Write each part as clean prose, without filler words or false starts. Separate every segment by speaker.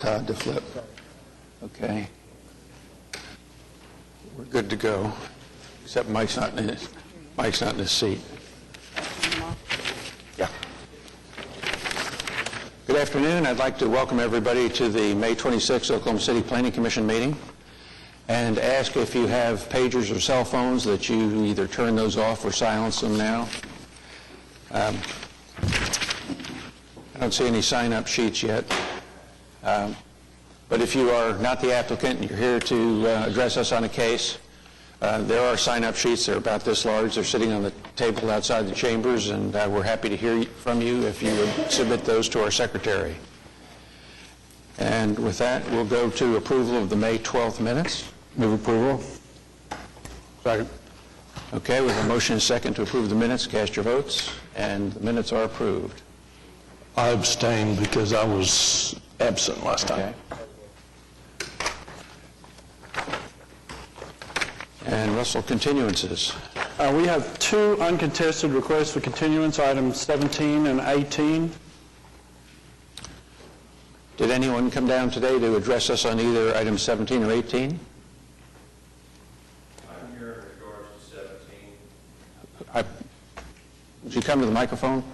Speaker 1: Todd to flip. Okay. We're good to go, except Mike's not in his seat. Yeah. Good afternoon. I'd like to welcome everybody to the May 26th Oklahoma City Planning Commission meeting and ask if you have pagers or cell phones that you either turn those off or silence them now. I don't see any sign-up sheets yet. But if you are not the applicant and you're here to address us on a case, there are sign-up sheets. They're about this large. They're sitting on the table outside the chambers, and we're happy to hear from you if you would submit those to our secretary. And with that, we'll go to approval of the May 12th minutes.
Speaker 2: Move approval. Second.
Speaker 1: Okay, we have a motion and a second to approve the minutes. Cast your votes, and the minutes are approved.
Speaker 2: I abstained because I was absent last time.
Speaker 1: Okay. And Russell, continuances.
Speaker 3: We have two uncontested requests for continuance, items 17 and 18.
Speaker 1: Did anyone come down today to address us on either item 17 or 18?
Speaker 4: I'm here in regards to 17.
Speaker 1: Would you come to the microphone?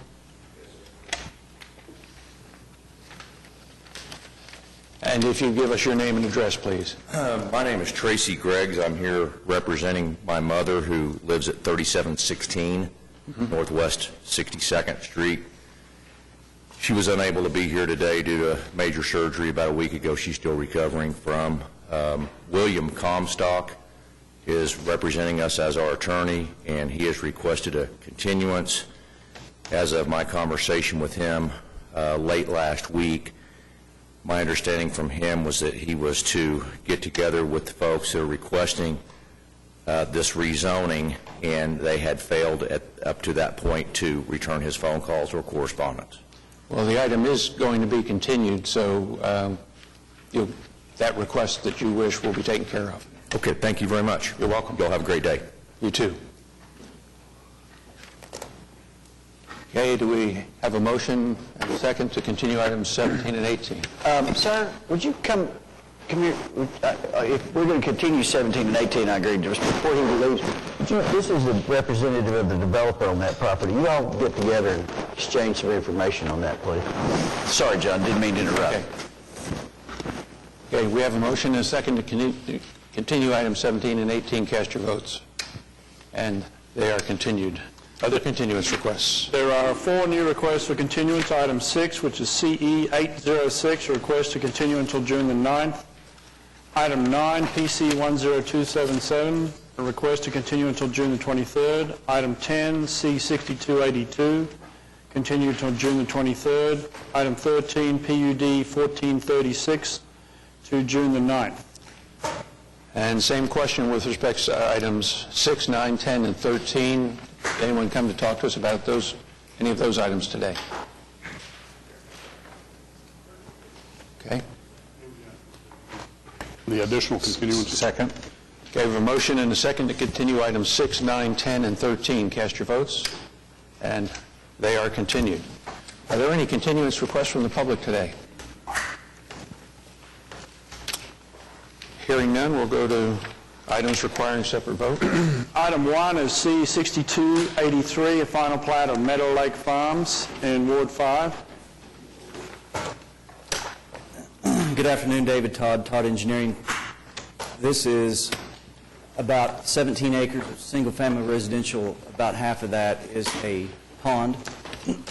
Speaker 1: And if you give us your name and address, please.
Speaker 4: My name is Tracy Greggs. I'm here representing my mother, who lives at 3716 Northwest 62nd Street. She was unable to be here today due to major surgery about a week ago. She's still recovering from. William Comstock is representing us as our attorney, and he has requested a continuance. As of my conversation with him late last week, my understanding from him was that he was to get together with the folks that are requesting this rezoning, and they had failed up to that point to return his phone calls or correspondence.
Speaker 1: Well, the item is going to be continued, so that request that you wish will be taken care of.
Speaker 4: Okay, thank you very much.
Speaker 1: You're welcome.
Speaker 4: Y'all have a great day.
Speaker 1: You too. Okay, do we have a motion and a second to continue items 17 and 18?
Speaker 5: Sir, would you come here? If we're going to continue 17 and 18, I agree. Just before he leaves, this is the representative of the developer on that property. You all get together and exchange some information on that, please. Sorry, John, didn't mean to interrupt.
Speaker 1: Okay, we have a motion and a second to continue items 17 and 18. Cast your votes. And they are continued. Other continuance requests.
Speaker 3: There are four new requests for continuance. Item 6, which is CE 806, a request to continue until June the 9th. Item 9, PC 10277, a request to continue until June the 23rd. Item 10, C6282, continue until June the 23rd. Item 13, PUD 1436, to June the 9th.
Speaker 1: And same question with respect to items 6, 9, 10, and 13. Anyone come to talk to us about any of those items today? Okay.
Speaker 2: The additional continuance.
Speaker 1: Second. Okay, we have a motion and a second to continue items 6, 9, 10, and 13. Cast your votes. And they are continued. Are there any continuance requests from the public today? Hearing none, we'll go to items requiring separate vote.
Speaker 3: Item 1 is C6283, a final plat of Meadow Lake Farms in Ward 5.
Speaker 6: Good afternoon, David Todd Engineering. This is about 17 acres of single-family residential. About half of that is a pond.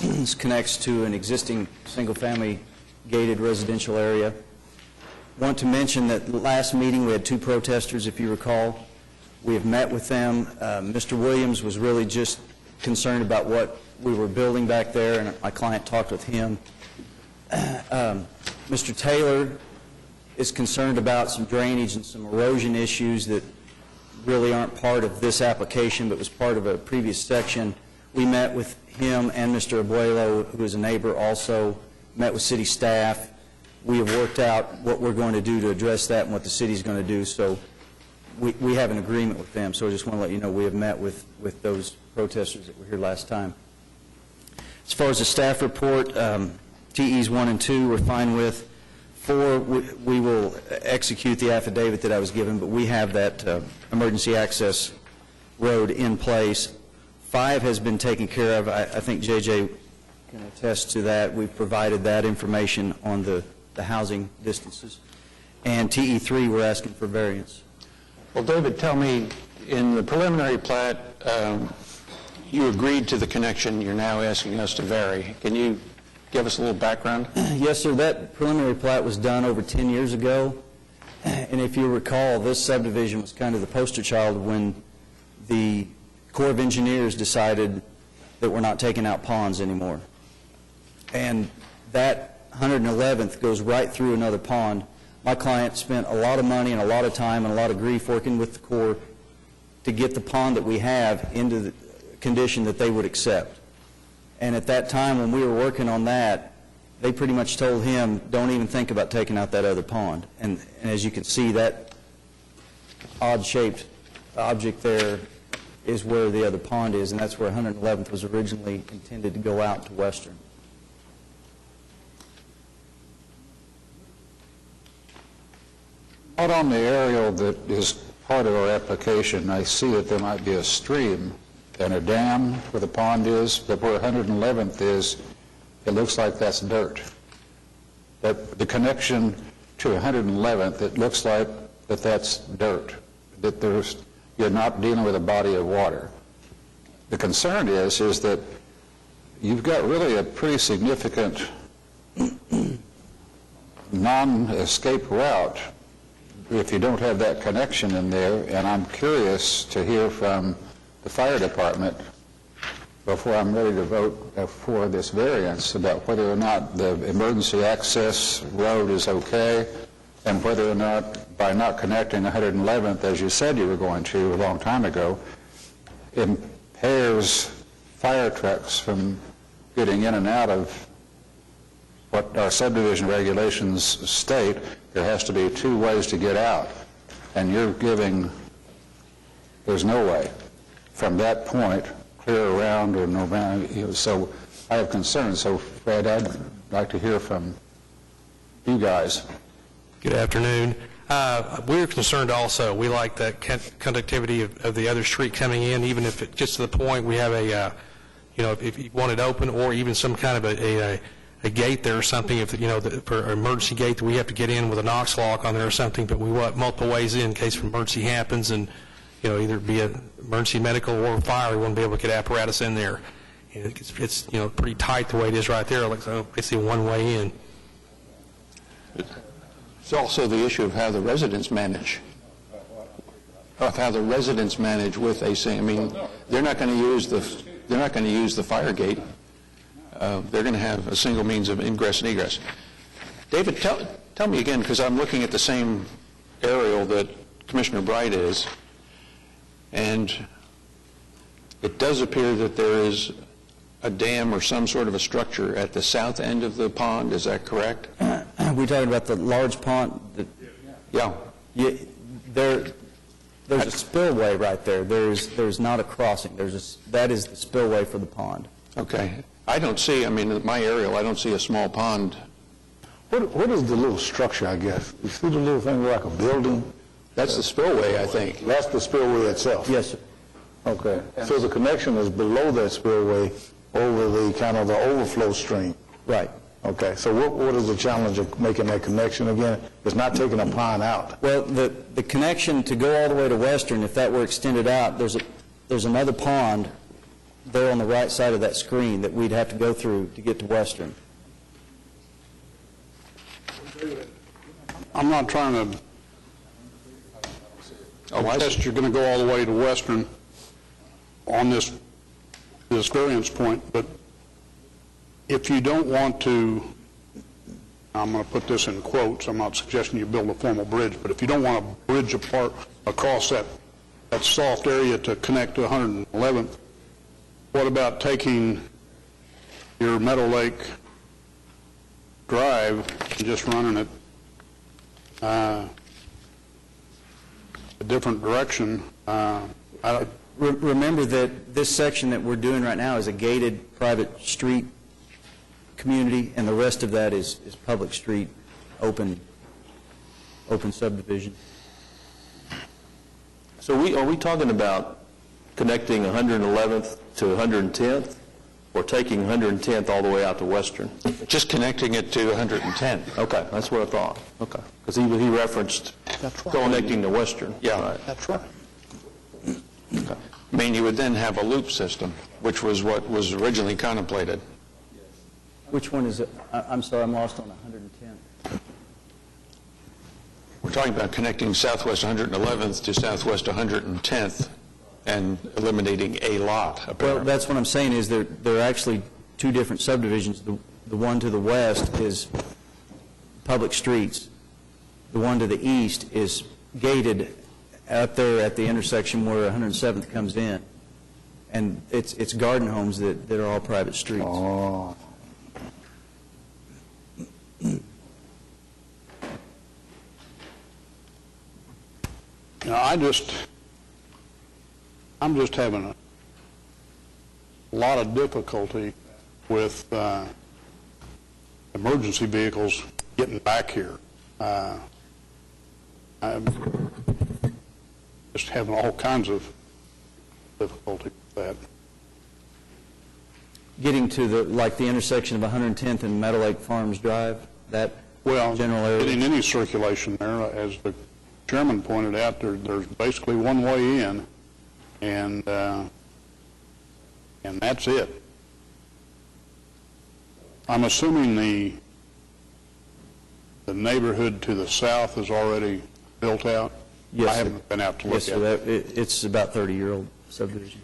Speaker 6: This connects to an existing single-family gated residential area. Want to mention that last meeting we had two protesters, if you recall. We have met with them. Mr. Williams was really just concerned about what we were building back there, and my client talked with him. Mr. Taylor is concerned about some drainage and some erosion issues that really aren't part of this application, but was part of a previous section. We met with him and Mr. Abuelo, who is a neighbor also, met with city staff. We have worked out what we're going to do to address that and what the city's going to do, so we have an agreement with them. So I just want to let you know we have met with those protesters that were here last time. As far as the staff report, TEs 1 and 2 we're fine with. 4, we will execute the affidavit that I was given, but we have that emergency access road in place. 5 has been taken care of. I think JJ can attest to that. We've provided that information on the housing distances. And TE3, we're asking for variance.
Speaker 1: Well, David, tell me, in the preliminary plat, you agreed to the connection you're now asking us to vary. Can you give us a little background?
Speaker 6: Yes, sir. That preliminary plat was done over 10 years ago. And if you recall, this subdivision was kind of the poster child when the Corps of Engineers decided that we're not taking out ponds anymore. And that 111th goes right through another pond. My client spent a lot of money and a lot of time and a lot of grief working with the Corps to get the pond that we have into the condition that they would accept. And at that time, when we were working on that, they pretty much told him, don't even think about taking out that other pond. And as you can see, that odd-shaped object there is where the other pond is, and that's where 111th was originally intended to go out to Western.
Speaker 7: Out on the aerial that is part of our application, I see that there might be a stream and a dam where the pond is, but where 111th is, it looks like that's dirt. But the connection to 111th, it looks like that's dirt, that you're not dealing with a body of water. The concern is that you've got really a pretty significant non-escape route if you don't have that connection in there, and I'm curious to hear from the fire department before I'm ready to vote for this variance about whether or not the emergency access road is okay, and whether or not, by not connecting 111th, as you said you were going to a long time ago, impairs fire trucks from getting in and out of what our subdivision regulations state. There has to be 2 ways to get out, and you're giving, there's no way from that point clear around or no, so I have concerns. So Fred, I'd like to hear from you guys.
Speaker 8: Good afternoon. We're concerned also. We like that conductivity of the other street coming in, even if it gets to the point we have a, if you want it open, or even some kind of a gate there or something, if for an emergency gate that we have to get in with a Knox lock on there or something, but we want multiple ways in case an emergency happens, and either be an emergency medical or fire, we want to be able to get apparatus in there. And it's pretty tight the way it is right there, like basically one way in.
Speaker 1: It's also the issue of how the residents manage. With a, I mean, they're not going to use the fire gate. They're going to have a single means of ingress and egress. David, tell me again, because I'm looking at the same aerial that Commissioner Bright is, and it does appear that there is a dam or some sort of a structure at the south end of the pond. Is that correct?
Speaker 6: We're talking about the large pond.
Speaker 1: Yeah.
Speaker 6: There's a spillway right there. There's not a crossing. That is the spillway for the pond.
Speaker 1: Okay. I don't see, in my aerial, I don't see a small pond.
Speaker 9: What is the little structure, I guess? You see the little thing like a building?
Speaker 1: That's the spillway, I think.
Speaker 9: That's the spillway itself?
Speaker 6: Yes, sir.
Speaker 9: Okay. So the connection is below that spillway over the kind of the overflow stream?
Speaker 6: Right.
Speaker 9: Okay. So what is the challenge of making that connection again? It's not taking a pond out.
Speaker 6: Well, the connection to go all the way to Western, if that were extended out, there's another pond there on the right side of that screen that we'd have to go through to get to Western.
Speaker 10: I'm not trying to suggest you're going to go all the way to Western on this variance point, but if you don't want to, I'm going to put this in quotes, I'm not suggesting you build a formal bridge, but if you don't want to bridge apart across that soft area to connect to 111th, what about taking your Meadow Lake Drive and just running it a different direction?
Speaker 6: Remember that this section that we're doing right now is a gated private street community, and the rest of that is public street open subdivision.
Speaker 9: So are we talking about connecting 111th to 110th, or taking 110th all the way out to Western?
Speaker 1: Just connecting it to 110.
Speaker 9: Okay, that's what I thought. Okay. Because he referenced connecting to Western.
Speaker 1: Yeah.
Speaker 9: Right.
Speaker 10: That's right.
Speaker 1: I mean, you would then have a loop system, which was what was originally contemplated.
Speaker 6: Which one is it? I'm sorry, I'm lost on 110.
Speaker 1: We're talking about connecting Southwest 111th to Southwest 110th and eliminating a lot,
Speaker 6: Well,
Speaker 1: apparently.
Speaker 6: that's what I'm saying, is there are actually two different subdivisions. The one to the west is public streets. The one to the east is gated out there at the intersection where 107th comes in. And it's garden homes that are all private streets.
Speaker 9: Oh.
Speaker 10: You know, I'm just having a lot of difficulty with emergency vehicles getting back here. I'm just having all kinds of difficulty with that.
Speaker 6: Getting to the intersection of 110th and Meadow Lake Farms Drive, that
Speaker 10: Well,
Speaker 6: general area.
Speaker 10: getting any circulation there, as the chairman pointed out, there's basically one way in, and that's it. I'm assuming the neighborhood to the south is already built out?
Speaker 6: Yes,
Speaker 10: I
Speaker 6: sir.
Speaker 10: haven't been out to look
Speaker 6: Yes,
Speaker 10: at it.
Speaker 6: sir, it's about 30-year-old subdivision.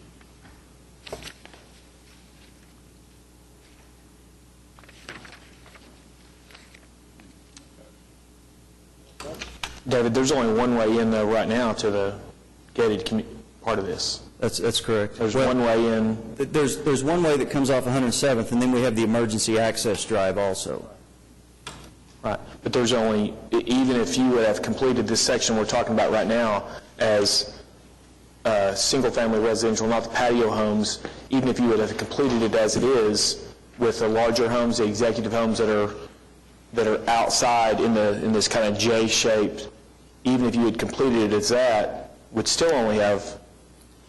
Speaker 11: David, there's only one way in though right now to the gated part of this.
Speaker 6: That's correct.
Speaker 11: There's one way in.
Speaker 6: There's one way that comes off 107th, and then we have the emergency access drive also.
Speaker 11: Right, but there's only, even if you would have completed this section we're talking about right now as single-family residential, not the patio homes, even if you would have completed it as it is with the larger homes, the executive homes that are outside in this kind of J-shaped, even if you had completed it as that, would still only have.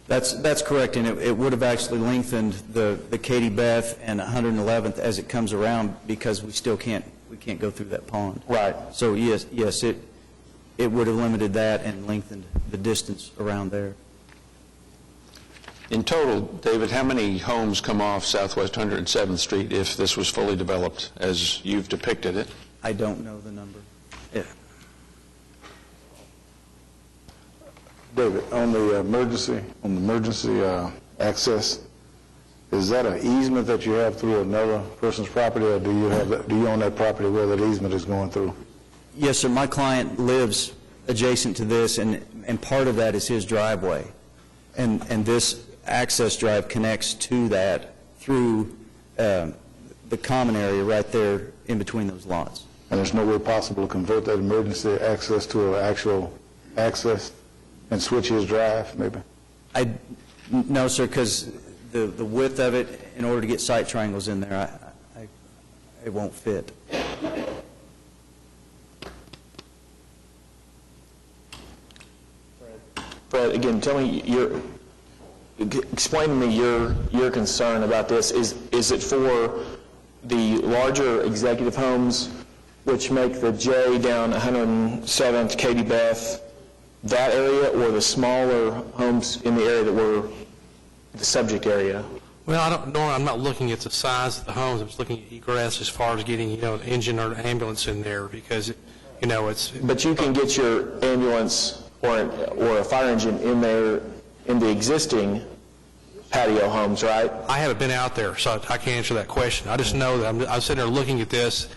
Speaker 6: That's correct, and it would have actually lengthened the Katy Beth and 111th as it comes around, because we can't go through that pond.
Speaker 11: Right.
Speaker 6: So yes, it would have limited that and lengthened the distance around there.
Speaker 1: In total, David, how many homes come off Southwest 107th Street if this was fully developed as you've depicted it?
Speaker 6: I don't know the number.
Speaker 9: David, on the emergency access, is that an easement that you have through another person's property, or do you own that property where that easement is going through?
Speaker 6: Yes, sir. My client lives adjacent to this, and part of that is his driveway. And this access drive connects to that through the common area right there in between those lots.
Speaker 9: And there's no way possible to convert that emergency access to an actual access and switch his drive, maybe?
Speaker 6: No, sir, because the width of it, in order to get sight triangles in there, it won't fit.
Speaker 11: Fred, again, explain to me your concern about this. Is it for the larger executive homes, which make the J down 107th, Katy Beth, that area, or the smaller homes in the area that were the subject area?
Speaker 8: Well, I'm not looking at the size of the homes. I'm just looking at egress as far as getting, an engine or an ambulance in there, because, it's...
Speaker 11: But you can get your ambulance or a fire engine in there in the existing patio homes, right?
Speaker 8: I haven't been out there, so I can't answer that question. I just know that I'm sitting there looking at this,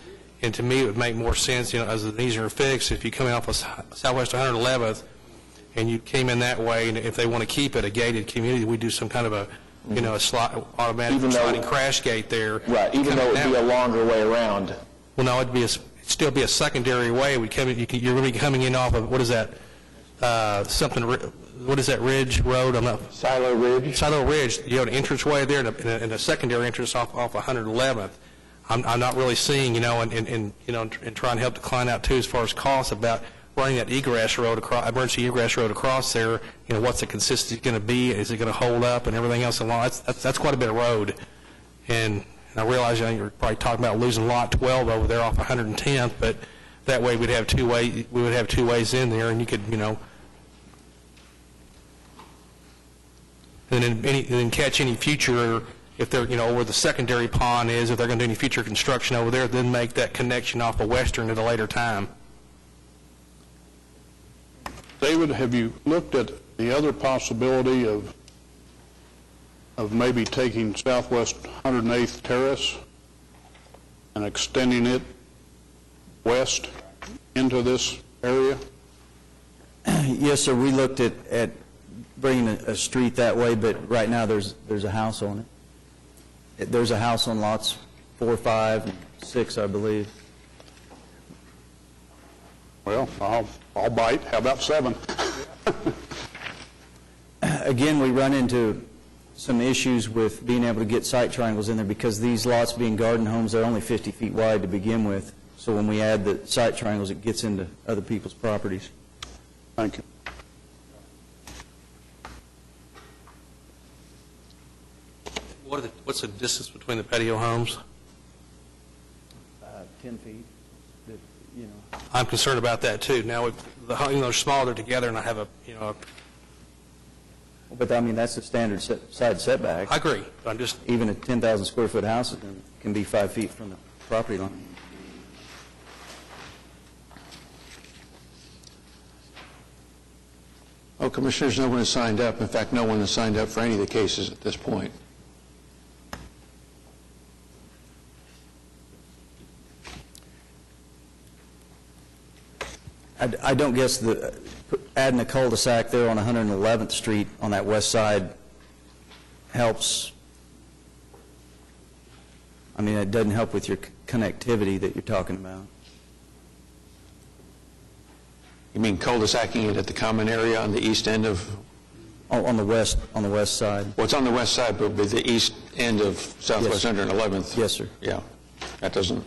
Speaker 8: and to me, it would make more sense, as an easier fix, if you come off of Southwest 111th, and you came in that way, and if they want to keep it a gated community, we do some kind of a, automatic sliding crash gate there.
Speaker 11: Right, even though it would be a longer way around.
Speaker 8: Well, no, it'd still be a secondary way. You're going to be coming in off of, what is that? What is that ridge road?
Speaker 11: Silo Ridge?
Speaker 8: Silo Ridge. You have an entranceway there and a secondary entrance off 111th. I'm not really seeing, you know, and trying to help the client out too as far as costs about running that egress road across, emergency egress road across there, you know, what's the consistency going to be? Is it going to hold up and everything else along? That's quite a bit of road. And I realize, you know, you're probably talking about losing lot 12 over there off 110th, but that way we would have two ways in there, and you could, you know, and then catch any future, if they're, you know, where the secondary pond is, if they're going to do any future construction over there, then make that connection off of Western at a later time.
Speaker 10: David, have you looked at the other possibility of maybe taking Southwest 108th Terrace and extending it west into this area?
Speaker 6: Yes, sir, we looked at bringing a street that way, but right now there's a house on it. There's a house on lots 4, 5, and 6, I believe.
Speaker 10: Well, I'll bite. How about 7?
Speaker 6: Again, we run into some issues with being able to get site triangles in there because these lots being garden homes, they're only 50 feet wide to begin with. So when we add the site triangles, it gets into other people's properties.
Speaker 10: Thank you.
Speaker 8: What's the distance between the patio homes?
Speaker 6: 10 feet, you know.
Speaker 8: I'm concerned about that too. Now, if they're smaller together, and I have a, you know,
Speaker 6: But I mean, that's the standard side setback.
Speaker 8: I agree. But I'm just,
Speaker 6: Even a 10,000 square foot house can be 5 feet from the property line.
Speaker 1: Well, Commissioners, no one has signed up. In fact, no one has signed up for any of the cases at this point.
Speaker 6: I don't guess adding a cul-de-sac there on 111th Street on that west side helps. I mean, it doesn't help with your connectivity that you're talking about.
Speaker 1: You mean cul-de-sacing it at the common area on the east end of,
Speaker 6: Oh, on the west side.
Speaker 1: well, it's on the west side, but with the east end of Southwest
Speaker 6: Yes.
Speaker 1: 111th?
Speaker 6: Yes, sir.
Speaker 1: Yeah, that doesn't...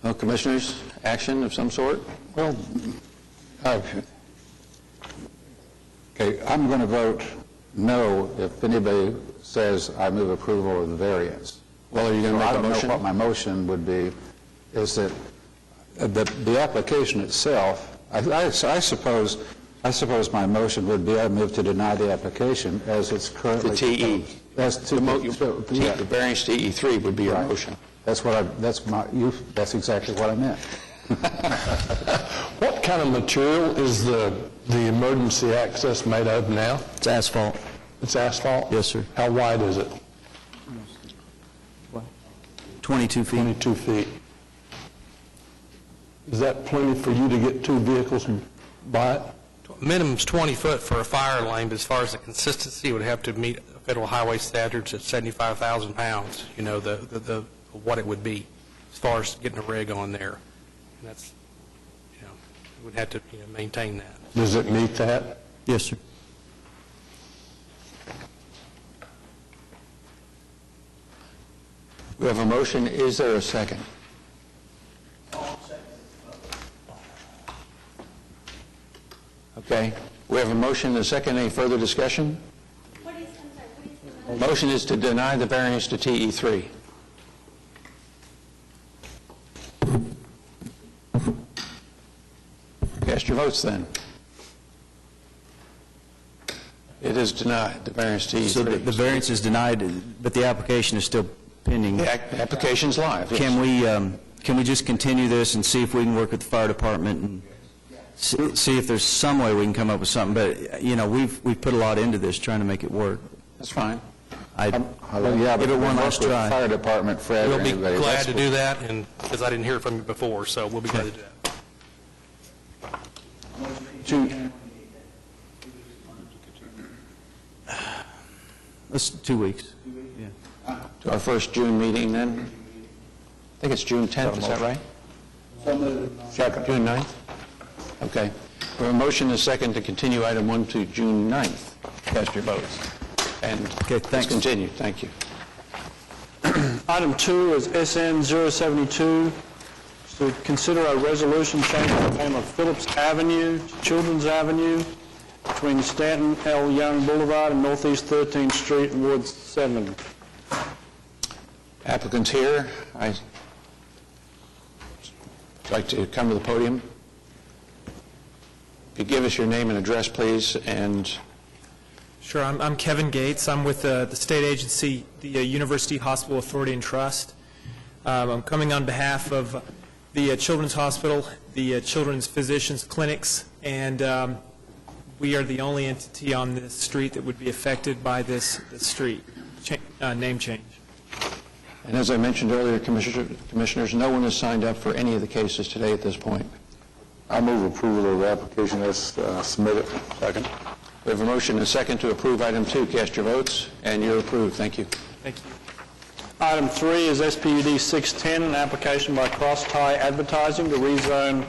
Speaker 1: Well, Commissioners, action of some sort?
Speaker 7: Well, okay, I'm going to vote no if anybody says I move approval of the variance.
Speaker 1: Well, are you going to make
Speaker 7: I
Speaker 1: a
Speaker 7: don't
Speaker 1: motion?
Speaker 7: know what my motion would be, is that the application itself, I suppose my motion would be I move to deny the application as it's currently...
Speaker 1: The TE.
Speaker 7: As to...
Speaker 1: The variance to E3 would be your
Speaker 7: Right.
Speaker 1: motion.
Speaker 7: That's exactly what I meant.
Speaker 2: What kind of material is the emergency access made of now?
Speaker 6: It's asphalt.
Speaker 2: It's asphalt?
Speaker 6: Yes, sir.
Speaker 2: How wide is it?
Speaker 6: 22 feet.
Speaker 2: 22 feet. Is that plenty for you to get 2 vehicles by it?
Speaker 8: minimum's 20 foot for a fire lane, but as far as the consistency, it would have to meet federal highway standards at 75,000 pounds, you know, the what it would be as far as getting a rig on there. And that's, you know, we would have to, you know, maintain that.
Speaker 2: Does it meet that?
Speaker 6: Yes, sir.
Speaker 1: We have a motion. Is there a second? Okay. We have a motion and a second. Any further discussion? Motion is to deny the variance to TE3. Cast your votes then. It is denied, the variance to TE3.
Speaker 6: So the variance is denied, but the application is still pending.
Speaker 1: The application's live. yes.
Speaker 6: Can we just continue this and see if we can work with the fire department and see if there's some way we can come up with something? But, you know, we've put a lot into this trying to make it work.
Speaker 1: That's fine.
Speaker 7: Yeah, but
Speaker 6: give it one last
Speaker 7: work with
Speaker 6: try.
Speaker 7: Fire department, Fred, or
Speaker 8: We'll be
Speaker 7: anybody.
Speaker 8: glad
Speaker 7: That's
Speaker 8: to
Speaker 7: what-
Speaker 8: do that, and because I didn't hear from you before, so we'll be glad to do that.
Speaker 6: Let's 2 weeks.
Speaker 1: To our first June meeting then? I think it's June 10th, is that right? Second. June 9th? Okay. We have a motion and a second to continue item 1 to June 9th. Cast your votes. And
Speaker 6: Okay,
Speaker 1: let's
Speaker 6: thanks.
Speaker 1: continue. Thank you.
Speaker 3: Item 2 is SN 072, to consider a resolution changing the name of Phillips Avenue to Children's Avenue between Stanton L. Young Boulevard and Northeast 13th Street in Ward 7.
Speaker 1: Applicants here, I'd like to come to the podium. If you give us your name and address, please, and
Speaker 12: Sure. I'm Kevin Gates. I'm with the state agency, the University Hospital Authority and Trust. I'm coming on behalf of the Children's Hospital, the Children's Physicians Clinics, and we are the only entity on this street that would be affected by this street name change.
Speaker 1: And as I mentioned earlier, Commissioners, no one has signed up for any of the cases today at this point.
Speaker 7: I move approval of the application as submitted. Second.
Speaker 1: We have a motion and a second to approve item 2. Cast your votes, and you're approved. Thank you.
Speaker 12: Thank you.
Speaker 3: Item 3 is SPUD 610, an application by Cross Tie Advertising to rezone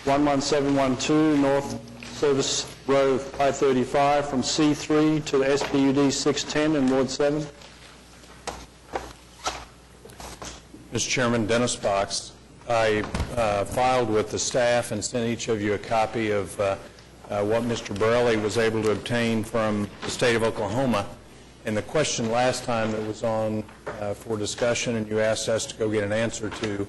Speaker 3: 11712 North Service Road I-35 from C3 to the SPUD 610 in Ward 7.
Speaker 13: Mr. Chairman, Dennis Fox. I filed with the staff and sent each of you a copy of what Mr. Borelli was able to obtain from the state of Oklahoma. And the question last time that was on for discussion and you asked us to go get an answer to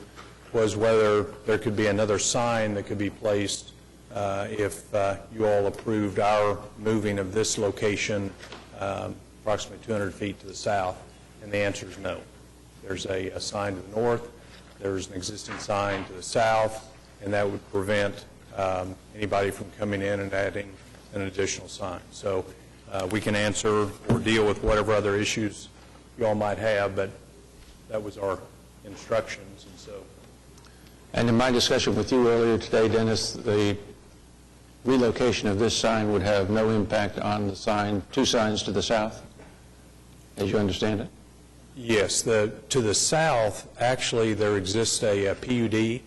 Speaker 13: was whether there could be another sign that could be placed if you all approved our moving of this location approximately 200 feet to the south. And the answer is no. There's a sign to the north, there's an existing sign to the south, and that would prevent anybody from coming in and adding an additional sign. So we can answer or deal with whatever other issues you all might have, but that was our instructions. And so.
Speaker 1: And in my discussion with you earlier today, Dennis, the relocation of this sign would have no impact on the sign, 2 signs to the south, as you understand it?
Speaker 13: Yes, to the south, actually, there exists a PUD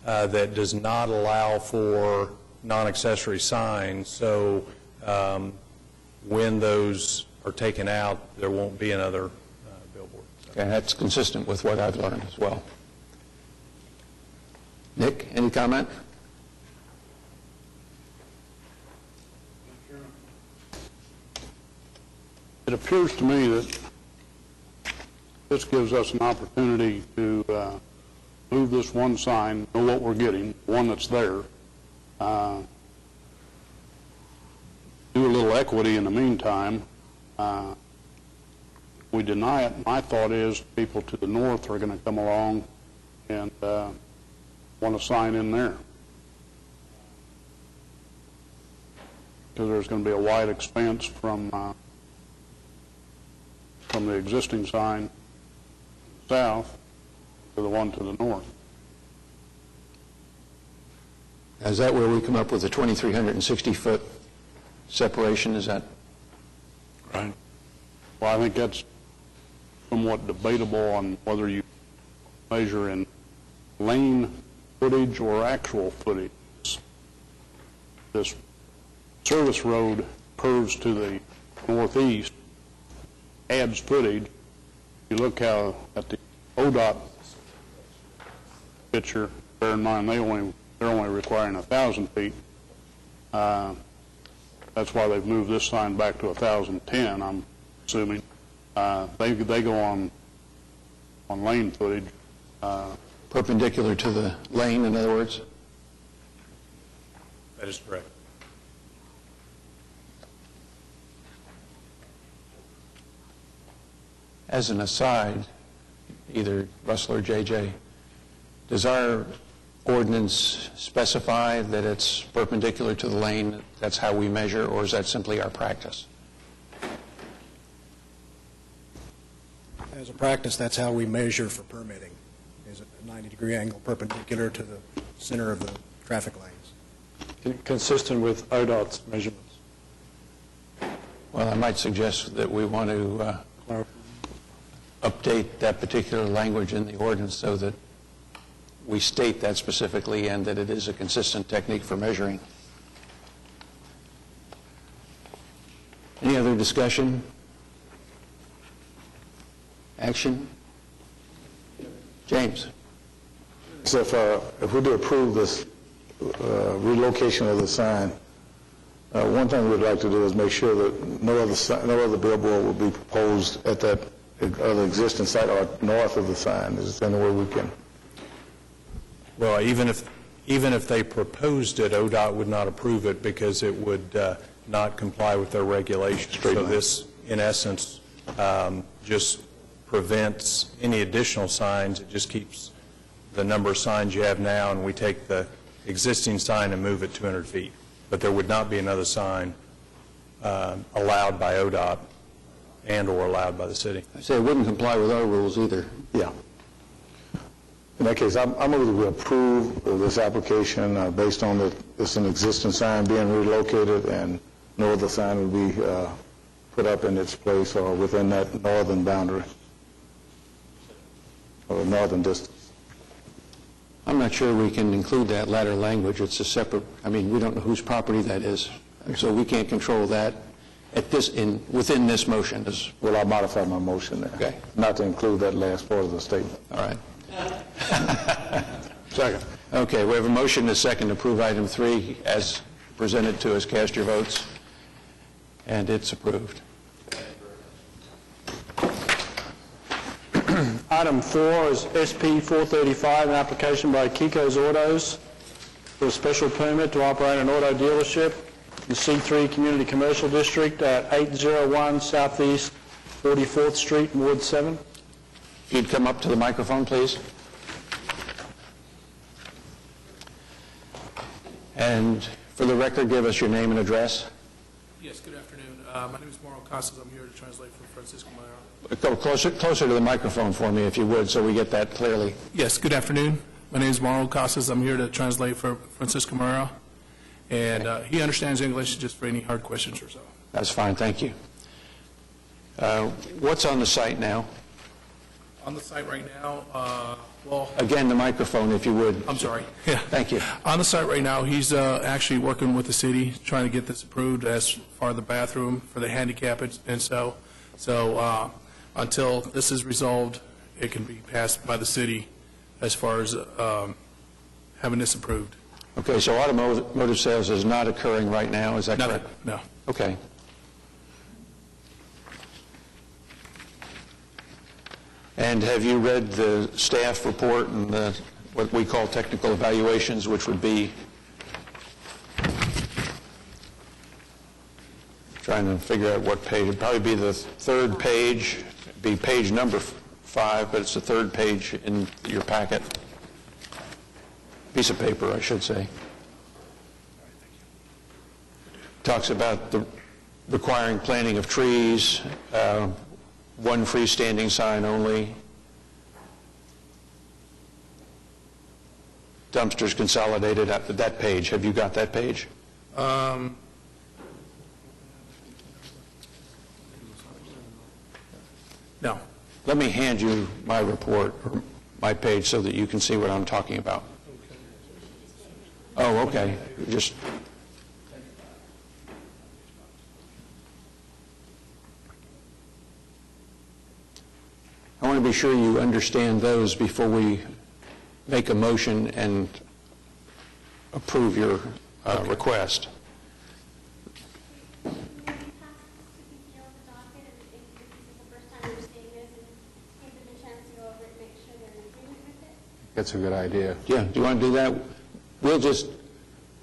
Speaker 13: that does not allow for non-accessory signs, so when those are taken out, there won't be another billboard. So.
Speaker 1: Okay, that's consistent with what I've learned as well. Nick, any comment?
Speaker 10: It appears to me that this gives us an opportunity to move this one sign, know what we're getting, one that's there, do a little equity in the meantime. We deny it. My thought is people to the north are going to come along and want a sign in there. Because there's going to be a wide expanse from the existing sign south to the one to the north.
Speaker 1: Is that where we come up with the 2,360-foot separation? Is that
Speaker 10: right? Well, I think that's somewhat debatable on whether you measure in lane footage or actual footage. This service road curves to the northeast, adds footage. You look at the ODOT picture, bear in mind they're only requiring 1,000 feet. That's why they've moved this sign back to 1,010, I'm assuming. They go on lane footage.
Speaker 1: perpendicular to the lane, in other words?
Speaker 13: That is correct.
Speaker 1: As an aside, either Russell or JJ, does our ordinance specify that it's perpendicular to the lane, that's how we measure, or is that simply our practice?
Speaker 14: As a practice, that's how we measure for permitting, is a 90-degree angle perpendicular to the center of the traffic lanes.
Speaker 3: Consistent with ODOT's measurements.
Speaker 1: Well, I might suggest that we want to update that particular language in the ordinance so that we state that specifically and that it is a consistent technique for measuring. Any other discussion? Action? James?
Speaker 15: So if we do approve this relocation of the sign, one thing we'd like to do is make sure that no other billboard will be proposed at that other existing site or north of the sign. Is there any way we can?
Speaker 13: Well, even if they proposed it, ODOT would not approve it because it would not comply with their regulations. So this, in essence, just prevents any additional signs. It just keeps the number of signs you have now, and we take the existing sign and move it 200 feet. But there would not be another sign allowed by ODOT and/or allowed by the city.
Speaker 1: I say it wouldn't comply with our rules either.
Speaker 15: Yeah. In that case, I'm going to approve this application based on it's an existing sign being relocated and no other sign will be put up in its place or within that northern boundary or northern distance.
Speaker 1: I'm not sure we can include that latter language. It's a separate, I mean, we don't know whose property that is, so we can't control that within this motion.
Speaker 15: Well, I'll modify my motion there.
Speaker 1: Okay.
Speaker 15: Not to include that last part of the statement.
Speaker 1: All right.
Speaker 15: Second.
Speaker 1: Okay, we have a motion and a second to approve item 3 as presented to us. Cast your votes. And it's approved.
Speaker 3: Item 4 is SP 435, an application by Kiko's Autos for a special permit to operate an auto dealership in the C3 Community Commercial District at 801 Southeast 44th Street, Ward 7.
Speaker 1: If you'd come up to the microphone, please. And for the record, give us your name and address.
Speaker 16: Yes, good afternoon. My name is Mauro Casas. I'm here to translate for Francisco Mayra.
Speaker 1: Go closer to the microphone for me, if you would, so we get that clearly.
Speaker 16: Yes, good afternoon. My name is Mauro Casas. I'm here to translate for Francisco Mayra. And he understands English just for any hard questions or so.
Speaker 1: That's fine, thank you. What's on the site now?
Speaker 16: On the site right now, well...
Speaker 1: Again, the microphone, if you would.
Speaker 16: I'm sorry. Yeah.
Speaker 1: Thank you.
Speaker 16: On the site right now, he's actually working with the city, trying to get this approved as far as the bathroom for the handicap and so. So until this is resolved, it can be passed by the city as far as having this approved.
Speaker 1: Okay, so automotive sales is not occurring right now, is that correct?
Speaker 16: No.
Speaker 1: Okay. And have you read the staff report and what we call technical evaluations, which would be, trying to figure out what page, it'd probably be the third page, it'd be page number 5, but it's the third page in your packet. Piece of paper, I should say. Talks about the requiring planting of trees, one freestanding sign only, dumpsters consolidated at that page. Have you got that page?
Speaker 16: No.
Speaker 1: Let me hand you my report, or my page, so that you can see what I'm talking about. Oh, okay. Just... I want to be sure you understand those before we make a motion and approve your request.
Speaker 7: That's a good idea.
Speaker 1: Yeah, do you want to do that? We'll just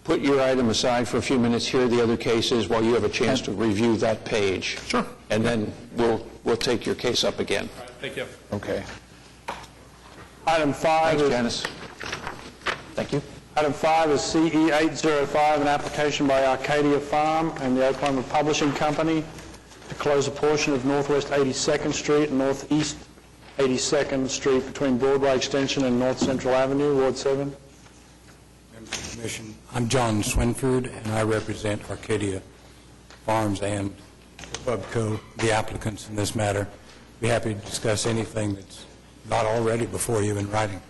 Speaker 1: put your item aside for a few minutes, hear the other cases while you have a chance to review that page.
Speaker 16: Sure.
Speaker 1: And then we'll take your case up again.
Speaker 16: All right, thank you.
Speaker 1: Okay.
Speaker 3: Item 5
Speaker 1: Thanks,
Speaker 3: is...
Speaker 1: Janice. Thank you.
Speaker 3: Item 5 is CE 805, an application by Arcadia Farm and the Oklahoma Publishing Company to close a portion of Northwest 82nd Street and Northeast 82nd Street between Broadway Extension and North Central Avenue, Ward 7.
Speaker 14: Members of the Commission, I'm John Swinford, and I represent Arcadia Farms and Bubco, the applicants in this matter. Be happy to discuss anything that's not already before you in writing.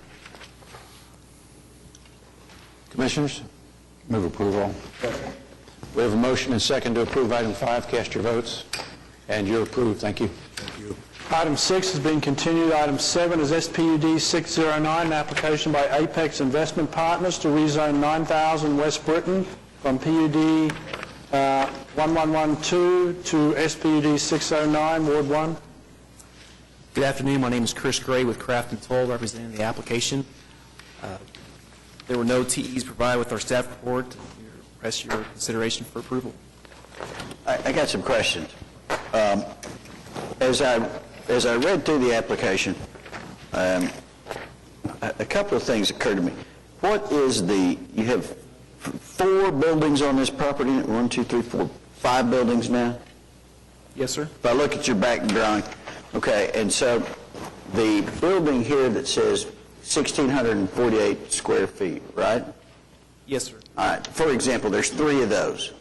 Speaker 1: Commissioners?
Speaker 7: Move approval.
Speaker 1: We have a motion and second to approve item 5. Cast your votes. And you're approved. Thank you.
Speaker 14: Thank you.
Speaker 3: Item 6 has been continued. Item 7 is SPUD 609, an application by Apex Investment Partners to rezone 9000 West Britain from PUD 1112 to SPUD 609, Ward 1.
Speaker 17: Good afternoon. My name is Chris Gray with Craft and Toll, representing the application. There were no TEs provided with our staff report. We request your consideration for approval.
Speaker 5: I got some questions. As I read through the application, a couple of things occurred to me. What is you have 4 buildings on this property? 1, 2, 3, 4, 5 buildings now?
Speaker 17: Yes, sir.
Speaker 5: If I look at your back drawing, okay, and so the building here that says 1,648 square feet, right?
Speaker 17: Yes, sir.
Speaker 5: All right. For example, there's 3 of those.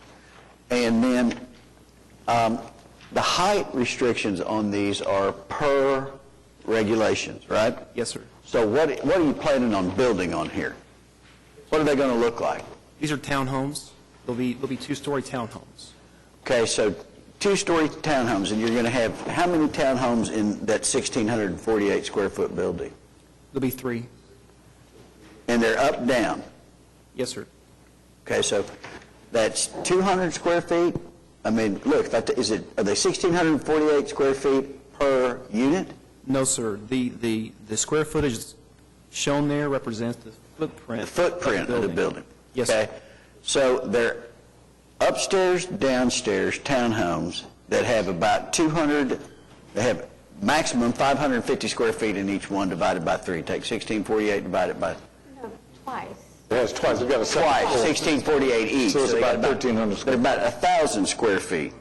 Speaker 5: And then the height restrictions on these are per regulations, right?
Speaker 17: Yes, sir.
Speaker 5: So what are you planning on building on here? What are they going to look like?
Speaker 17: These are townhomes. They'll be 2-story townhomes.
Speaker 5: Okay, so 2-story townhomes, and you're going to have how many townhomes in that 1,648 square foot building?
Speaker 17: There'll be 3.
Speaker 5: And they're up, down?
Speaker 17: Yes, sir.
Speaker 5: Okay, so that's 200 square feet? I mean, look, are they 1,648 square feet per unit?
Speaker 17: No, sir. The square footage shown there represents the footprint.
Speaker 5: The footprint of the building.
Speaker 17: Yes,
Speaker 5: okay.
Speaker 17: sir.
Speaker 5: So they're upstairs, downstairs townhomes that have about 200, they have maximum 550 square feet in each one divided by 3. Take 1,648 divided by...
Speaker 18: No, twice.
Speaker 15: Yes, twice. We've got a second
Speaker 5: Twice,
Speaker 15: floor.
Speaker 5: 1,648 each.
Speaker 15: So it's
Speaker 5: they got
Speaker 15: about 1,300 square
Speaker 5: They're about 1,000 square feet.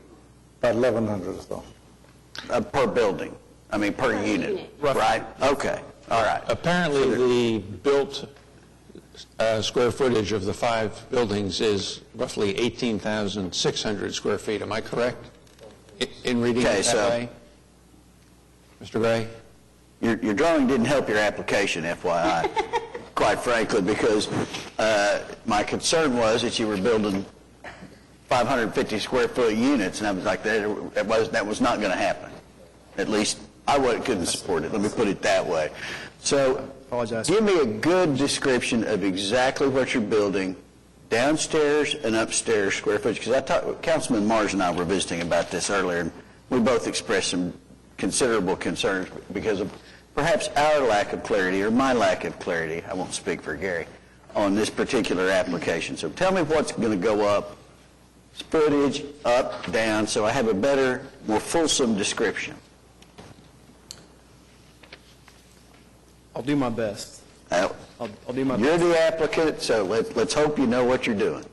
Speaker 15: About 1,100 or so.
Speaker 5: Per building. I mean, per unit.
Speaker 17: Roughly.
Speaker 5: Right? Okay. All right.
Speaker 1: Apparently, the built square footage of the 5 buildings is roughly 18,600 square feet. Am I correct in reading it that way? Mr. Gray?
Speaker 5: Your drawing didn't help your application, FYI, quite frankly, because my concern was that you were building 550 square foot units, and I was like, that was not going to happen. At least I couldn't support it. Let me put it that way. So give me a good description of exactly what you're building, downstairs and upstairs square footage, because Councilman Mars and I were visiting about this earlier, and we both expressed some considerable concerns because of perhaps our lack of clarity or my lack of clarity, I won't speak for Gary, on this particular application. So tell me what's going to go up, footage, up, down, so I have a better, more fulsome description.
Speaker 17: I'll do my best.
Speaker 5: Now,
Speaker 17: I'll do my best.
Speaker 5: you're the applicant, so let's hope you know what you're doing.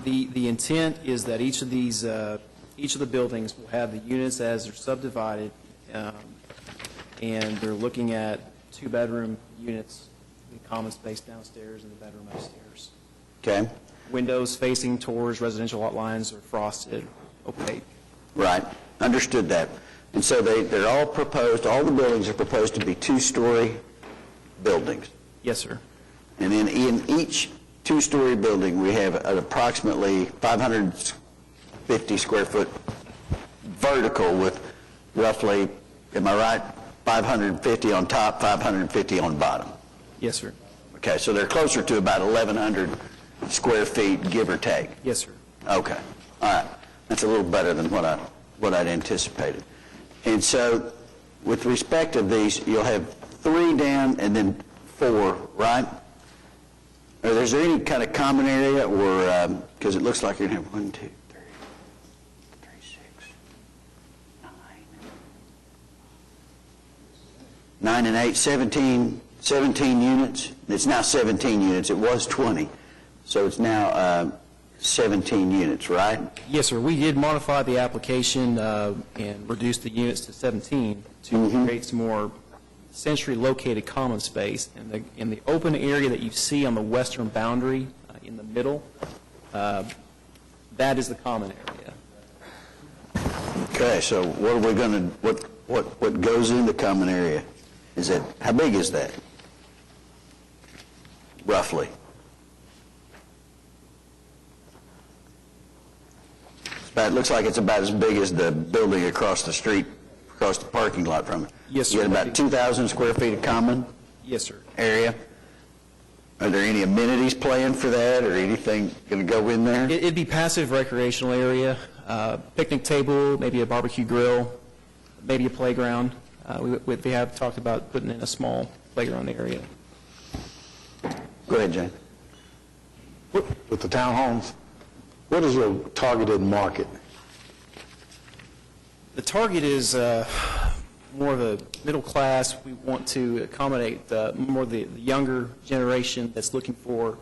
Speaker 17: The intent is that each of the buildings will have the units as they're subdivided, and they're looking at 2-bedroom units, the common space downstairs and the bedroom upstairs.
Speaker 5: Okay.
Speaker 17: Windows facing towards residential lot lines are frosted, opaque.
Speaker 5: Right. Understood that. And so they're all proposed, all the buildings are proposed to be 2-story buildings.
Speaker 17: Yes, sir.
Speaker 5: And then in each 2-story building, we have an approximately 550 square foot vertical with roughly, am I right, 550 on top, 550 on bottom.
Speaker 17: Yes, sir.
Speaker 5: Okay, so they're closer to about 1,100 square feet, give or take.
Speaker 17: Yes, sir.
Speaker 5: Okay, all right. That's a little better than what I'd anticipated. And so, with respect to these, you'll have 3 down and then 4, right? Is there any kind of common area, or because it looks like you're going to have 1, 2, 3, 6, 9 and 8, 17 units. It's now 17 units. It was 20, so it's now 17 units, right?
Speaker 17: Yes, sir. We did modify the application and reduce the units to 17 to create some more centrally located common space. In the open area that you see on the western boundary in the middle, that is the common area.
Speaker 5: Okay, so what are we going to, what goes in the common area? How big is that? Roughly. It looks like it's about as big as the building across the street across the parking lot from it.
Speaker 17: Yes,
Speaker 5: You
Speaker 17: sir.
Speaker 5: got about 2,000 square feet of common
Speaker 17: Yes, sir.
Speaker 5: area. Are there any amenities planned for that, or anything going to go in there?
Speaker 17: It'd be passive recreational area, picnic table, maybe a barbecue grill, maybe a playground. We have talked about putting in a small playground area.
Speaker 5: Go ahead, Jane.
Speaker 15: With the townhomes, what is your targeted market?
Speaker 17: The target is more of a middle class. We want to accommodate more of the younger generation that's looking for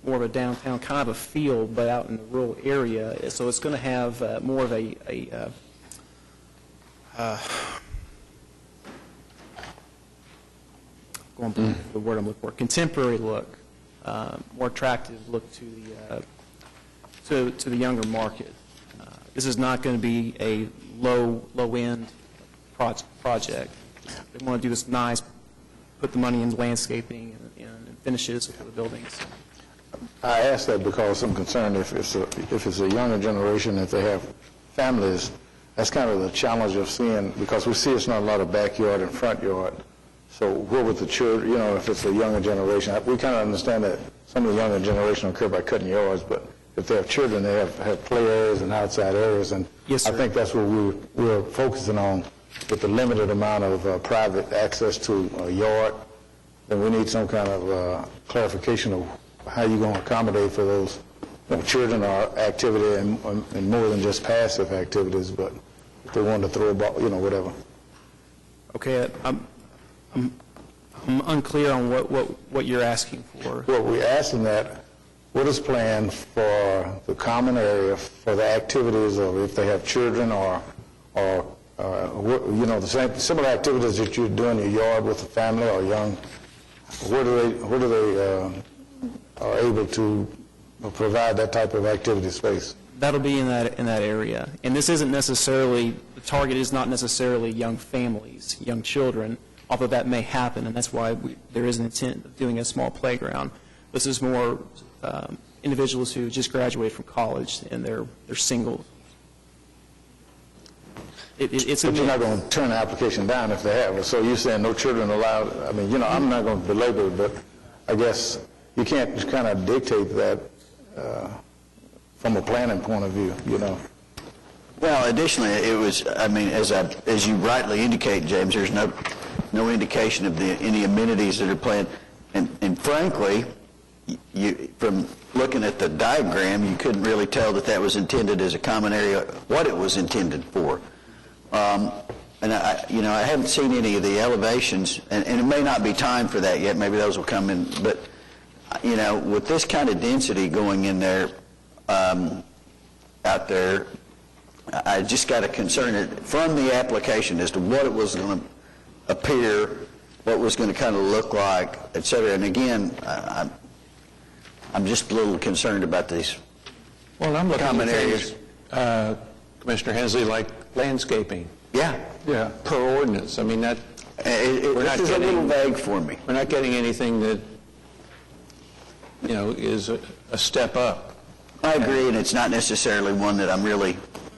Speaker 17: more of a downtown kind of a feel, but out in the rural area. So it's going to have more of a going back to the word I'm looking for, contemporary look, more attractive look to the younger market. This is not going to be a low-end project. They want to do this nice, put the money in landscaping and finishes for the buildings.
Speaker 15: I ask that because I'm concerned if it's a younger generation, if they have families, that's kind of the challenge of seeing, because we see it's not a lot of backyard and front yard. So where would the children, if it's a younger generation, we kind of understand that some of the younger generation don't care about cutting yards, but if they have children, they have play areas and outside areas, and
Speaker 17: Yes, sir.
Speaker 15: I think that's what we're focusing on with the limited amount of private access to a yard. Then we need some kind of clarification of how you're going to accommodate for those children or activity and more than just passive activities, but if they want to throw a ball, whatever.
Speaker 17: Okay, I'm unclear on what you're asking for.
Speaker 15: Well, we're asking that, what is planned for the common area for the activities of if they have children or the same similar activities that you do in your yard with the family or young, where do they are able to provide that type of activity space?
Speaker 17: That'll be in that area. And this isn't necessarily, the target is not necessarily young families, young children, although that may happen, and that's why there is an intent of doing a small playground. This is more individuals who just graduated from college and they're single.
Speaker 15: But you're not going to turn the application down if they have it. So you're saying no children allowed. I mean, I'm not going to belabor it, but I guess you can't just kind of dictate that from a planning point of view,
Speaker 5: Well, additionally, it was, as you rightly indicate, James, there's no indication of any amenities that are planned. And frankly, from looking at the diagram, you couldn't really tell that was intended as a common area, what it was intended for. And I haven't seen any of the elevations, and it may not be time for that yet. Maybe those will come in. But with this kind of density going in there, out there, I just got a concern from the application as to what it was going to appear, what was going to kind of look like, et cetera. And again, I'm just a little concerned about these common areas.
Speaker 1: Commissioner Hensley, like landscaping.
Speaker 5: Yeah.
Speaker 1: Per ordinance. I mean, that
Speaker 5: This is a little vague for me.
Speaker 1: We're not getting anything that, is a step up.
Speaker 5: I agree, and it's not necessarily one that I'm really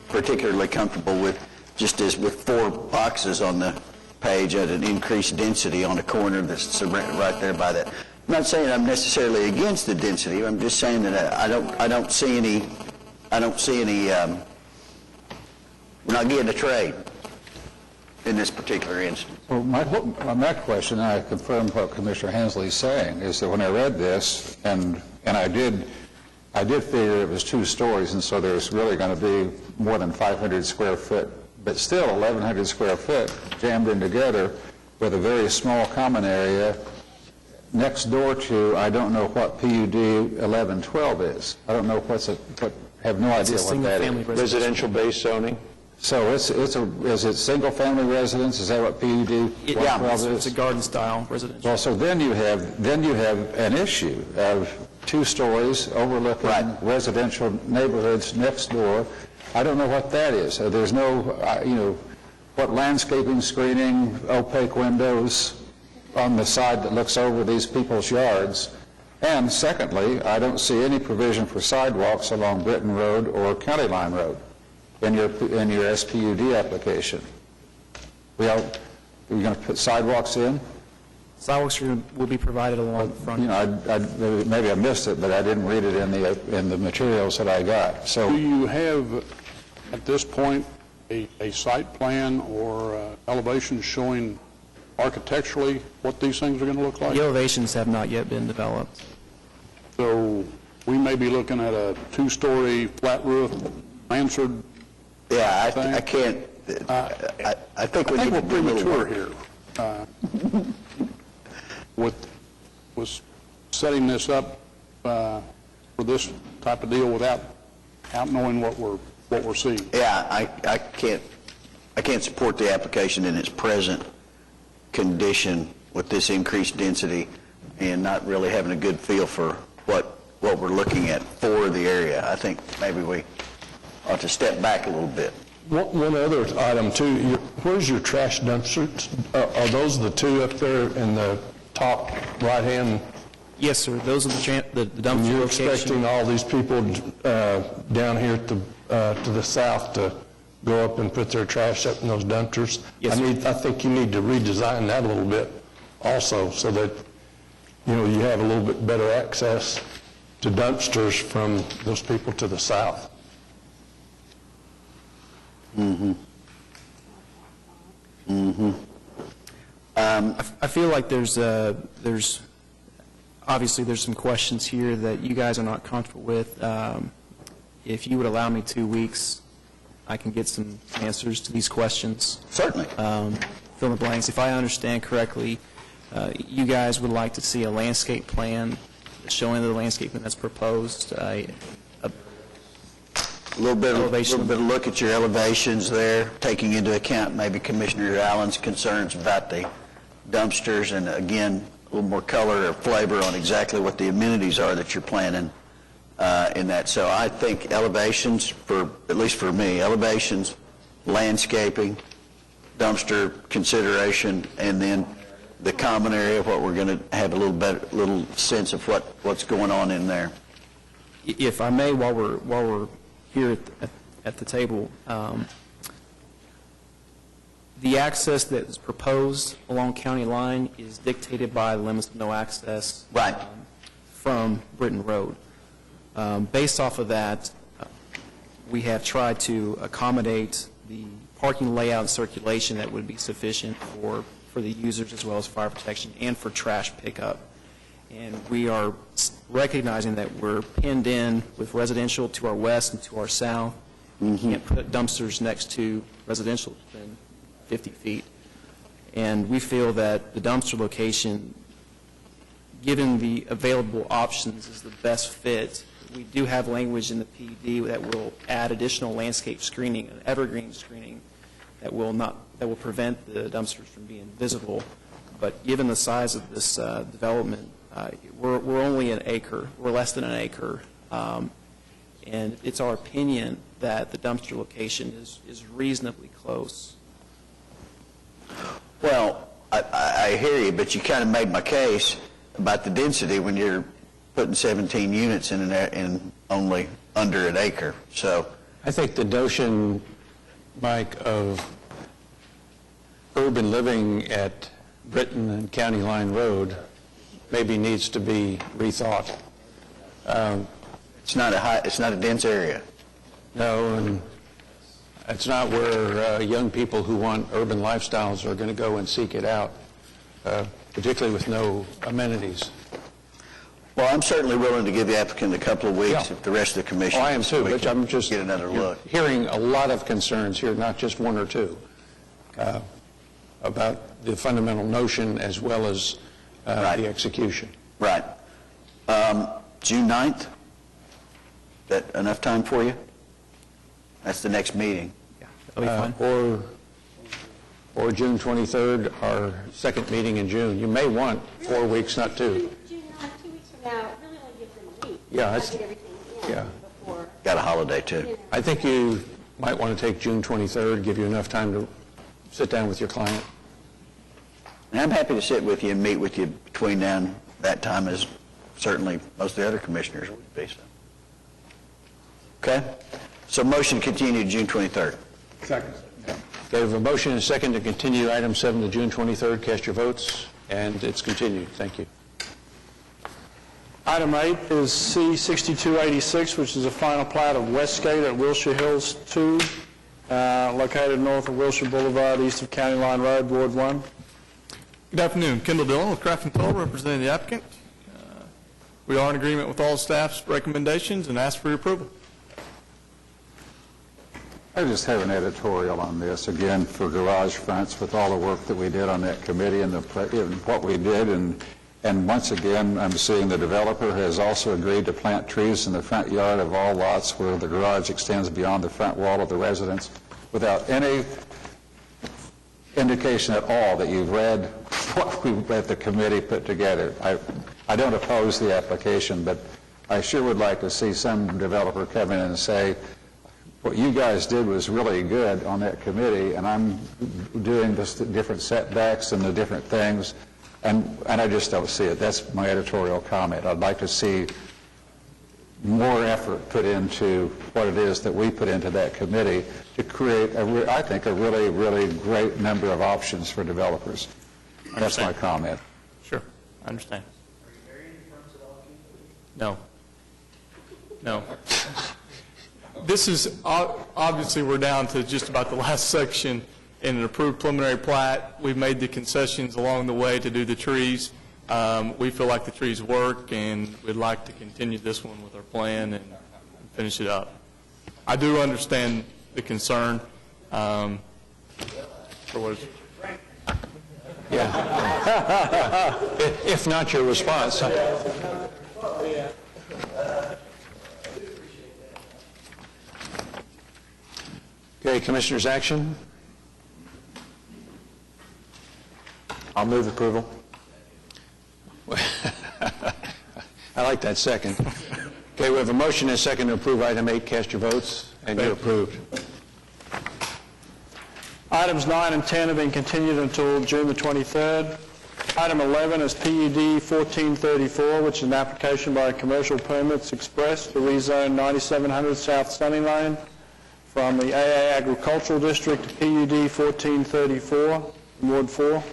Speaker 5: particularly comfortable with, just as with 4 boxes on the page at an increased density on a corner that's right there by that. I'm not saying I'm necessarily against the density. I'm just saying that I don't see any. We're not getting a trade in this particular instance.
Speaker 7: Well, my question, I confirm what Commissioner Hensley is saying, is that when I read this, and I did figure it was 2 stories, and so there's really going to be more than 500 square foot, but still 1,100 square foot jammed in together with a very small common area next door to, I don't know what PUD 1112 is. I don't know have no idea what that is.
Speaker 1: Residential-based zoning?
Speaker 7: So is it single-family residence? Is that what PUD 1112 is?
Speaker 17: It's a garden-style residential.
Speaker 7: Well, so then you have an issue of 2 stories overlooking residential neighborhoods next door. I don't know what that is. There's no, what landscaping, screening, opaque windows on the side that looks over these people's yards. And secondly, I don't see any provision for sidewalks along Britton Road or County Line Road in your SPUD application. We're going to put sidewalks in?
Speaker 17: Sidewalks will be provided along the front.
Speaker 7: You know, maybe I missed it, but I didn't read it in the materials that I got. So
Speaker 10: Do you have, at this point, a site plan or elevation showing architecturally what these things are going to look like?
Speaker 17: The elevations have not yet been developed.
Speaker 10: So we may be looking at a 2-story flat roof mansard.
Speaker 5: Yeah,
Speaker 10: thing?
Speaker 5: I can't, I think we
Speaker 10: I
Speaker 5: need
Speaker 10: think
Speaker 5: to
Speaker 10: we're
Speaker 5: do a little
Speaker 10: premature
Speaker 5: work.
Speaker 10: here. Was setting this up for this type of deal without knowing what we're seeing.
Speaker 5: Yeah, I can't support the application in its present condition with this increased density and not really having a good feel for what we're looking at for the area. I think maybe we ought to step back a little bit.
Speaker 2: One other item, too. Where's your trash dumpsters? Are those the two up there in the top right-hand?
Speaker 17: Yes, sir. Those are the dumpster
Speaker 2: And you're
Speaker 17: location.
Speaker 2: expecting all these people down here to the south to go up and put their trash up in those dumpsters?
Speaker 17: Yes, sir.
Speaker 2: I think you need to redesign that a little bit also, so that, you have a little bit better access to dumpsters from those people to the south.
Speaker 17: I feel like there's obviously there's some questions here that you guys are not comfortable with. If you would allow me 2 weeks, I can get some answers to these questions.
Speaker 5: Certainly.
Speaker 17: Fill in the blanks. If I understand correctly, you guys would like to see a landscape plan showing the landscaping that's proposed,
Speaker 5: A little bit of look at your elevations there, taking into account maybe Commissioner Allen's concerns about the dumpsters, and again, a little more color or flavor on exactly what the amenities are that you're planning in that. So I think elevations, at least for me, elevations, landscaping, dumpster consideration, and then the common area, what we're going to have a little sense of what's going on in there.
Speaker 17: If I may, while we're here at the table, the access that is proposed along county line is dictated by the limits of no access from Britton Road. Based off of that, we have tried to accommodate the parking layout and circulation that would be sufficient for the users as well as fire protection and for trash pickup. And we are recognizing that we're pinned in with residential to our west and to our south. We can't put dumpsters next to residential within 50 feet. And we feel that the dumpster location, given the available options, is the best fit. We do have language in the PD that will add additional landscape screening, an evergreen screening, that will prevent the dumpsters from being visible. But given the size of this development, we're only an acre. We're less than an acre. And it's our opinion that the dumpster location is reasonably close.
Speaker 5: Well, I hear you, but you kind of made my case about the density when you're putting 17 units in only under an acre. So
Speaker 1: I think the notion, Mike, of urban living at Britton and County Line Road maybe needs to be rethought.
Speaker 5: It's not a dense area.
Speaker 1: No, and it's not where young people who want urban lifestyles are going to go and seek it out, particularly with no amenities.
Speaker 5: Well, I'm certainly willing to give the applicant a couple of weeks if the rest of the commission.
Speaker 1: Oh, I am too,
Speaker 5: we
Speaker 1: but
Speaker 5: can
Speaker 1: I'm just
Speaker 5: get another look.
Speaker 1: hearing a lot of concerns here, not just one or two, about the fundamental notion as well as the execution.
Speaker 5: Right. June 9th? That enough time for you? That's the next meeting.
Speaker 17: That'll be fine.
Speaker 1: Or June 23rd, our second meeting in June. You may want 4 weeks, not 2.
Speaker 18: June 9, 2 weeks from now, it really only gives them a week.
Speaker 1: Yeah,
Speaker 18: to get everything in before.
Speaker 5: Got a holiday, too.
Speaker 1: I think you might want to take June 23rd, give you enough time to sit down with your client.
Speaker 5: And I'm happy to sit with you and meet with you between now and that time, as certainly most of the other commissioners would be. So. Okay? So motion continued June 23rd.
Speaker 10: Second.
Speaker 1: Okay, we have a motion and a second to continue item 7 to June 23rd. Cast your votes, and it's continued. Thank you.
Speaker 3: Item 8 is C-6286, which is a final plat of Westgate at Wilshire Hills 2, located north of Wilshire Boulevard, east of County Line Road, Ward 1.
Speaker 19: Good afternoon. Kendall Dillon with Craft & Toll, representing the applicant. We are in agreement with all staff's recommendations and ask for your approval.
Speaker 7: I just have an editorial on this, again, for garage fronts, with all the work that we did on that committee and what we did. And once again, I'm seeing the developer has also agreed to plant trees in the front yard of all lots where the garage extends beyond the front wall of the residence, without any indication at all that you've read what we let the committee put together. I don't oppose the application, but I sure would like to see some developer come in and say, what you guys did was really good on that committee, and I'm doing the different setbacks and the different things, and I just don't see it. That's my editorial comment. I'd like to see more effort put into what it is that we put into that committee to create, I think, a really, really great number of options for developers. That's my comment.
Speaker 11: Sure, I understand. No. No. This is, obviously, we're down to just about the last section in an approved preliminary plat. We've made the concessions along the way to do the trees. We feel like the trees work, and we'd like to continue this one with our plan and finish it up. I do understand the concern for what is.
Speaker 1: Yeah. If not your response. Okay, Commissioners, action.
Speaker 11: I'll move approval.
Speaker 1: I like that second. Okay, we have a motion and a second to approve item 8. Cast your votes, and you're approved.
Speaker 3: Items 9 and 10 have been continued until June the 23rd. Item 11 is PUD 1434, which is an application by Commercial Permits Express to rezone 9700 South Sunny Lane from the AA Agricultural District to PUD 1434, Ward 4.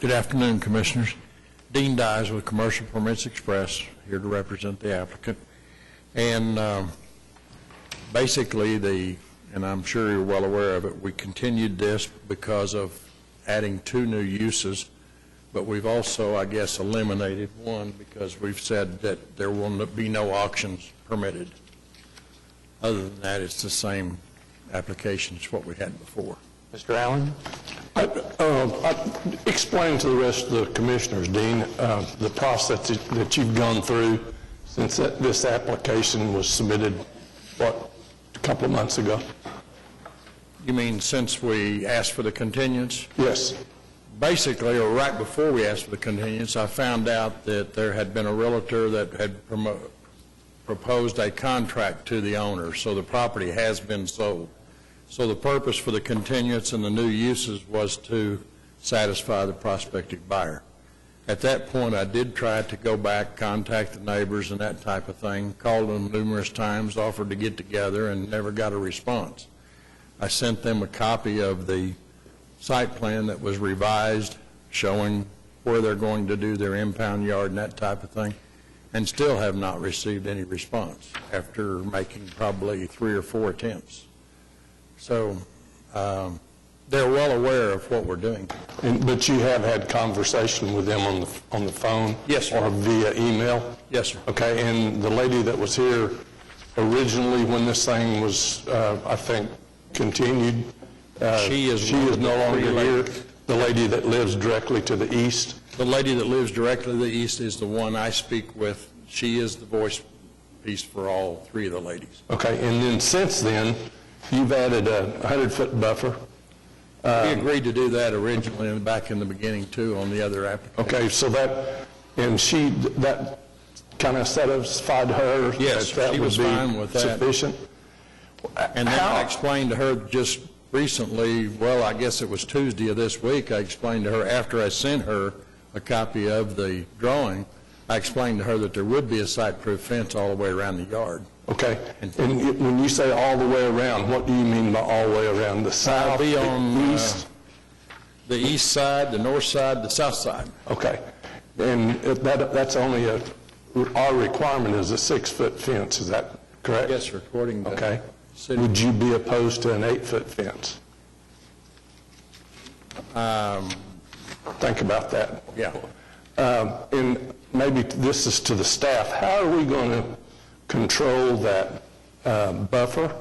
Speaker 13: Good afternoon, Commissioners. Dean Dyes with Commercial Permits Express, here to represent the applicant. And basically, and I'm sure you're well aware of it, we continued this because of adding 2 new uses, but we've also, I guess, eliminated one because we've said that there will be no auctions permitted. Other than that, it's the same application as what we had before.
Speaker 1: Mr. Allen?
Speaker 2: Explain to the rest of the commissioners, Dean, the process that you've gone through since this application was submitted, a couple of months ago?
Speaker 13: You mean since we asked for the continuance?
Speaker 2: Yes.
Speaker 13: Basically, or right before we asked for the continuance, I found out that there had been a realtor that had proposed a contract to the owner, so the property has been sold. So the purpose for the continuance and the new uses was to satisfy the prospective buyer. At that point, I did try to go back, contact the neighbors and that type of thing, called them numerous times, offered to get together, and never got a response. I sent them a copy of the site plan that was revised, showing where they're going to do their impound yard and that type of thing, and still have not received any response after making probably 3 or 4 attempts. So they're well aware of what we're doing.
Speaker 2: But you have had conversation with them on the phone?
Speaker 13: Yes, sir.
Speaker 2: Or via email?
Speaker 13: Yes, sir.
Speaker 2: Okay, and the lady that was here originally when this thing was, I think, continued,
Speaker 13: she is
Speaker 2: no longer here? The lady that lives directly to the east?
Speaker 13: The lady that lives directly to the east is the one I speak with. She is the voice piece for all 3 of the ladies.
Speaker 2: Okay, and then since then, you've added a 100-foot buffer.
Speaker 13: We agreed to do that originally and back in the beginning, too, on the other application.
Speaker 2: Okay, so that kind of satisfied her?
Speaker 13: Yes,
Speaker 2: that
Speaker 13: she was
Speaker 2: would be
Speaker 13: fine with that.
Speaker 2: Sufficient?
Speaker 13: And then I explained to her just recently, well, I guess it was Tuesday of this week, I explained to her, after I sent her a copy of the drawing, I explained to her that there would be a site-proof fence all the way around the yard.
Speaker 2: Okay. And when you say all the way around, what do you mean by all the way around? The south,
Speaker 13: It'll be on
Speaker 2: the east?
Speaker 13: the east side, the north side, the south side.
Speaker 2: Okay. And that's only our requirement is a 6-foot fence, is that correct?
Speaker 13: Yes, sir, according to
Speaker 2: Okay.
Speaker 13: city.
Speaker 2: Would you be opposed to an 8-foot fence? Think about that.
Speaker 13: Yeah.
Speaker 2: And maybe this is to the staff. How are we going to control that buffer?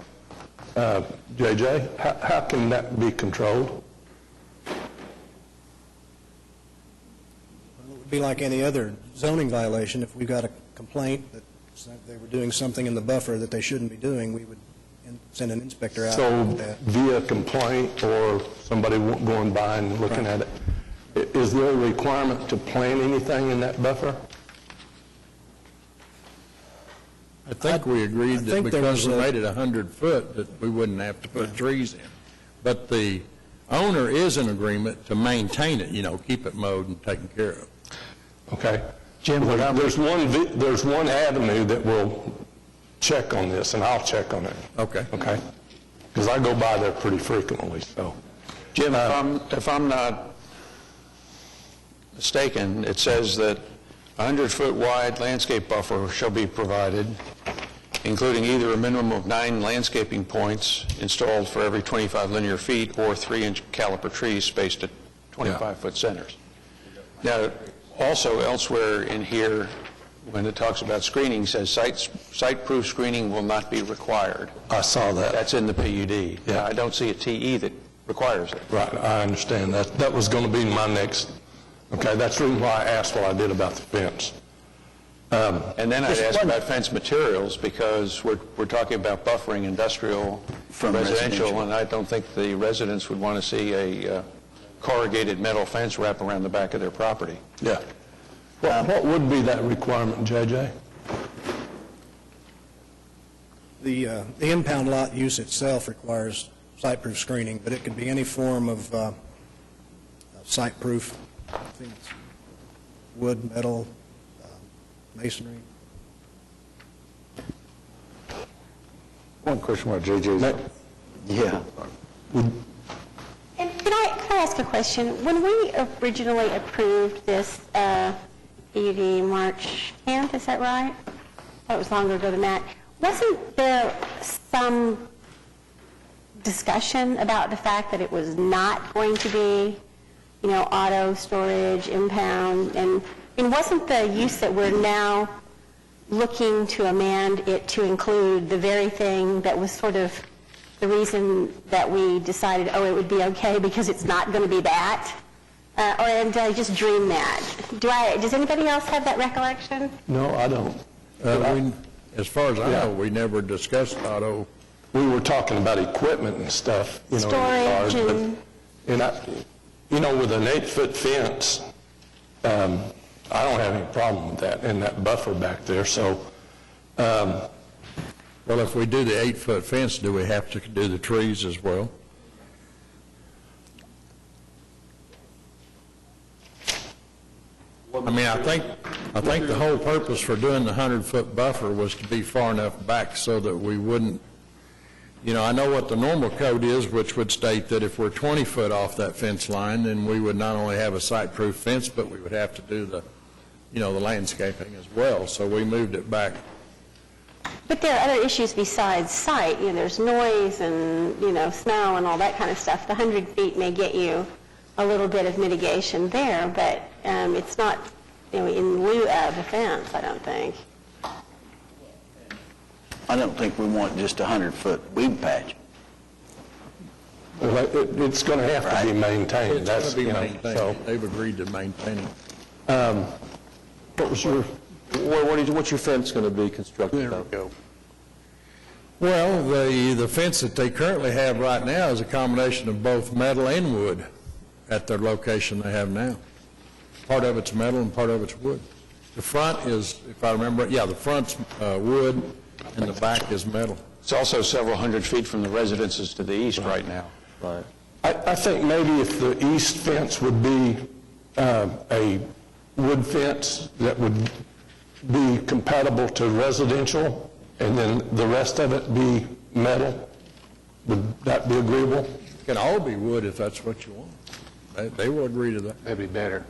Speaker 2: JJ, how can that be controlled?
Speaker 20: It would be like any other zoning violation. If we got a complaint that they were doing something in the buffer that they shouldn't be doing, we would send an inspector out.
Speaker 2: So
Speaker 20: with that.
Speaker 2: via complaint or somebody going by and looking at it, is there a requirement to plant anything in that buffer?
Speaker 13: I think we agreed that
Speaker 20: think there
Speaker 13: because we
Speaker 20: was
Speaker 13: made it 100 foot, that we wouldn't have to put trees in. But the owner is in agreement to maintain it, keep it mowed and taken care of.
Speaker 2: Okay. Jim, there's one avenue that will check on this, and I'll check on it.
Speaker 13: Okay.
Speaker 2: Okay? Because I go by there pretty frequently, so.
Speaker 1: Jim, if I'm not mistaken, it says that a 100-foot wide landscape buffer shall be provided, including either a minimum of 9 landscaping points installed for every 25 linear feet or 3-inch caliper trees spaced at 25-foot centers. Now, also elsewhere in here, when it talks about screening, says site-proof screening will not be required.
Speaker 2: I saw that.
Speaker 1: That's in the PUD.
Speaker 2: Yeah.
Speaker 1: I don't see a TE that requires it.
Speaker 2: Right, I understand that. That was going to be my next, okay, that's the reason why I asked what I did about the fence.
Speaker 1: And then I'd ask about fence materials, because we're talking about buffering industrial from residential, and I don't think the residents would want to see a corrugated metal fence wrap around the back of their property.
Speaker 2: Yeah. What would be that requirement, JJ?
Speaker 20: The impound lot use itself requires site-proof screening, but it could be any form of site-proof, I think it's wood, metal, masonry.
Speaker 15: One question about JJ's.
Speaker 5: Yeah.
Speaker 18: And can I ask a question? When we originally approved this PUD March 10th, is that right? That was longer ago than that. Wasn't there some discussion about the fact that it was not going to be, auto storage, impound, and wasn't the use that we're now looking to amend it to include the very thing that was sort of the reason that we decided, it would be okay because it's not going to be that? Or did I just dream that? Does anybody else have that recollection?
Speaker 2: No, I don't.
Speaker 13: As far as I know, we never discussed auto.
Speaker 2: We were talking about equipment and stuff,
Speaker 18: Storage
Speaker 2: in the cars, with an 8-foot fence, I don't have any problem with that, and that buffer back there, so.
Speaker 13: Well, if we do the 8-foot fence, do we have to do the trees as well? I mean, I think the whole purpose for doing the 100-foot buffer was to be far enough back so that we wouldn't, I know what the normal code is, which would state that if we're 20 foot off that fence line, then we would not only have a site-proof fence, but we would have to do the landscaping as well. So we moved it back.
Speaker 18: But there are other issues besides sight. There's noise and, smell and all that kind of stuff. The 100 feet may get you a little bit of mitigation there, but it's not, in lieu of a fence, I don't think.
Speaker 5: I don't think we want just a 100-foot weed patch.
Speaker 2: Well, it's going to have to be maintained.
Speaker 13: It's going to be maintained. So they've agreed to maintain it.
Speaker 2: What was your...
Speaker 9: What's your fence going to be constructed of?
Speaker 13: There we go. Well, the fence that they currently have right now is a combination of both metal and wood at their location they have now. Part of it's metal and part of it's wood. The front is, if I remember, the front's wood and the back is metal.
Speaker 1: It's also several hundred feet from the residences to the east right now.
Speaker 9: client.
Speaker 2: I think maybe if the east fence would be a wood fence that would be compatible to residential, and then the rest of it be metal, would that be agreeable?
Speaker 15: It can all be wood if that's what you want. They will agree to that.
Speaker 7: That'd be better.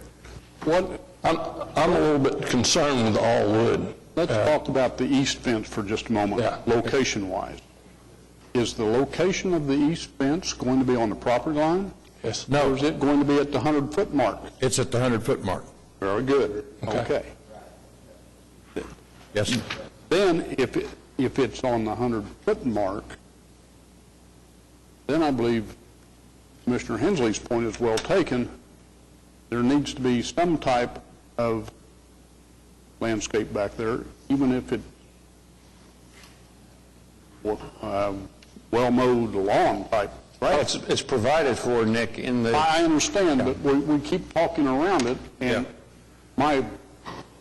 Speaker 2: I'm a little bit concerned with all wood.
Speaker 10: Let's talk about the east fence for just a moment, location-wise. Is the location of the east fence going to be on the property line?
Speaker 2: Yes.
Speaker 10: No. Or is it going to be at the 100-foot mark?
Speaker 15: It's at the 100-foot mark.
Speaker 10: Very good. Okay.
Speaker 15: Yes, sir.
Speaker 10: Then, if it's on the 100-foot mark, then I believe Commissioner Hensley's point is well taken. There needs to be some type of landscape back there, even if it well-mowed lawn type. Right?
Speaker 1: It's provided for, Nick, in the...
Speaker 10: I understand, but we keep talking around it, and the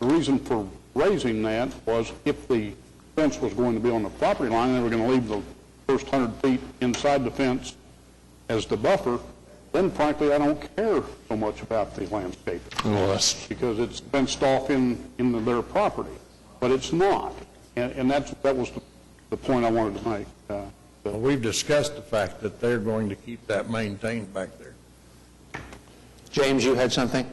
Speaker 10: reason for raising that was if the fence was going to be on the property line, and they were going to leave the first 100 feet inside the fence as the buffer, then frankly, I don't care so much about the landscape. Because it's fenced off in their property. But it's not. And that was the point I wanted to make.
Speaker 15: Well, we've discussed the fact that they're going to keep that maintained back there.
Speaker 1: James, you had something?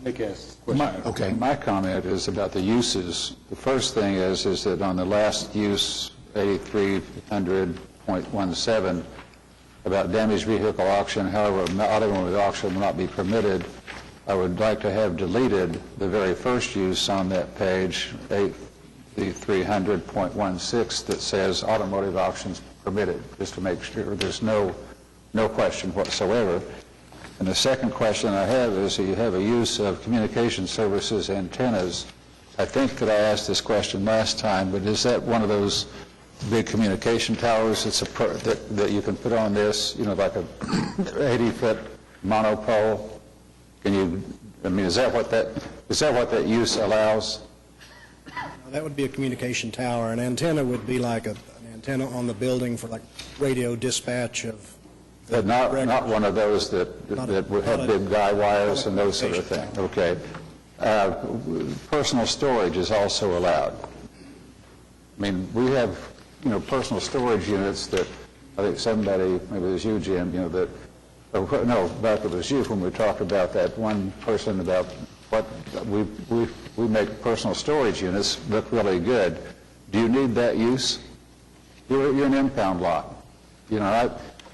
Speaker 7: Nick asked a question. My comment is about the uses. The first thing is that on the last use, 8300.17, about damaged vehicle auction, however, automobile auction will not be permitted, I would like to have deleted the very first use on that page, 8300.16, that says automotive auctions permitted, just to make sure there's no question whatsoever. And the second question I have is, you have a use of communication services antennas. I think that I asked this question last time, but is that one of those big communication towers that you can put on this, like a 80-foot monopole? Is that what that use allows?
Speaker 20: That would be a communication tower. An antenna would be like an antenna on the building for like radio dispatch of...
Speaker 7: But not one of those that would have big guy wires and those sort of things. Okay. Personal storage is also allowed. We have, personal storage units that, I think somebody, maybe it was you, Jim, back it was you when we talked about that one person about what we make personal storage units look really good. Do you need that use? You're an impound lot.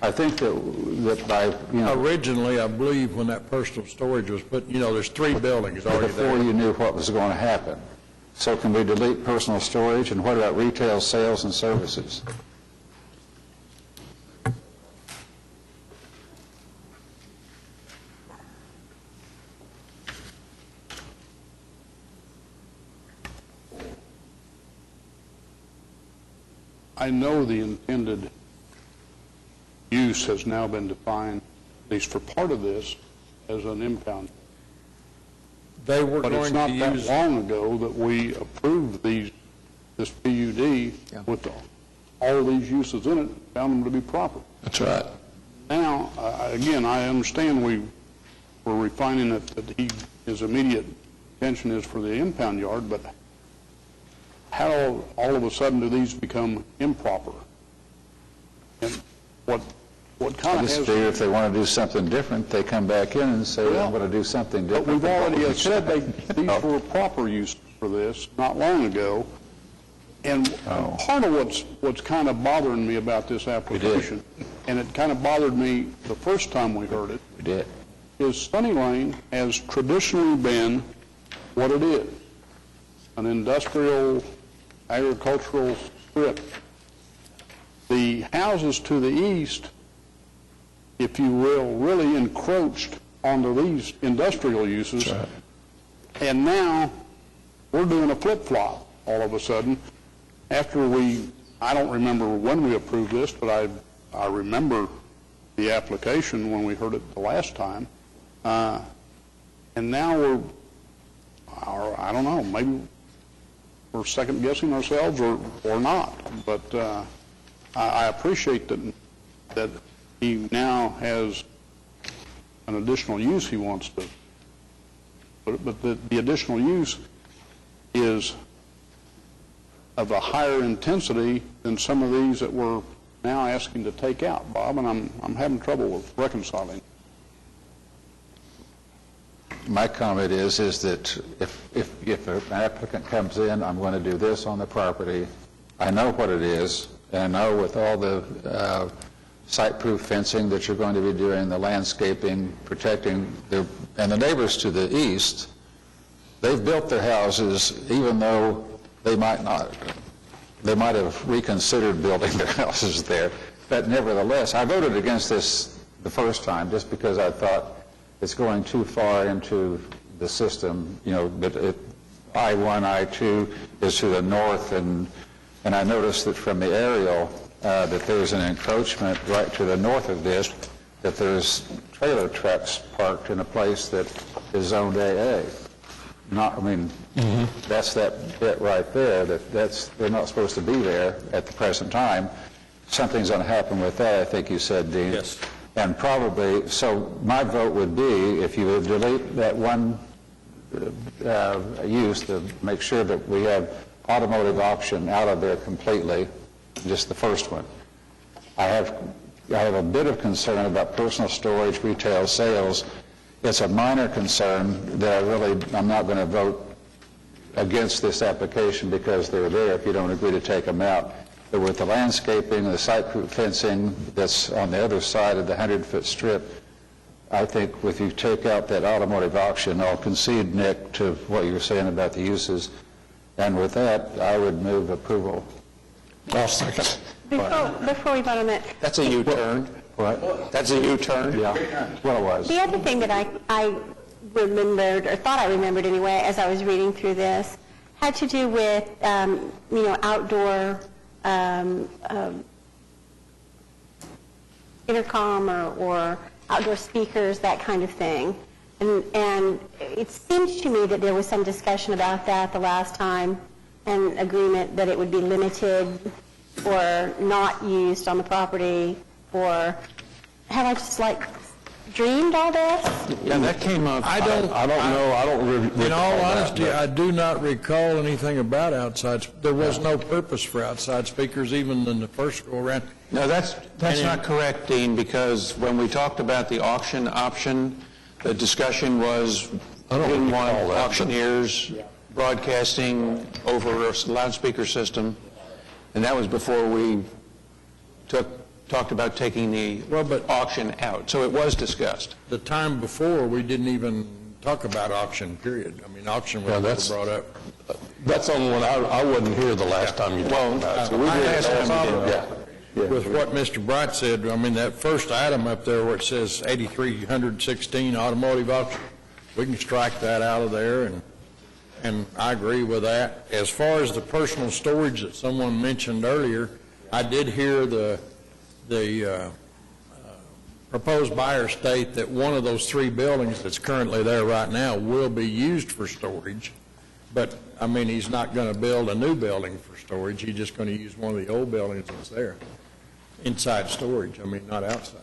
Speaker 7: I think that by,
Speaker 15: Originally, I believe when that personal storage was put, there's 3 buildings already there.
Speaker 7: Before you knew what was going to happen. So can we delete personal storage, and what about retail sales and services?
Speaker 10: I know the intended use has now been defined, at least for part of this, as an impound.
Speaker 15: They were
Speaker 10: but it's not that long ago that we approved this PUD with all these uses in it, found them to be proper.
Speaker 2: That's right.
Speaker 10: Now, again, I understand we're refining it that his immediate intention is for the impound yard, but how all of a sudden do these become improper? And what kind of has...
Speaker 7: If they want to do something different, they come back in and say, I'm going to do something different.
Speaker 10: But we've already said these were proper use for this not long ago. And part of what's kind of bothering me about this application, and it kind of bothered me the first time we heard it, is Sunny Lane has traditionally been what it is, an industrial, agricultural strip. The houses to the east, if you will, really encroached onto these industrial uses. Right. And now we're doing a flip-flop all of a sudden. After I don't remember when we approved this, but I remember the application when we heard it the last time. And now I don't know, maybe we're second-guessing ourselves or not. But I appreciate that he now has an additional use he wants to put it, but the additional use is of a higher intensity than some of these that we're now asking to take out, Bob, and I'm having trouble with reconciling.
Speaker 7: My comment is that if an applicant comes in, I'm going to do this on the property, I know what it is, and I know with all the site-proof fencing that you're going to be doing, the landscaping, protecting, and the neighbors to the east, they've built their houses even though they might not. They might have reconsidered building their houses there. But nevertheless, I voted against this the first time just because I thought it's going too far into the system. You know, but I-1, I-2 is to the north, and I noticed that from the aerial that there's an encroachment right to the north of this, that there's trailer trucks parked in a place that is zoned AA. That's that bit right there, they're not supposed to be there at the present time. Something's going to happen with that, I think you said, Dean.
Speaker 9: Yes.
Speaker 7: And probably, so my vote would be, if you would delete that one use to make sure that we have automotive auction out of there completely, just the first one. I have a bit of concern about personal storage, retail sales. It's a minor concern that I'm not going to vote against this application because they're there if you don't agree to take them out. But with the landscaping, the site-proof fencing that's on the other side of the 100-foot strip, I think if you take out that automotive auction, I'll concede, Nick, to what you were saying about the uses. And with that, I would move approval.
Speaker 2: I'll second.
Speaker 18: Before we vote on that,
Speaker 1: That's a U-turn.
Speaker 7: What?
Speaker 1: That's a U-turn?
Speaker 7: Yeah, well, it was.
Speaker 18: the other thing that I remembered, or thought I remembered anyway, as I was reading through this, had to do with, outdoor intercom or outdoor speakers, that kind of thing. And it seems to me that there was some discussion about that the last time, and agreement that it would be limited or not used on the property, or have I just dreamed all this?
Speaker 1: Yeah, that came up.
Speaker 2: I don't know. In all honesty, I do not recall anything about outside. There was no purpose for outside speakers even in the first go-around.
Speaker 1: No, that's not correct, Dean, because when we talked about the auction option, the discussion was we didn't want auctioneers broadcasting over a loudspeaker system, and that was before we talked about taking the auction out. So it was discussed.
Speaker 2: The time before, we didn't even talk about auction, period. I mean, auction was never brought up. That's the only one I wasn't here the last time you talked about it. With what Mr. Bright said, I mean, that first item up there where it says 8316 automotive auction, we can strike that out of there, and I agree with that. As far as the personal storage that someone mentioned earlier, I did hear the proposed buyer state that one of those three buildings that's currently there right now will be used for storage, but, I mean, he's not going to build a new building for storage. He's just going to use one of the old buildings that's there, inside storage, I mean, not outside.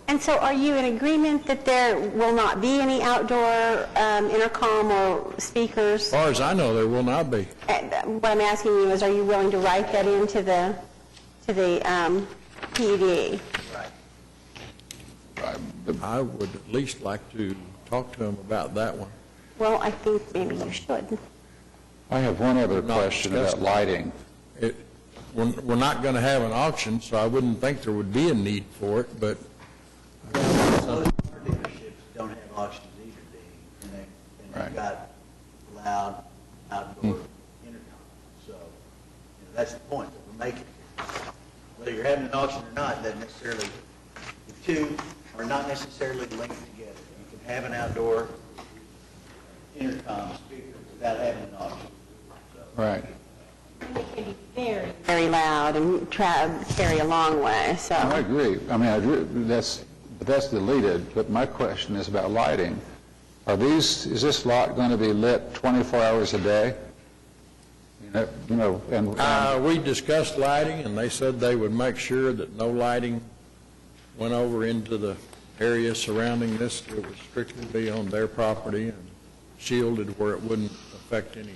Speaker 18: And so are you in agreement that there will not be any outdoor intercom or speakers?
Speaker 2: As far as I know, there will not be.
Speaker 18: What I'm asking you is, are you willing to write that into the PUD?
Speaker 2: I would at least like to talk to him about that one.
Speaker 18: Well, I think maybe you should.
Speaker 7: I have one other question about lighting.
Speaker 2: We're not going to have an auction, so I wouldn't think there would be a need for it, but...
Speaker 5: Most dealerships don't have auctions either, Dean, and they've got loud outdoor intercom. So, that's the point that we're making. Whether you're having an auction or not, doesn't necessarily, the two are not necessarily linked together. You can have an outdoor intercom speaker without having an auction. So.
Speaker 7: Right.
Speaker 18: It can be very, very loud and carry a long way, so.
Speaker 7: I agree. I mean, I agree. That's deleted, but my question is about lighting. Is this lot going to be lit 24 hours a day?
Speaker 2: We discussed lighting, and they said they would make sure that no lighting
Speaker 13: went over into the area surrounding this, it would strictly be on their property and shielded where it wouldn't affect any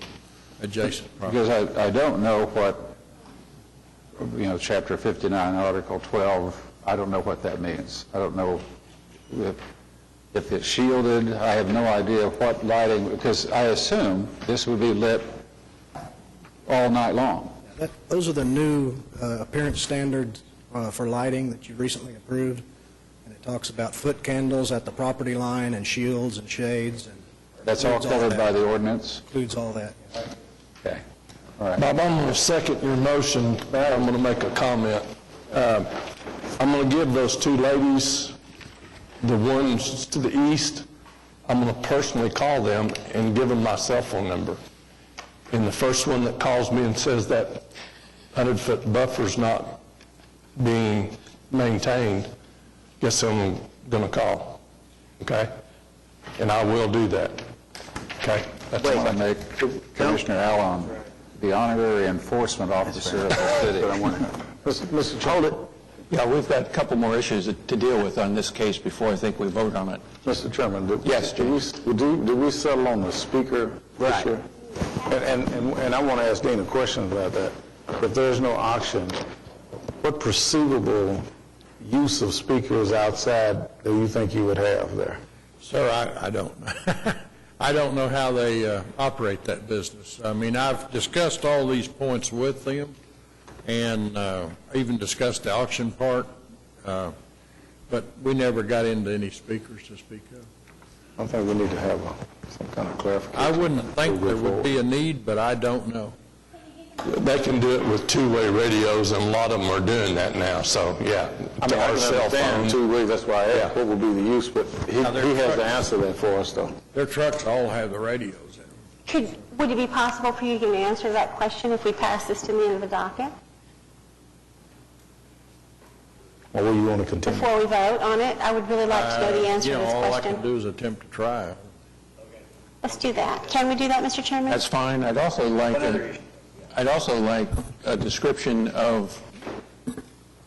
Speaker 13: adjacent property.
Speaker 7: Because I don't know what, Chapter 59, Article 12, I don't know what that means. I don't know if it's shielded. I have no idea what lighting, because I assume this would be lit all night long.
Speaker 20: Those are the new appearance standards for lighting that you recently approved, and it talks about foot candles at the property line and shields and shades. And
Speaker 7: that's all covered by the ordinance?
Speaker 20: Includes all that.
Speaker 7: Okay. All right.
Speaker 2: Bob, I'm going to second your motion. I'm going to make a comment. I'm going to give those two ladies, the ones to the east, I'm going to personally call them and give them my cell phone number. And the first one that calls me and says that 100-foot buffer's not being maintained, guess who I'm going to call, okay? And I will do that, okay?
Speaker 7: That's why I make Commissioner Allen the honorary enforcement officer of the city.
Speaker 1: Mr. Hold it. Yeah, we've got a couple more issues to deal with on this case before I think we vote on it.
Speaker 15: Mr. Chairman,
Speaker 1: Yes,
Speaker 15: did we settle on the speaker issue? And I want to ask Dean a question about that. If there's no auction, what perceivable use of speakers outside do you think you would have there?
Speaker 13: Sir, I don't know. I don't know how they operate that business. I mean, I've discussed all these points with them, and even discussed the auction part, but we never got into any speakers to speak of.
Speaker 15: I think we need to have some kind of clarification.
Speaker 13: I wouldn't think there would be a need, but I don't know.
Speaker 2: They can do it with two-way radios, and a lot of them are doing that now, so, yeah.
Speaker 15: I mean, I can understand two-way, that's why I asked what would be the use, but he has to answer that for us, though.
Speaker 13: Their trucks all have the radios in them.
Speaker 18: Would it be possible for you to answer that question if we pass this to the end of the docket?
Speaker 15: Or will you want to continue?
Speaker 18: Before we vote on it, I would really like to know the answer to this
Speaker 13: All I
Speaker 18: question.
Speaker 13: can do is attempt to try.
Speaker 18: Let's do that. Can we do that, Mr. Chairman?
Speaker 1: That's fine. I'd also like a description of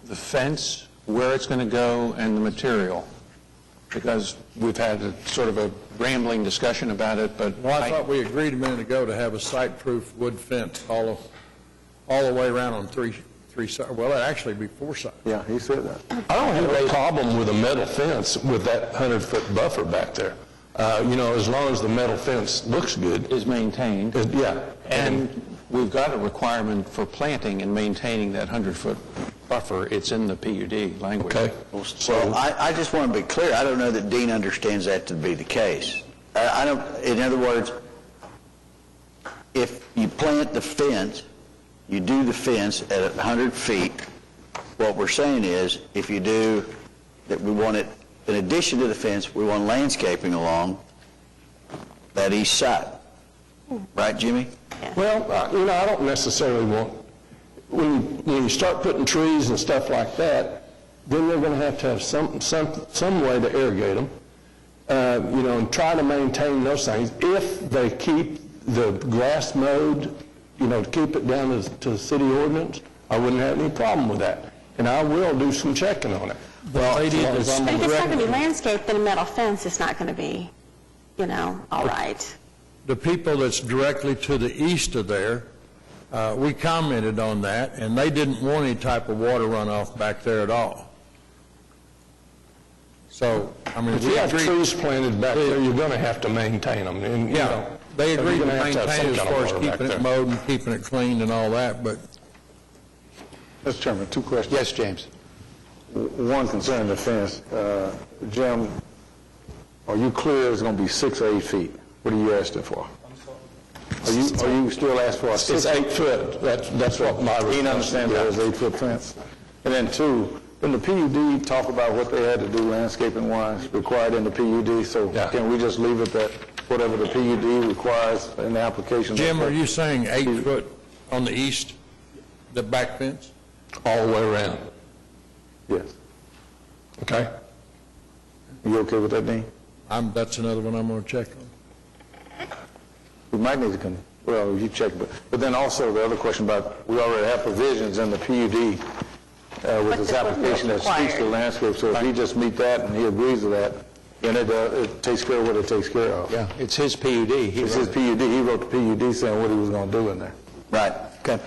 Speaker 1: the fence, where it's going to go, and the material, because we've had a sort of a rambling discussion about it, but...
Speaker 13: Well, I thought we agreed a minute ago to have a site-proof wood fence all the way around on three sides. Well, it'd actually be four sides.
Speaker 15: Yeah, he said that.
Speaker 2: I don't have a problem with a metal fence with that 100-foot buffer back there. As long as the metal fence looks good.
Speaker 1: Is maintained.
Speaker 2: Yeah.
Speaker 1: And we've got a requirement for planting and maintaining that 100-foot buffer. It's in the PUD language.
Speaker 2: Okay.
Speaker 5: So I just want to be clear, I don't know that Dean understands that to be the case. I don't, in other words, if you plant the fence, you do the fence at 100 feet, what we're saying is, if you do, that we want it, in addition to the fence, we want landscaping along that east side. Right, Jimmy?
Speaker 2: Well, I don't necessarily want, when you start putting trees and stuff like that, then they're going to have some way to irrigate them, and try to maintain those things. If they keep the grass mowed, to keep it down to the city ordinance, I wouldn't have any problem with that. And I will do some checking on it.
Speaker 18: But if it's not going to be landscaped, then a metal fence is not going to be, all right.
Speaker 13: The people that's directly to the east of there, we commented on that, and they didn't want any type of water runoff back there at all. So,
Speaker 2: if you have trees planted back there, you're going to have to maintain them. And,
Speaker 13: they agreed to maintain as far as keeping it mowed and keeping it cleaned and all that, but...
Speaker 15: Mr. Chairman, two questions.
Speaker 1: Yes, James.
Speaker 15: One concerning the fence. Jim, are you clear it's going to be 6 or 8 feet? What are you asking for? Are you still asking for a 6?
Speaker 2: It's 8 foot. That's what my
Speaker 15: He understands that as 8-foot fence. And then two, didn't the PUD talk about what they had to do landscaping-wise required in the PUD? So can we just leave it that whatever the PUD requires in the application?
Speaker 13: Jim, are you saying 8 foot on the east, the back fence?
Speaker 2: All the way around.
Speaker 15: Yes.
Speaker 2: Okay.
Speaker 15: You okay with that, Dean?
Speaker 13: That's another one I'm going to check on.
Speaker 15: We might need to you check, but then also the other question about, we already have provisions in the PUD with his application that speaks to landscape, so if he just meet that and he agrees to that, then it takes care of what it takes care of.
Speaker 1: Yeah, it's his PUD.
Speaker 15: It's his PUD. He wrote the PUD saying what he was going to do in there.
Speaker 5: Right, okay.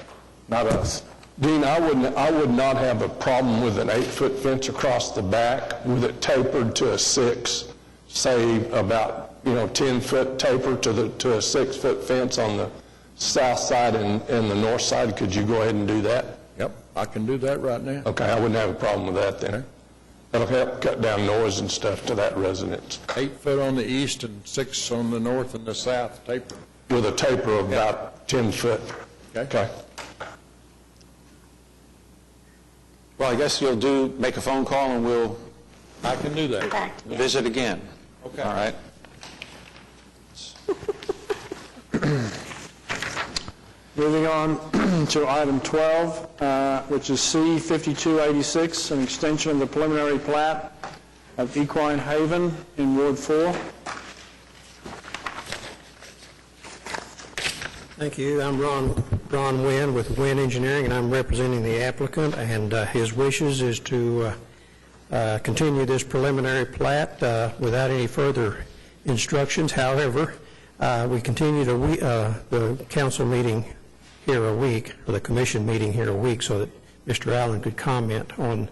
Speaker 15: Not us.
Speaker 2: Dean, I would not have a problem with an 8-foot fence across the back with it tapered to a 6, say about 10-foot taper to a 6-foot fence on the south side and the north side. Could you go ahead and do that?
Speaker 7: Yep, I can do that right now.
Speaker 2: Okay, I wouldn't have a problem with that then. That'll help cut down noise and stuff to that residence.
Speaker 7: 8 foot on the east and 6 on the north and the south taper.
Speaker 2: With a taper of about 10 foot. Okay.
Speaker 1: Well, I guess you'll make a phone call and we'll
Speaker 7: I can do that.
Speaker 1: visit again.
Speaker 7: Okay.
Speaker 1: All right.
Speaker 3: Moving on to item 12, which is C-5286, an extension of the preliminary plat of Equine Haven in Ward 4.
Speaker 20: Thank you. I'm Ron Wynn with Wynn Engineering, and I'm representing the applicant, and his wishes is to continue this preliminary plat without any further instructions. However, we continue the council meeting here a week, or the commission meeting here a week, so that Mr. Allen could comment on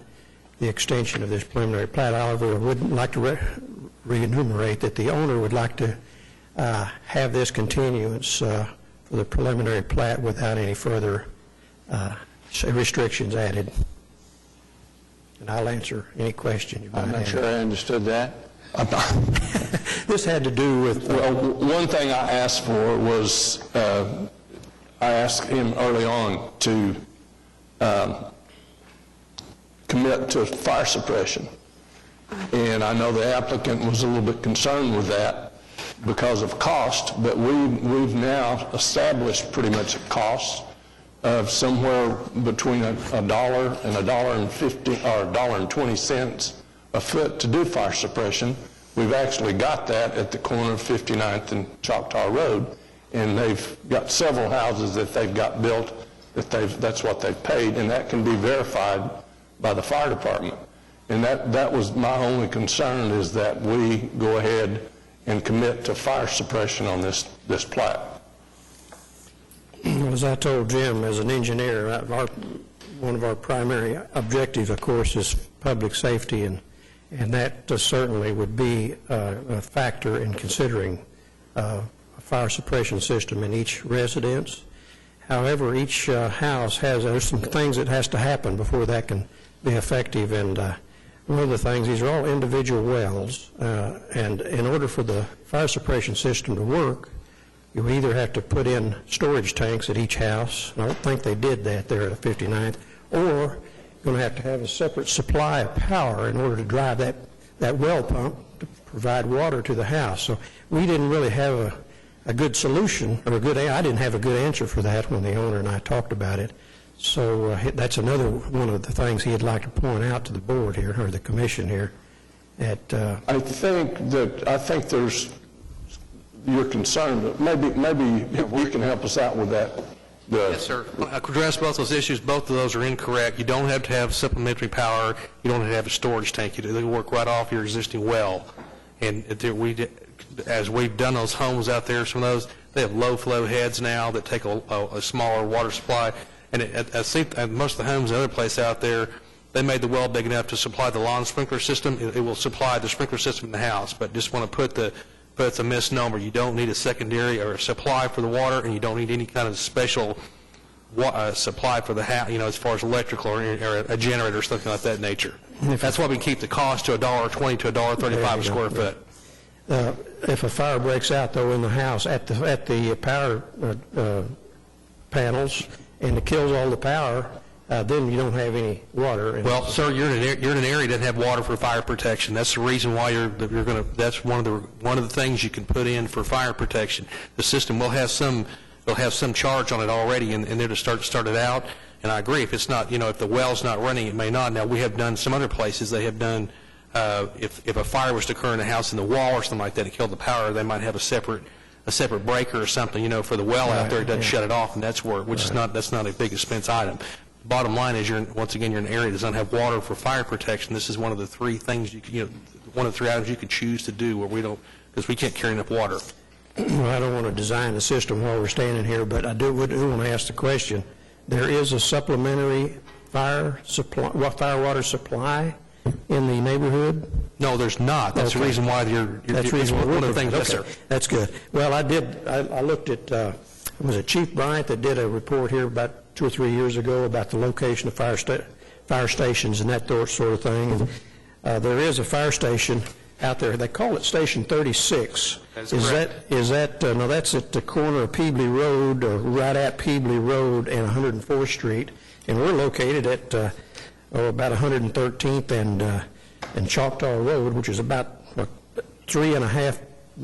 Speaker 20: the extension of this preliminary plat. However, I would like to re-enumerate that the owner would like to have this continuance for the preliminary plat without any further restrictions added. And I'll answer any question you might have.
Speaker 1: I'm not sure I understood that.
Speaker 20: This had to do with...
Speaker 2: Well, one thing I asked for was, I asked him early on to commit to fire suppression. And I know the applicant was a little bit concerned with that because of cost, but we've now established pretty much a cost of somewhere between $1 and $1.50 or $1.20 a foot to do fire suppression. We've actually got that at the corner of 59th and Choctaw Road, and they've got several houses that they've got built that's what they've paid, and that can be verified by the fire department. And that was my only concern, is that we go ahead and commit to fire suppression on this plat.
Speaker 20: As I told Jim, as an engineer, one of our primary objectives, of course, is public safety, and that certainly would be a factor in considering a fire suppression system in each residence. However, each house there's some things that has to happen before that can be effective, and one of the things, these are all individual wells, and in order for the fire suppression system to work, you either have to put in storage tanks at each house, and I don't think they did that there at 59th, or you're going to have a separate supply of power in order to drive that well pump to provide water to the house. So we didn't really have a good solution, or I didn't have a good answer for that when the owner and I talked about it. So that's another one of the things he'd like to point out to the board here, or the commission here. I
Speaker 2: think there's your concern, but maybe you can help us out with that.
Speaker 8: Yes, sir. Address both those issues. Both of those are incorrect. You don't have to have supplementary power. You don't have to have a storage tank. They work right off your existing well. And as we've done those homes out there, some of those, they have low flow heads now that take a smaller water supply. And I think at most of the homes, the other place out there, they made the well big enough to supply the lawn sprinkler system. It will supply the sprinkler system in the house, but just want to but it's a misnomer. You don't need a secondary or a supply for the water, and you don't need any kind of special supply for the house, as far as electrical or a generator or something like that nature. That's why we keep the cost to $1.20 to $1.35 a square foot.
Speaker 20: If a fire breaks out, though, in the house at the power panels, and it kills all the power, then you don't have any water.
Speaker 8: Well, sir, you're in an area that doesn't have water for fire protection. That's the reason why you're going to. That's one of the things you can put in for fire protection. The system will have some charge on it already, and there to start it out. And I agree, if it's not, if the well's not running, it may not. Now we have done some other places. They have done. If a fire was to occur in a house in the wall or something like that, it killed the power, they might have a separate breaker or something, for the well out there. It doesn't shut it off, and that's not a big expense item. bottom line is, once again, you're in an area that doesn't have water for fire protection. This is one of the three things one of the three items you could choose to do where we don't, because we can't carry enough water.
Speaker 20: Well, I don't want to design the system while we're standing here, but I do want to ask the question. There is a supplementary fire water supply in the neighborhood?
Speaker 8: No, there's not. That's the reason why
Speaker 20: That's the reason
Speaker 8: one of the things. Yes,
Speaker 20: Okay,
Speaker 8: sir.
Speaker 20: that's good. Well, I looked at, was it Chief Bryant that did a report here about 2 or 3 years ago about the location of fire stations and that sort of thing. And there is a fire station out there. They call it Station 36. Is that now that's at the corner of Peebly Road, or right at Peebly Road and 104th Street, and we're located at about 113th and Choctaw Road, which is about 3.5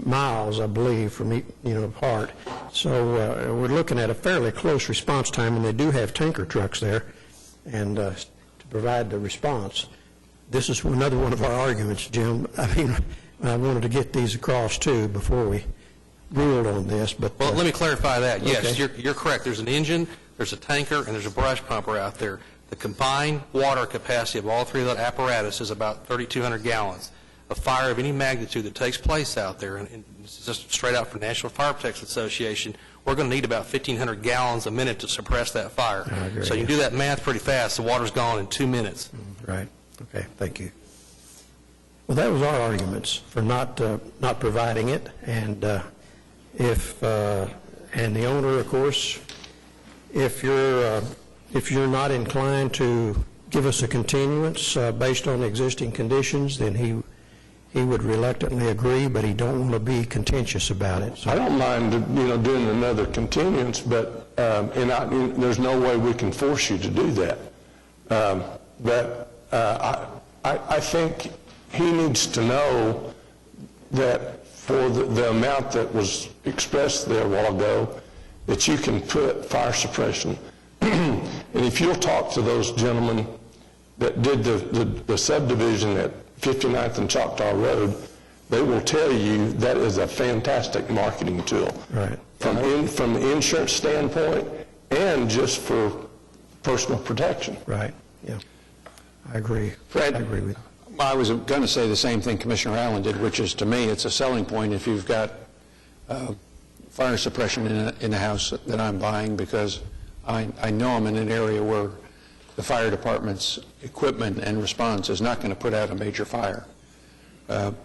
Speaker 20: miles, I believe, from apart. So we're looking at a fairly close response time, and they do have tanker trucks there, and to provide the response. This is another one of our arguments, Jim. I mean, I wanted to get these across too before we ruled on this. But
Speaker 8: well, let me clarify that. Yes,
Speaker 20: okay.
Speaker 8: you're correct. There's an engine, there's a tanker, and there's a brush pumper out there. The combined water capacity of all three of that apparatus is about 3,200 gallons. A fire of any magnitude that takes place out there, and this is just straight out from National Fire Protection Association, we're going to need about 1,500 gallons a minute to suppress that fire.
Speaker 20: I agree.
Speaker 8: So you can do that math pretty fast. The water's gone in 2 minutes.
Speaker 20: Right. Okay. Thank you. Well, that was our arguments for not providing it, and and the owner, of course, if you're not inclined to give us a continuance based on the existing conditions, then he would reluctantly agree, but he don't want to be contentious about it. So.
Speaker 2: I don't mind, doing another continuance, but there's no way we can force you to do that. I think he needs to know that for the amount that was expressed there a while ago, that you can put fire suppression. And if you'll talk to those gentlemen that did the subdivision at 59th and Choctaw Road, they will tell you that is a fantastic marketing tool.
Speaker 20: Right.
Speaker 2: From the insurance standpoint and just for personal protection.
Speaker 20: Right. Yeah. I agree.
Speaker 1: Fred,
Speaker 20: I agree with you.
Speaker 1: I was going to say the same thing Commissioner Allen did, which is, to me, it's a selling point if you've got fire suppression in a house that I'm buying, because I know I'm in an area where the fire department's equipment and response is not going to put out a major fire. But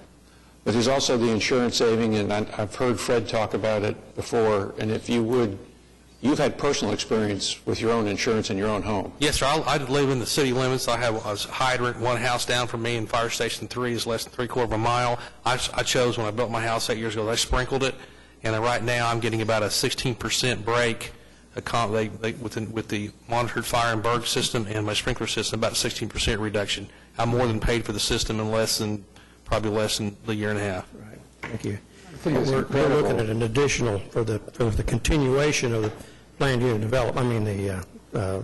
Speaker 1: there's also the insurance saving, and I've heard Fred talk about it before, and if you would, you've had personal experience with your own insurance in your own home.
Speaker 8: Yes, sir. I live in the city limits. I have a hydrant one house down from me, and Fire Station 3 is less than 3/4 mile. I chose, when I built my house 8 years ago, I sprinkled it, and right now I'm getting about a 16% break with the monitored fire and burn system and my sprinkler system, about a 16% reduction. I more than paid for the system in probably less than a year and a half.
Speaker 20: Right. Thank you. We're looking at an additional, for the continuation of the planned unit development, the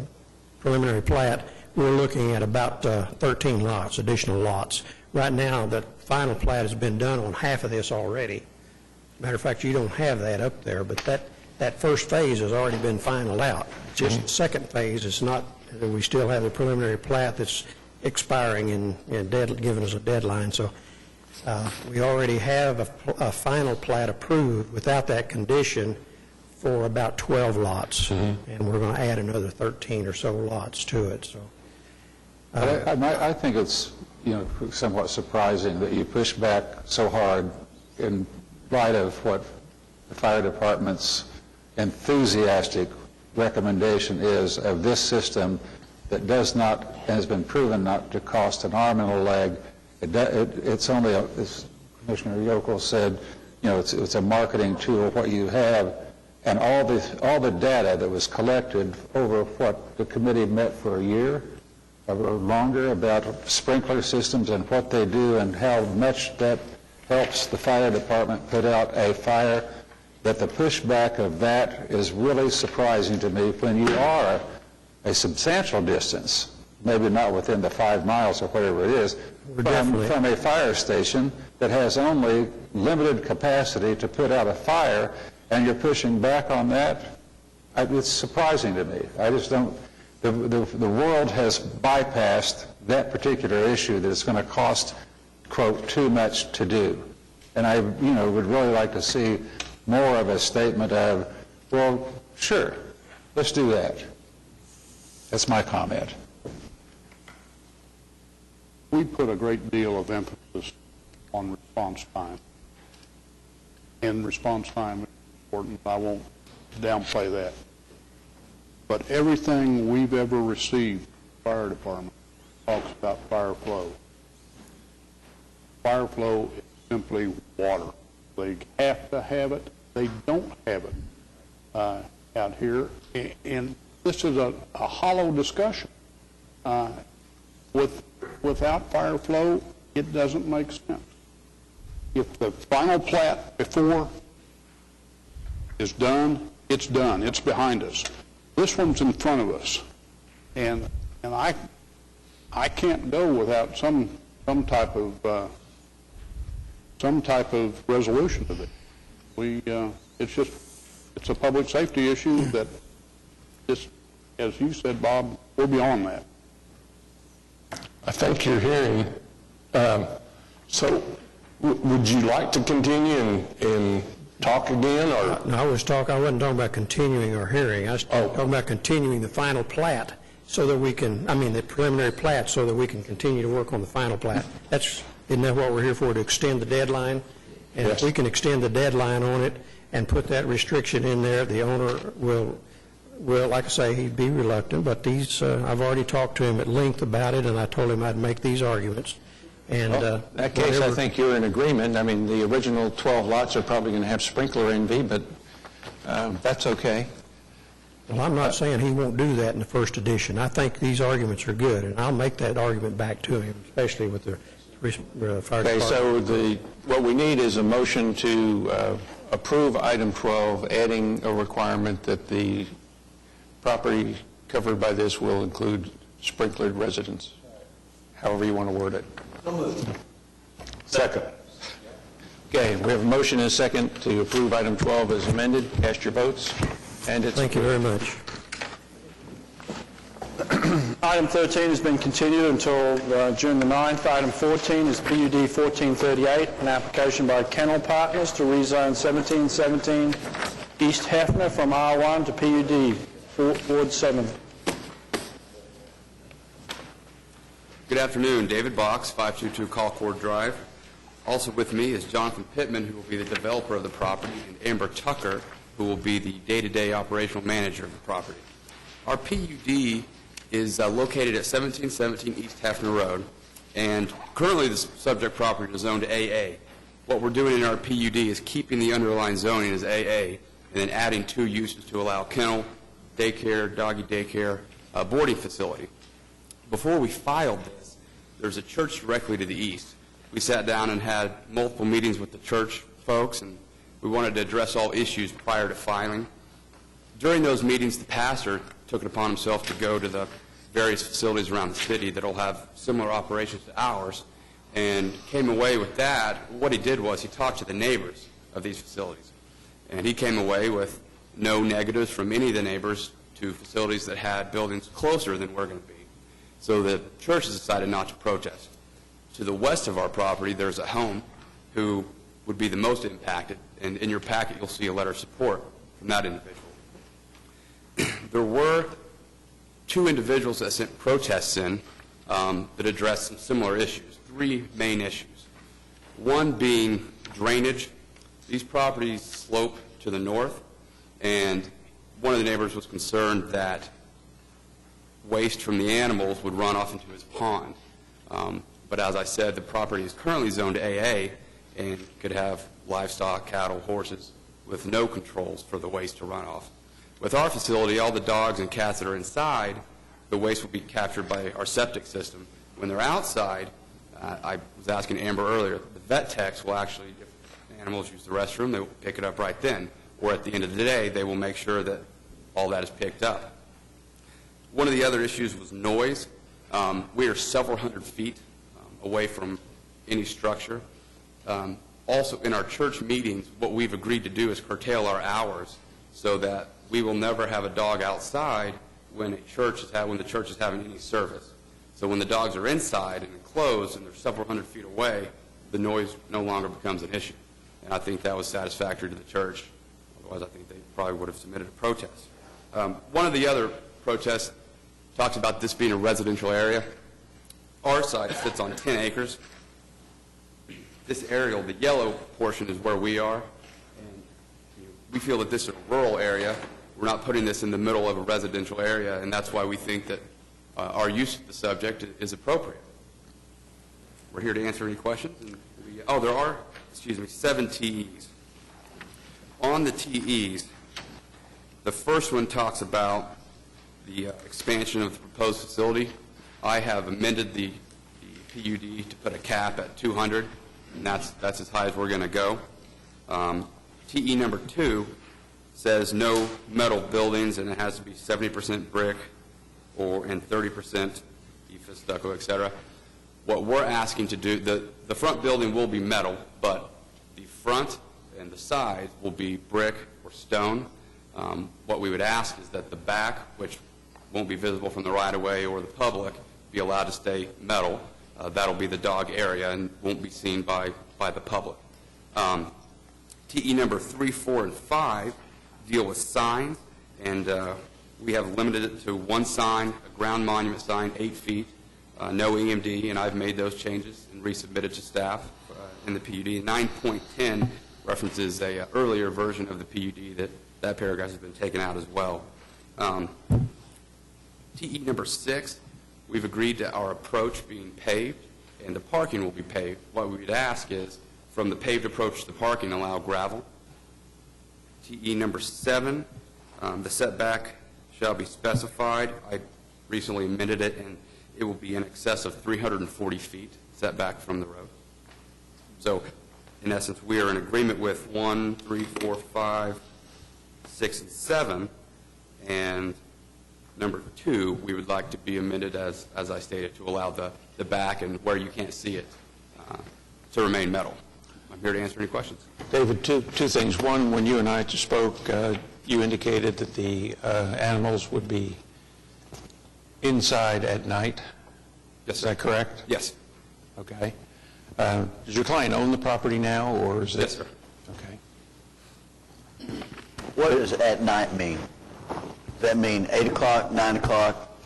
Speaker 20: preliminary plat, we're looking at about 13 lots, additional lots. Right now, the final plat has been done on half of this already. Matter of fact, you don't have that up there, but that first phase has already been finalized out. Just the second phase is not, we still have the preliminary plat that's expiring and giving us a deadline. So we already have a final plat approved without that condition for about 12 lots, and we're going to add another 13 or so lots to it. So
Speaker 7: I think it's somewhat surprising that you push back so hard in light of what the fire department's enthusiastic recommendation is of this system that does not, and has been proven not to cost an arm and a leg. It's only, as Commissioner Yokel said, it's a marketing tool. What you have, and all the data that was collected over what the committee met for a year or longer about sprinkler systems and what they do and how much that helps the fire department put out a fire, that the pushback of that is really surprising to me when you are a substantial distance, maybe not within the 5 miles or whatever it is, from a fire station that has only limited capacity to put out a fire, and you're pushing back on that. It's surprising to me. I just don't the world has bypassed that particular issue, that it's going to cost, quote, too much to do. And I, would really like to see more of a statement of, well, sure, let's do that. That's my comment.
Speaker 10: We put a great deal of emphasis on response time. And response time is important. I won't downplay that. But everything we've ever received from the fire department talks about fire flow. Fire flow is simply water. They have to have it. They don't have it out here. And this is a hollow discussion. Without fire flow, it doesn't make sense. If the final plat before is done, it's done. It's behind us. This one's in front of us, and I can't go without some type of resolution to it. It's a public safety issue that just, as you said, Bob, we're beyond that.
Speaker 2: I think you're hearing. So, would you like to continue and talk again, or?
Speaker 20: No, I wasn't talking about continuing our hearing. I was talking about continuing the final plat so that we can, the preliminary plat, so that we can continue to work on the final plat. Isn't that what we're here for, to extend the deadline? And
Speaker 2: Yes.
Speaker 20: if we can extend the deadline on it and put that restriction in there, the owner will, like I say, he'd be reluctant, but I've already talked to him at length about it, and I told him I'd make these arguments. And
Speaker 1: In that case, I think you're in agreement. The original 12 lots are probably going to have sprinkler envy, but that's okay.
Speaker 20: Well, I'm not saying he won't do that in the first edition. I think these arguments are good, and I'll make that argument back to him, especially with the fire department.
Speaker 1: Okay, so what we need is a motion to approve item 12, adding a requirement that the property covered by this will include sprinklered residence, however you want to word it.
Speaker 2: Second.
Speaker 1: Okay, we have a motion and a second to approve item 12 as amended. Cast your votes. And it's
Speaker 20: Thank you very much.
Speaker 3: Item 13 has been continued until June the 9th. Item 14 is PUD 1438, an application by Kennel Partners to rezone 1717 East Hefner from R1 to PUD, Ward 7.
Speaker 21: Good afternoon. David Box, 522 Colcord Drive. Also with me is Jonathan Pittman, who will be the developer of the property, and Amber Tucker, who will be the day-to-day operational manager of the property. Our PUD is located at 1717 East Hefner Road, and currently the subject property is zoned AA. What we're doing in our PUD is keeping the underlying zoning as AA, and then adding 2 uses to allow kennel, daycare, doggy daycare, boarding facility. Before we filed this, there's a church directly to the east. We sat down and had multiple meetings with the church folks, and we wanted to address all issues prior to filing. During those meetings, the pastor took it upon himself to go to the various facilities around the city that will have similar operations to ours, and came away with that. What he did was he talked to the neighbors of these facilities, and he came away with no negatives from any of the neighbors to facilities that had buildings closer than we're going to be. So the church has decided not to protest. To the west of our property, there's a home who would be the most impacted, and in your packet you'll see a letter of support from that individual. There were 2 individuals that sent protests in that addressed some similar issues, 3 main issues. One being drainage. These properties slope to the north, and one of the neighbors was concerned that waste from the animals would run off into his pond. But as I said, the property is currently zoned AA and could have livestock, cattle, horses, with no controls for the waste to run off. With our facility, all the dogs and cats that are inside, the waste will be captured by our septic system. When they're outside, I was asking Amber earlier, the vet techs will actually, if animals use the restroom, they will pick it up right then. Or at the end of the day, they will make sure that all that is picked up. One of the other issues was noise. We are several hundred feet away from any structure. Also, in our church meetings, what we've agreed to do is curtail our hours so that we will never have a dog outside when the church is having any service. So when the dogs are inside and enclosed and they're several hundred feet away, the noise no longer becomes an issue. And I think that was satisfactory to the church. Otherwise, I think they probably would have submitted a protest. One of the other protests talks about this being a residential area. Our site sits on 10 acres. This aerial, the yellow portion, is where we are. And we feel that this is a rural area. We're not putting this in the middle of a residential area, and that's why we think that our use of the subject is appropriate. We're here to answer any questions. There are, 7 TEs. On the TEs, the first one talks about the expansion of the proposed facility. I have amended the PUD to put a cap at 200, and that's as high as we're going to go. TE number 2 says no metal buildings, and it has to be 70% brick and 30% EIFS, stucco, etc. What we're asking to do, the front building will be metal, but the front and the sides will be brick or stone. What we would ask is that the back, which won't be visible from the right-of-way or the public, be allowed to stay metal. That'll be the dog area and won't be seen by the public. TE number 3, 4, and 5 deal with signs, and we have limited it to one sign, a ground monument sign, 8 feet, no EMD, and I've made those changes and resubmitted to staff in the PUD. 9.10 references a earlier version of the PUD that paragraph has been taken out as well. TE number 6, we've agreed to our approach being paved, and the parking will be paved. What we would ask is, from the paved approach to the parking, allow gravel. TE number 7, the setback shall be specified. I recently amended it, and it will be in excess of 340 feet setback from the road. So, in essence, we are in agreement with 1, 3, 4, 5, 6, and 7, and number 2, we would like to be amended, as I stated, to allow the back and where you can't see it to remain metal. I'm here to answer any questions.
Speaker 1: David, two things. One, when you and I spoke, you indicated that the animals would be inside at night.
Speaker 21: Yes,
Speaker 1: sir. Is that correct?
Speaker 21: Yes.
Speaker 1: Okay. Does your client own the property now, or is it?
Speaker 21: Yes, sir.
Speaker 1: Okay.
Speaker 5: What does at night mean? Does that mean 8 o'clock, 9 o'clock,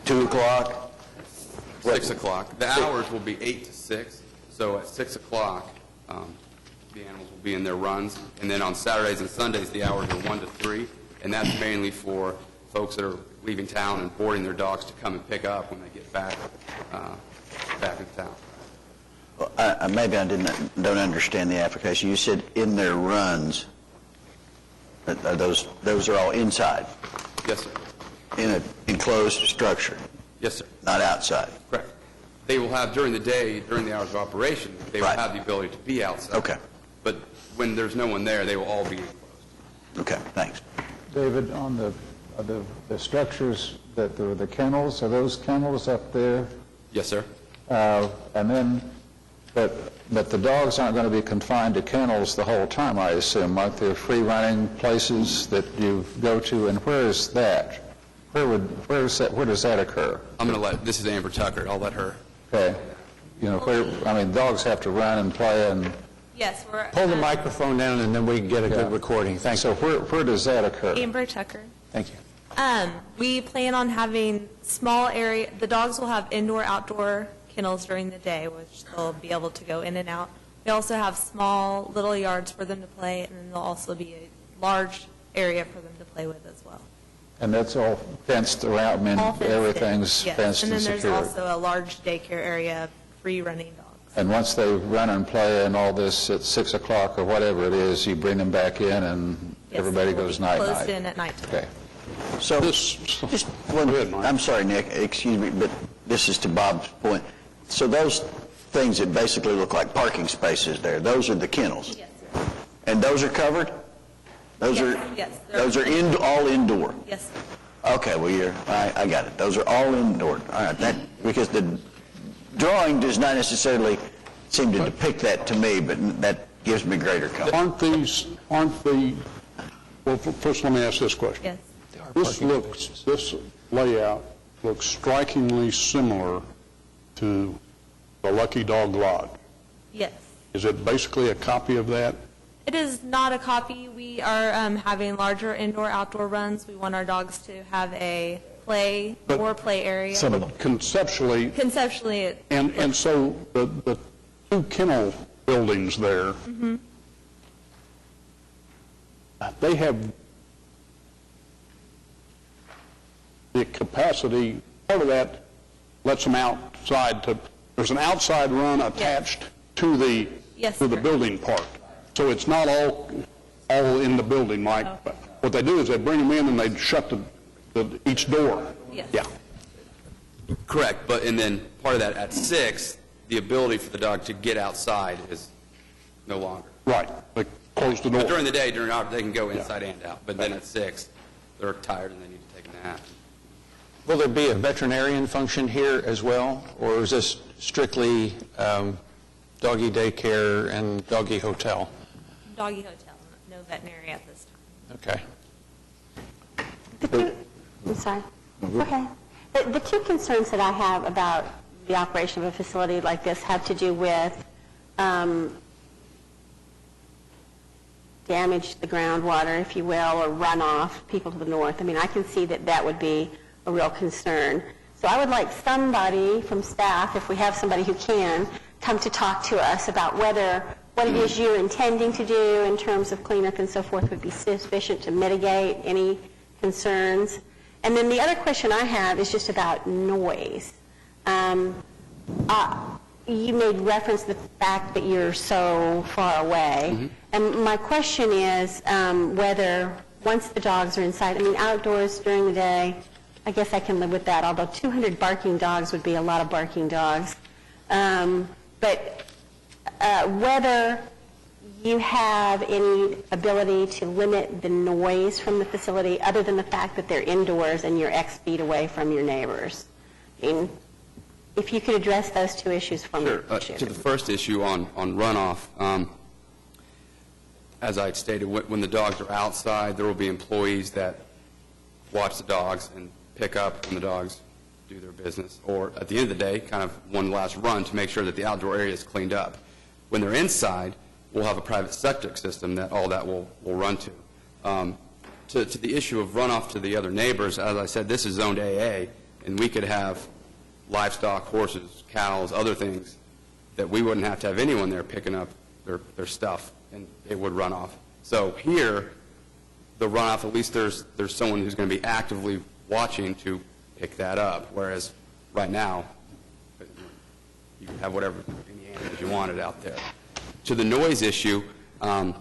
Speaker 5: 2 o'clock?
Speaker 21: 6 o'clock. The hours will be 8 to 6. So at 6 o'clock, the animals will be in their runs. And then on Saturdays and Sundays, the hours are 1 to 3. And that's mainly for folks that are leaving town and boarding their dogs to come and pick up when they get back in town.
Speaker 5: Well, maybe I don't understand the application. You said in their runs. Those are all inside?
Speaker 21: Yes, sir.
Speaker 5: In an enclosed structure?
Speaker 21: Yes, sir.
Speaker 5: Not outside?
Speaker 21: Correct. They will have, during the day, during the hours of operation, they will have the ability to be outside.
Speaker 5: Okay.
Speaker 21: But when there's no one there, they will all be enclosed.
Speaker 5: Okay, thanks.
Speaker 7: David, on the structures, the kennels, are those kennels up there?
Speaker 21: Yes, sir.
Speaker 7: And then, but the dogs aren't going to be confined to kennels the whole time, I assume. Aren't there free-running places that you go to, and where is that? Where does that occur?
Speaker 21: This is Amber Tucker. I'll let her.
Speaker 7: Okay. Dogs have to run and play and...
Speaker 4: Yes, we're...
Speaker 1: Pull the microphone down, and then we can get a good recording. Thanks.
Speaker 7: So where does that occur?
Speaker 4: Amber Tucker.
Speaker 1: Thank you.
Speaker 4: We plan on having small area, the dogs will have indoor-outdoor kennels during the day, which they'll be able to go in and out. We also have small little yards for them to play, and then there'll also be a large area for them to play with as well.
Speaker 7: And that's all fenced around, everything's
Speaker 4: yes.
Speaker 7: fenced and
Speaker 4: And then
Speaker 7: secured.
Speaker 4: there's also a large daycare area of free-running dogs.
Speaker 7: And once they run and play and all this at 6 o'clock or whatever it is, you bring them back in and everybody goes night-night.
Speaker 4: Closed in at night.
Speaker 7: Okay.
Speaker 5: So, just one, I'm sorry, Nick, excuse me, but this is to Bob's point. So those things that basically look like parking spaces there, those are the kennels?
Speaker 4: Yes, sir.
Speaker 5: And those are covered? Those are all indoor?
Speaker 4: Yes, sir.
Speaker 5: Okay, well, I got it. Those are all indoor. All right, because the drawing does not necessarily seem to depict that to me, but that gives me greater comfort.
Speaker 10: Well, first let me ask this question.
Speaker 4: Yes.
Speaker 10: This layout looks strikingly similar to the Lucky Dog Lodge.
Speaker 4: Yes.
Speaker 10: Is it basically a copy of that?
Speaker 4: It is not a copy. We are having larger indoor-outdoor runs. We want our dogs to have a more play area.
Speaker 10: Conceptually,
Speaker 4: Conceptually,
Speaker 10: and so the two kennel buildings there, they have the capacity, part of that lets them outside there's an outside run attached to the building part. So it's not all in the building, Mike. But what they do is they bring them in and they shut each door.
Speaker 4: Yes.
Speaker 10: Yeah.
Speaker 21: Correct, and then part of that, at 6, the ability for the dog to get outside is no longer.
Speaker 10: Right. They close the door.
Speaker 21: But during the day, they can go inside and out. But then at 6, they're tired and they need to take a nap.
Speaker 1: Will there be a veterinarian function here as well, or is this strictly doggy daycare and doggy hotel?
Speaker 4: doggy hotel, no veterinary at this time.
Speaker 1: Okay.
Speaker 18: I'm sorry. Okay. The two concerns that I have about the operation of a facility like this have to do with damage to the groundwater, if you will, or runoff, people to the north. I mean, I can see that that would be a real concern. So I would like somebody from staff, if we have somebody who can, come to talk to us about whether what it is you're intending to do in terms of cleanup and so forth would be sufficient to mitigate any concerns. And then the other question I have is just about noise. You made reference to the fact that you're so far away. And my question is whether once the dogs are inside, I mean, outdoors during the day, I guess I can live with that, although 200 barking dogs would be a lot of barking dogs. But whether you have any ability to limit the noise from the facility other than the fact that they're indoors and you're X feet away from your neighbors. I mean, if you could address those two issues for me.
Speaker 21: Sure. To the first issue on runoff, as I had stated, when the dogs are outside, there will be employees that watch the dogs and pick up when the dogs do their business, or at the end of the day, kind of one last run to make sure that the outdoor area is cleaned up. When they're inside, we'll have a private septic system that all that will run to. To the issue of runoff to the other neighbors, as I said, this is zoned AA, and we could have livestock, horses, cows, other things that we wouldn't have to have anyone there picking up their stuff, and it would run off. So here, the runoff, at least there's someone who's going to be actively watching to pick that up, whereas right now, you can have whatever any animals you wanted out there. To the noise issue, I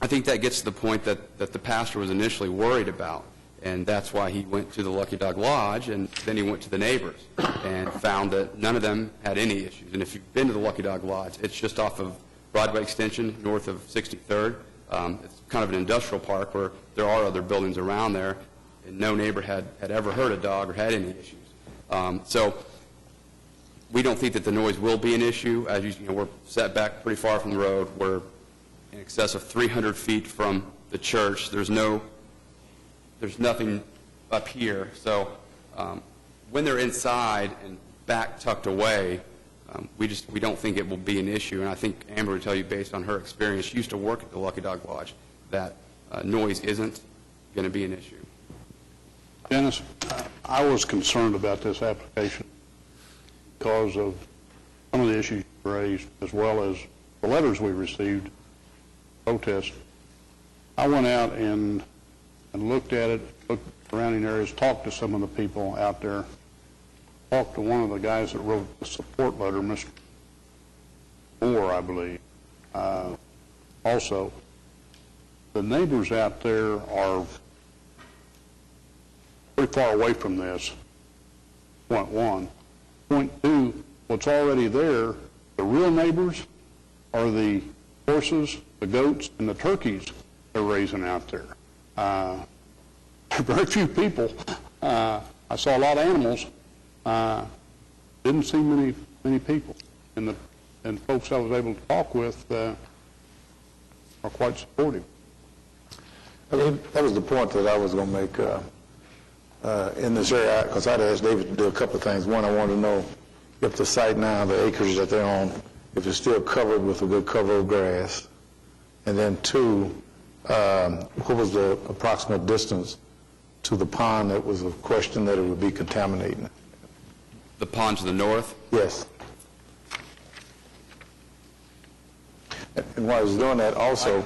Speaker 21: think that gets to the point that the pastor was initially worried about, and that's why he went to the Lucky Dog Lodge, and then he went to the neighbors and found that none of them had any issues. And if you've been to the Lucky Dog Lodge, it's just off of Broadway Extension, north of 63rd. It's kind of an industrial park where there are other buildings around there, and no neighbor had ever heard a dog or had any issues. So we don't think that the noise will be an issue. As you know, we're set back pretty far from the road. We're in excess of 300 feet from the church. There's nothing up here. So when they're inside and back tucked away, we don't think it will be an issue. And I think Amber would tell you, based on her experience, she used to work at the Lucky Dog Lodge, that noise isn't going to be an issue.
Speaker 10: Dennis, I was concerned about this application because of some of the issues you raised, as well as the letters we received, protest. I went out and looked at it, looked at surrounding areas, talked to some of the people out there, talked to one of the guys that wrote the support letter, Mr. Moore, I believe. Also, the neighbors out there are pretty far away from this, point one. Point two, what's already there, the real neighbors are the horses, the goats, and the turkeys they're raising out there. Very few people. I saw a lot of animals. Didn't see many people. And folks I was able to talk with are quite supportive.
Speaker 15: That was the point that I was going to make. in this area, because I'd asked David to do a couple of things. One, I wanted to know if the site now, the acres that they're on, if it's still covered with a good cover of grass. And then two, what was the approximate distance to the pond that was a question that it would be contaminating?
Speaker 21: The pond to the north?
Speaker 15: Yes. And while I was doing that also,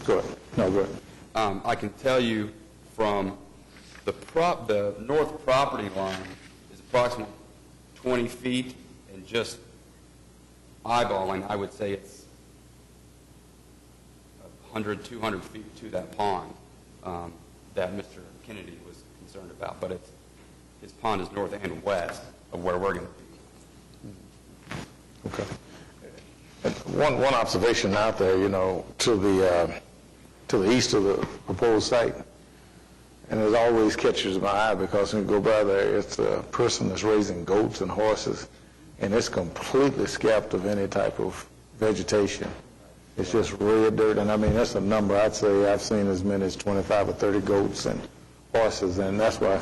Speaker 15: go ahead. No, go ahead.
Speaker 21: I can tell you from the north property line is approximately 20 feet, and just eyeballing, I would say it's 100, 200 feet to that pond that Mr. Kennedy was concerned about. But his pond is north and west of where we're going to be.
Speaker 15: Okay. And one observation out there, to the east of the proposed site, and it always catches my eye because when you go by there, it's a person that's raising goats and horses, and it's completely scapt of any type of vegetation. It's just red dirt, and I mean, that's a number. I'd say I've seen as many as 25 or 30 goats and horses, and that's why.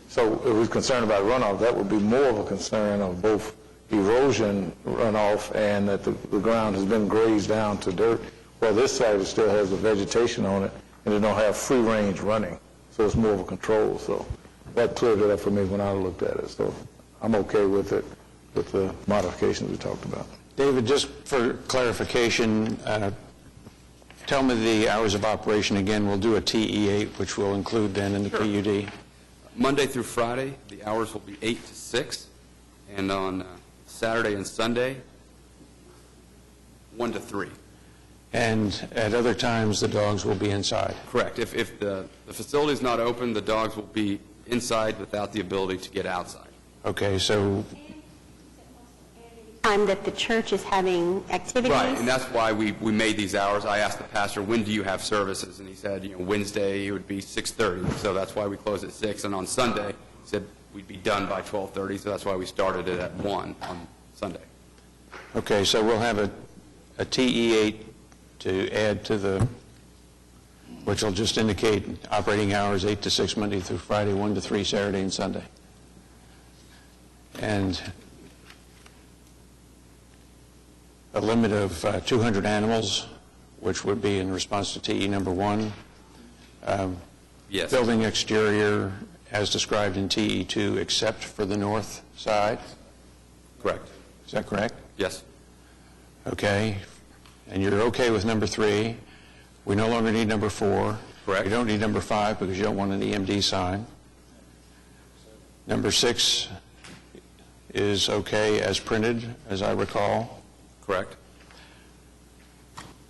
Speaker 15: So if we're concerned about runoff, that would be more of a concern of both erosion runoff and that the ground has been grazed down to dirt. Well, this side still has the vegetation on it, and it don't have free range running, so it's more of a control. So that cleared it up for me when I looked at it. So I'm okay with it, with the modifications we talked about.
Speaker 1: David, just for clarification, tell me the hours of operation again. We'll do a TE8, which will include then in the PUD.
Speaker 21: Monday through Friday, the hours will be 8 to 6, and on Saturday and Sunday, 1 to 3.
Speaker 1: And at other times, the dogs will be inside?
Speaker 21: Correct. If the facility is not open, the dogs will be inside without the ability to get outside.
Speaker 1: Okay, so...
Speaker 18: Time that the church is having activities?
Speaker 21: Right, and that's why we made these hours. I asked the pastor, when do you have services? And he said, Wednesday it would be 6:30, so that's why we closed at 6. And on Sunday, he said we'd be done by 12:30, so that's why we started it at 1 on Sunday.
Speaker 1: Okay, so we'll have a TE8 to add to the, which will just indicate operating hours 8 to 6 Monday through Friday, 1 to 3 Saturday and Sunday. And a limit of 200 animals, which would be in response to TE number 1.
Speaker 21: Yes.
Speaker 1: Building exterior as described in TE 2 except for the north side.
Speaker 21: Correct.
Speaker 1: Is that correct?
Speaker 21: Yes.
Speaker 1: Okay. And you're okay with number 3. We no longer need number 4.
Speaker 21: Correct.
Speaker 1: You don't need number 5 because you don't want an EMD sign. Number 6 is okay as printed, as I recall.
Speaker 21: Correct.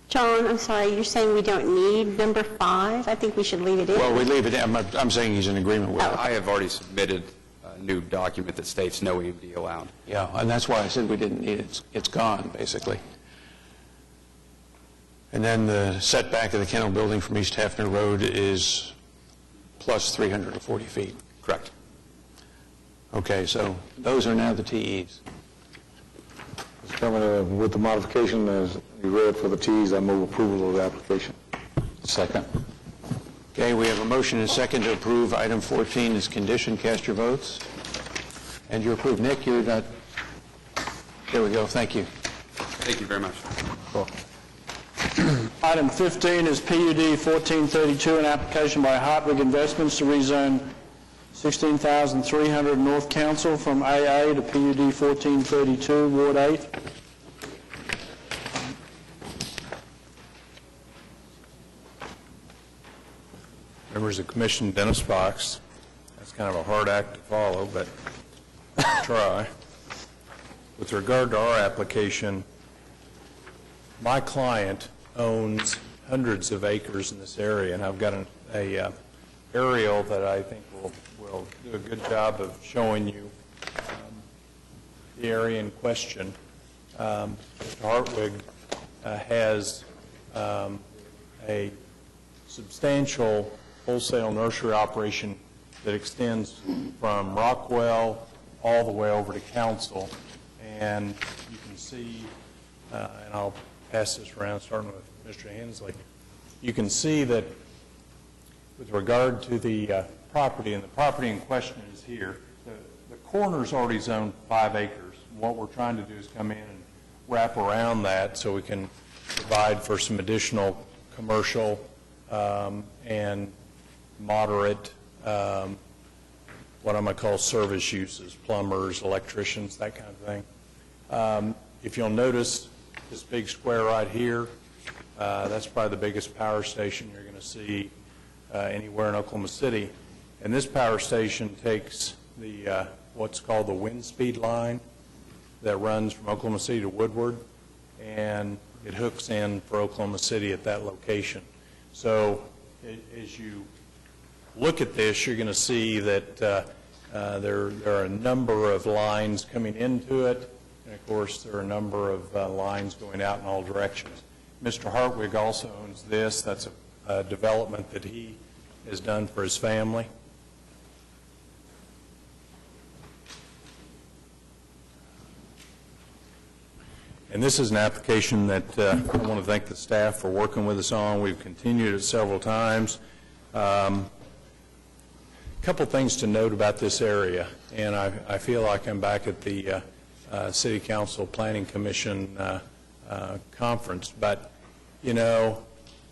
Speaker 18: John, I'm sorry, you're saying we don't need number 5? I think we should leave it in.
Speaker 1: Well, we leave it in. I'm saying he's in agreement with it.
Speaker 21: I have already submitted a new document that states no EMD allowed.
Speaker 1: Yeah, and that's why I said we didn't need it. It's gone, basically. And then the setback of the kennel building from East Hefner Road is plus 340 feet.
Speaker 21: Correct.
Speaker 1: Okay, so those are now the TEs.
Speaker 15: Mr. Chairman, with the modification as you read for the Ts, I move approval of the application.
Speaker 7: Second.
Speaker 1: Okay, we have a motion and a second to approve item 14 as conditioned. Cast your votes. And you're approved. Nick, you're not... There we go. Thank you.
Speaker 21: Thank you very much.
Speaker 3: Item 15 is PUD 1432, an application by Hartwig Investments to rezone 16,300 North Council from AA to PUD 1432, Ward 8.
Speaker 13: Members of the Commission, Dennis Fox. That's kind of a hard act to follow, but I'll try. With regard to our application, my client owns hundreds of acres in this area, and I've got an aerial that I think will do a good job of showing you the area in question. Mr. Hartwig has a substantial wholesale nursery operation that extends from Rockwell all the way over to Council. And you can see, and I'll pass this around starting with Mr. Hensley, you can see that with regard to the property, and the property in question is here. The corner's already zoned 5 acres. What we're trying to do is come in and wrap around that so we can provide for some additional commercial and moderate, what I'm going to call service uses, plumbers, electricians, that kind of thing. If you'll notice this big square right here, that's probably the biggest power station you're going to see anywhere in Oklahoma City. And this power station takes the what's called the wind speed line that runs from Oklahoma City to Woodward, and it hooks in for Oklahoma City at that location. So as you look at this, you're going to see that there are a number of lines coming into it, and of course there are a number of lines going out in all directions. Mr. Hartwig also owns this. That's a development that he has done for his family. And this is an application that I want to thank the staff for working with us on. We've continued it several times. A couple things to note about this area, and I feel like I'm back at the City Council Planning Commission conference, but you know,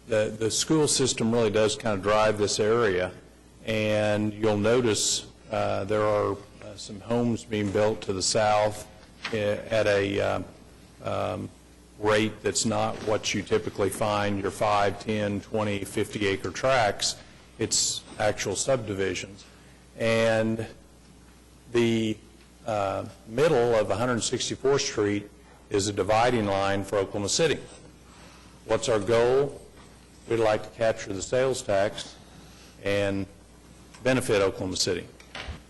Speaker 13: the school system really does kind of drive this area, and you'll notice there are some homes being built to the south at a rate that's not what you typically find your 5, 10, 20, 50 acre tracts. It's actual subdivisions. And the middle of 164th Street is a dividing line for Oklahoma City. What's our goal? We'd like to capture the sales tax and benefit Oklahoma City.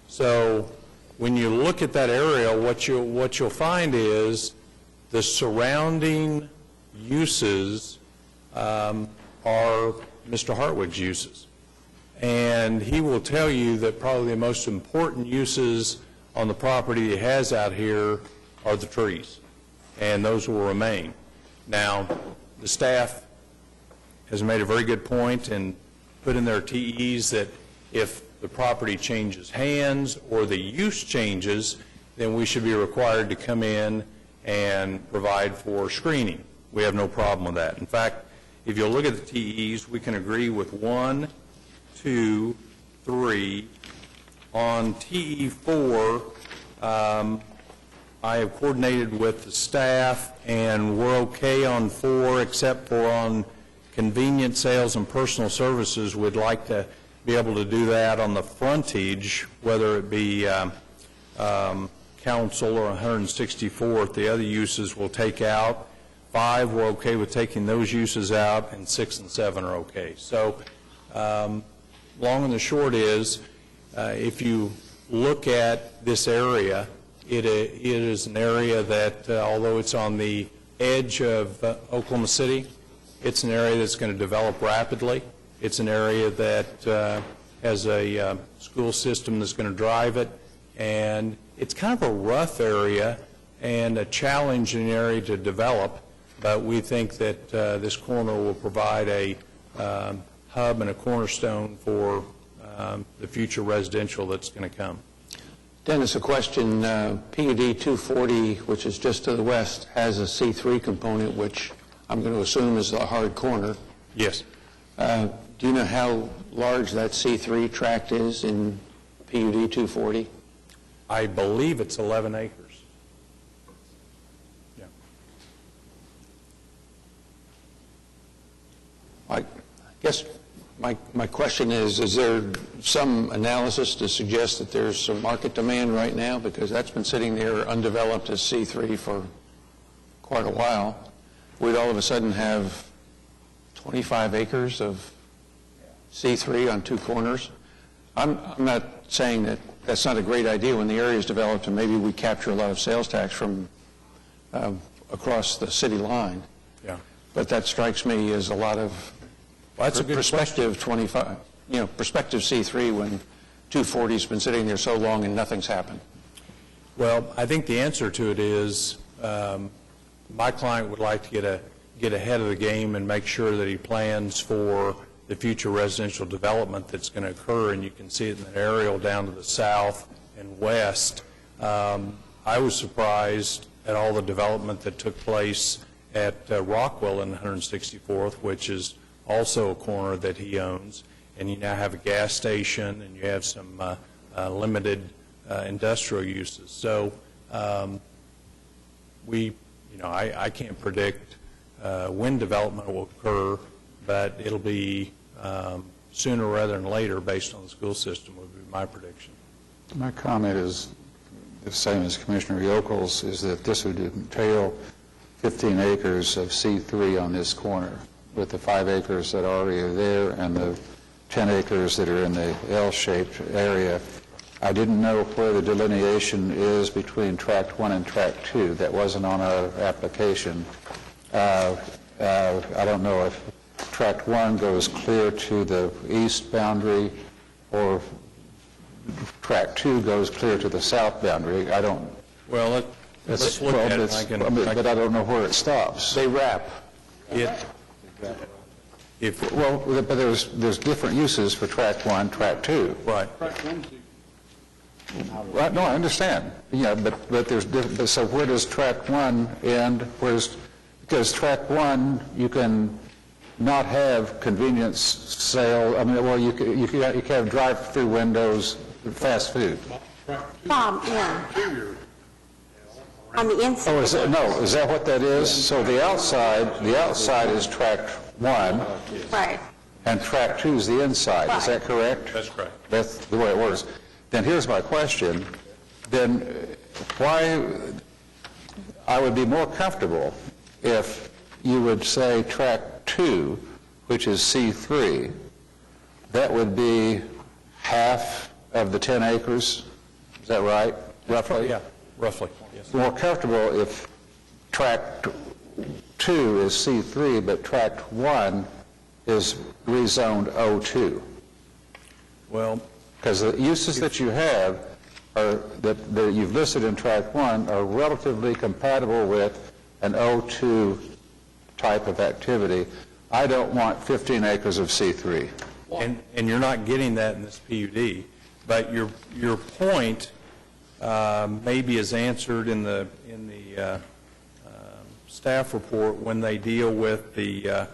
Speaker 13: So when you look at that area, what you'll find is the surrounding uses are Mr. Hartwig's uses. And he will tell you that probably the most important uses on the property he has out here are the trees, and those will remain. Now, the staff has made a very good point and put in their TEs that if the property changes hands or the use changes, then we should be required to come in and provide for screening. We have no problem with that. In fact, if you'll look at the TEs, we can agree with 1, 2, 3. On TE4, I have coordinated with the staff, and we're okay on 4, except for on convenience sales and personal services. We'd like to be able to do that on the frontage, whether it be Council or 164th. The other uses we'll take out. 5, we're okay with taking those uses out, and 6 and 7 are okay. So long and the short is, if you look at this area, it is an area that, although it's on the edge of Oklahoma City, it's an area that's going to develop rapidly. It's an area that has a school system that's going to drive it, and it's kind of a rough area and a challenging area to develop, but we think that this corner will provide a hub and a cornerstone for the future residential that's going to come.
Speaker 1: Dennis, a question. PUD 240, which is just to the west, has a C3 component, which I'm going to assume is the hard corner.
Speaker 13: Yes.
Speaker 1: Do you know how large that C3 tract is in PUD 240?
Speaker 13: I believe it's 11 acres. Yeah.
Speaker 1: I guess my question is there some analysis to suggest that there's some market demand right now? Because that's been sitting there undeveloped as C3 for quite a while. We'd all of a sudden have 25 acres of C3 on 2 corners. I'm not saying that that's not a great idea when the area is developed and maybe we capture a lot of sales tax from across the city line.
Speaker 13: Yeah.
Speaker 1: But that strikes me as a lot of prospective 25, prospective C3 when 240's been sitting there so long and nothing's happened.
Speaker 13: Well, I think the answer to it is my client would like to get ahead of the game and make sure that he plans for the future residential development that's going to occur, and you can see it in the aerial down to the south and west. I was surprised at all the development that took place at Rockwell in 164th, which is also a corner that he owns, and you now have a gas station and you have some limited industrial uses. So I can't predict when development will occur, but it'll be sooner rather than later based on the school system would be my prediction.
Speaker 7: My comment is the same as Commissioner Yokel's, is that this would entail 15 acres of C3 on this corner, with the 5 acres that already are there and the 10 acres that are in the L-shaped area. I didn't know where the delineation is between Tract 1 and Tract 2. That wasn't on our application. I don't know if Tract 1 goes clear to the east boundary or Tract 2 goes clear to the south boundary. I don't...
Speaker 13: Well, let's look at it.
Speaker 7: But I don't know where it stops.
Speaker 1: They wrap.
Speaker 7: But there's different uses for Tract 1, Tract 2.
Speaker 13: Right.
Speaker 7: Right. No, I understand. Yeah, but there's so where does Tract 1 end? Because Tract 1 you can not have convenience sale. I mean, well, you can have drive-through windows, fast food.
Speaker 18: Yeah. On the inside.
Speaker 7: Oh, is that what that is? So the outside is Tract 1.
Speaker 18: Right.
Speaker 7: And Tract 2 is the inside.
Speaker 18: Right.
Speaker 7: Is that correct?
Speaker 13: That's correct.
Speaker 7: That's the way it works. Then here's my question. Then why I would be more comfortable if you would say Tract 2, which is C3, that would be half of the 10 acres. Is that right? Roughly?
Speaker 13: Yeah, roughly. Yes.
Speaker 7: More comfortable if Tract 2 is C3, but Tract 1 is rezoned O2.
Speaker 13: Well,
Speaker 7: because the uses that you have that you've listed in Tract 1 are relatively compatible with an O2 type of activity. I don't want 15 acres of C3.
Speaker 13: And you're not getting that in this PUD. But your point maybe is answered in the staff report when they deal with the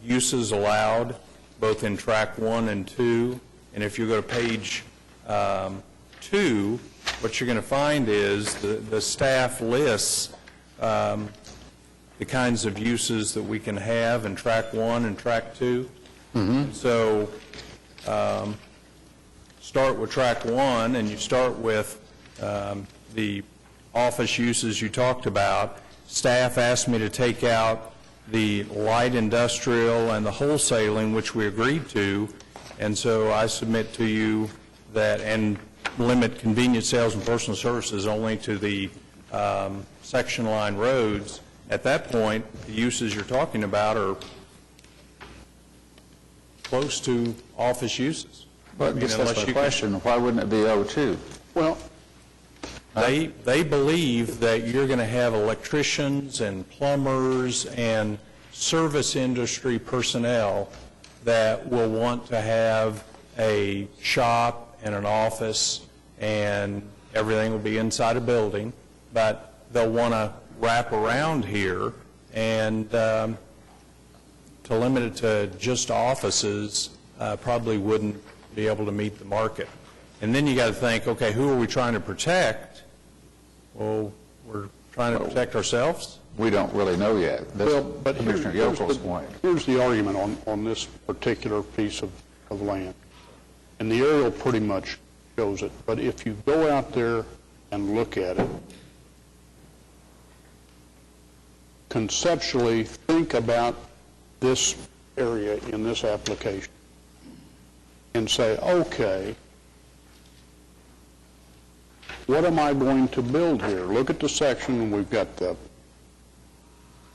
Speaker 13: uses allowed, both in Tract 1 and 2. And if you go to page 2, what you're going to find is the staff lists the kinds of uses that we can have in Tract 1 and Tract 2. Mm-hmm. So start with Tract 1, and you start with the office uses you talked about. Staff asked me to take out the light industrial and the wholesaling, which we agreed to, and so I submit to you that, and limit convenience sales and personal services only to the section line roads. At that point, the uses you're talking about are close to office uses.
Speaker 7: But I guess that's my question. Why wouldn't it be O2?
Speaker 13: Well, they believe that you're going to have electricians and plumbers and service industry personnel that will want to have a shop and an office, and everything will be inside a building, but they'll want to wrap around here, and to limit it to just offices probably wouldn't be able to meet the market. And then you got to think, okay, who are we trying to protect? Well, we're trying to protect ourselves.
Speaker 7: We don't really know yet. That's
Speaker 10: but
Speaker 7: Commissioner Yokel's point.
Speaker 10: Here's the argument on this particular piece of land. And the aerial pretty much shows it. But if you go out there and look at it, conceptually think about this area in this application and say, okay, what am I going to build here? Look at the section. We've got the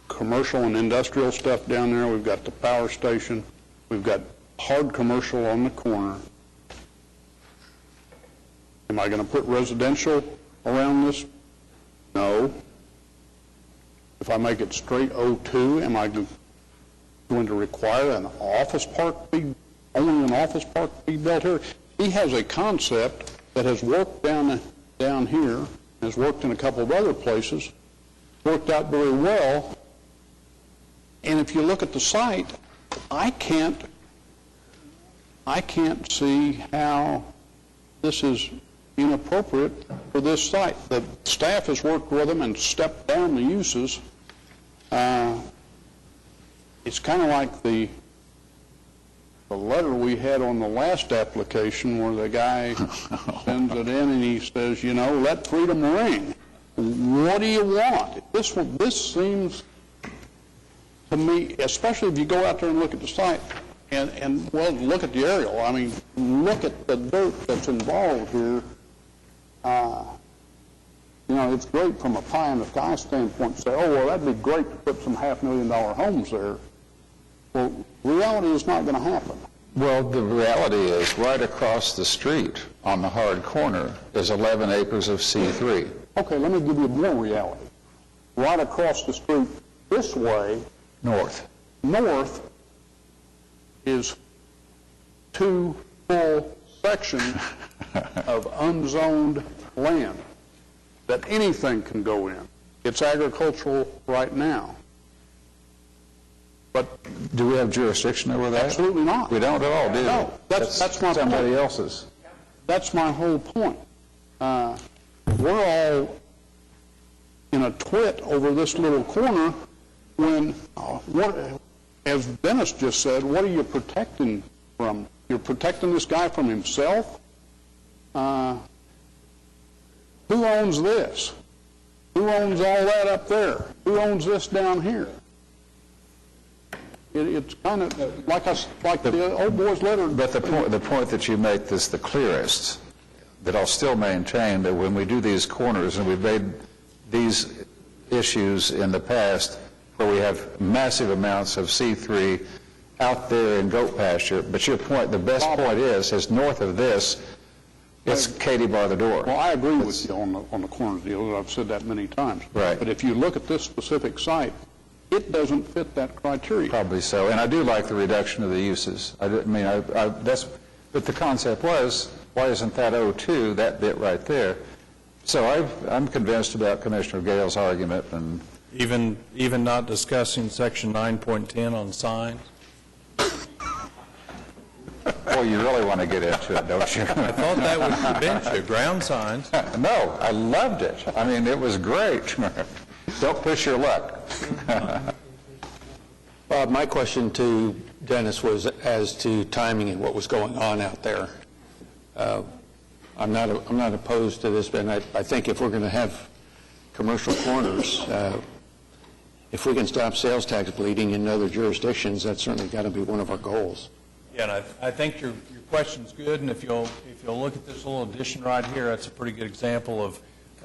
Speaker 10: commercial and industrial stuff down there. We've got the power station. We've got hard commercial on the corner. Am I going to put residential around this? No. If I make it straight O2, am I going going to require an office park be, only an office park be built here. He has a concept that has worked down here, has worked in a couple of other places, worked out very well. And if you look at the site, I can't see how this is inappropriate for this site. The staff has worked with them and stepped down the uses. It's kind of like the letter we had on the last application where the guy sends it in and he says, you know, let freedom ring. What do you want? This seems to me, especially if you go out there and look at the site, and well, look at the aerial. I mean, look at the dirt that's involved here. You know, it's great from a pie in the sky standpoint to say, oh, well, that'd be great to put some $500,000 homes there. Well, reality is not going to happen.
Speaker 7: Well, the reality is right across the street on the hard corner is 11 acres of C3.
Speaker 10: Okay, let me give you more reality. Right across the street this way,
Speaker 7: North
Speaker 10: is 2 full sections of unzoned land that anything can go in. It's agricultural right now. But
Speaker 7: do we have jurisdiction over that?
Speaker 10: Absolutely not.
Speaker 7: We don't at all, do we?
Speaker 10: No, that's my
Speaker 7: somebody
Speaker 10: point.
Speaker 7: else's.
Speaker 10: That's my whole point. We're all in a twit over this little corner when, as Dennis just said, what are you protecting from? You're protecting this guy from himself? Who owns this? Who owns all that up there? Who owns this down here? It's kind of like the old boy's letter.
Speaker 7: But the point that you make is the clearest, that I'll still maintain that when we do these corners, and we've made these issues in the past where we have massive amounts of C3 out there in goat pasture, but your point, the best point is north of this, it's Katie bar the door.
Speaker 10: Well, I agree with you on the corners deal. I've said that many times.
Speaker 7: Right.
Speaker 10: But if you look at this specific site, it doesn't fit that criteria.
Speaker 7: Probably so. And I do like the reduction of the uses. But the concept was, why isn't that O2, that bit right there? So I'm convinced about Commissioner Gale's argument. And
Speaker 13: Even not discussing Section 9.10 on signs?
Speaker 7: Boy, you really want to get into it, don't you?
Speaker 13: I thought that would prevent you. Ground signs.
Speaker 7: No, I loved it. I mean, it was great. Don't push your luck.
Speaker 1: Bob, my question to Dennis was as to timing and what was going on out there. I'm not opposed to this, but I think if we're going to have commercial corners, if we can stop sales tax bleeding in other jurisdictions, that's certainly got to be one of our goals.
Speaker 13: Yeah, and I think your question's good, and if you'll look at this little addition right here, that's a pretty good example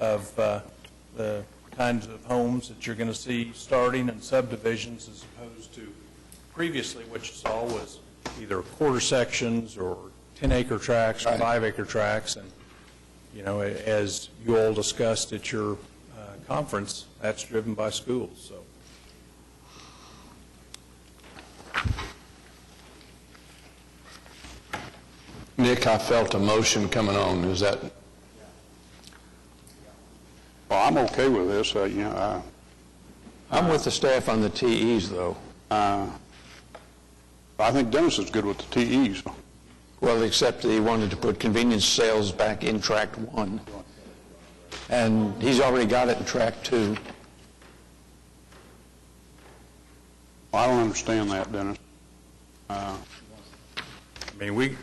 Speaker 13: of the kinds of homes that you're going to see starting in subdivisions as opposed to previously what you saw was either quarter sections or 10-acre tracts or 5-acre tracts. And, you know, as you all discussed at your conference, that's driven by schools. So.
Speaker 2: Nick, I felt a motion coming on. Is that?
Speaker 10: Well, I'm okay with this.
Speaker 1: I'm with the staff on the TEs, though.
Speaker 10: I think Dennis is good with the TEs.
Speaker 1: Well, except that he wanted to put convenience sales back in Tract 1. And he's already got it in Tract 2.
Speaker 10: I don't understand that, Dennis.
Speaker 13: I mean,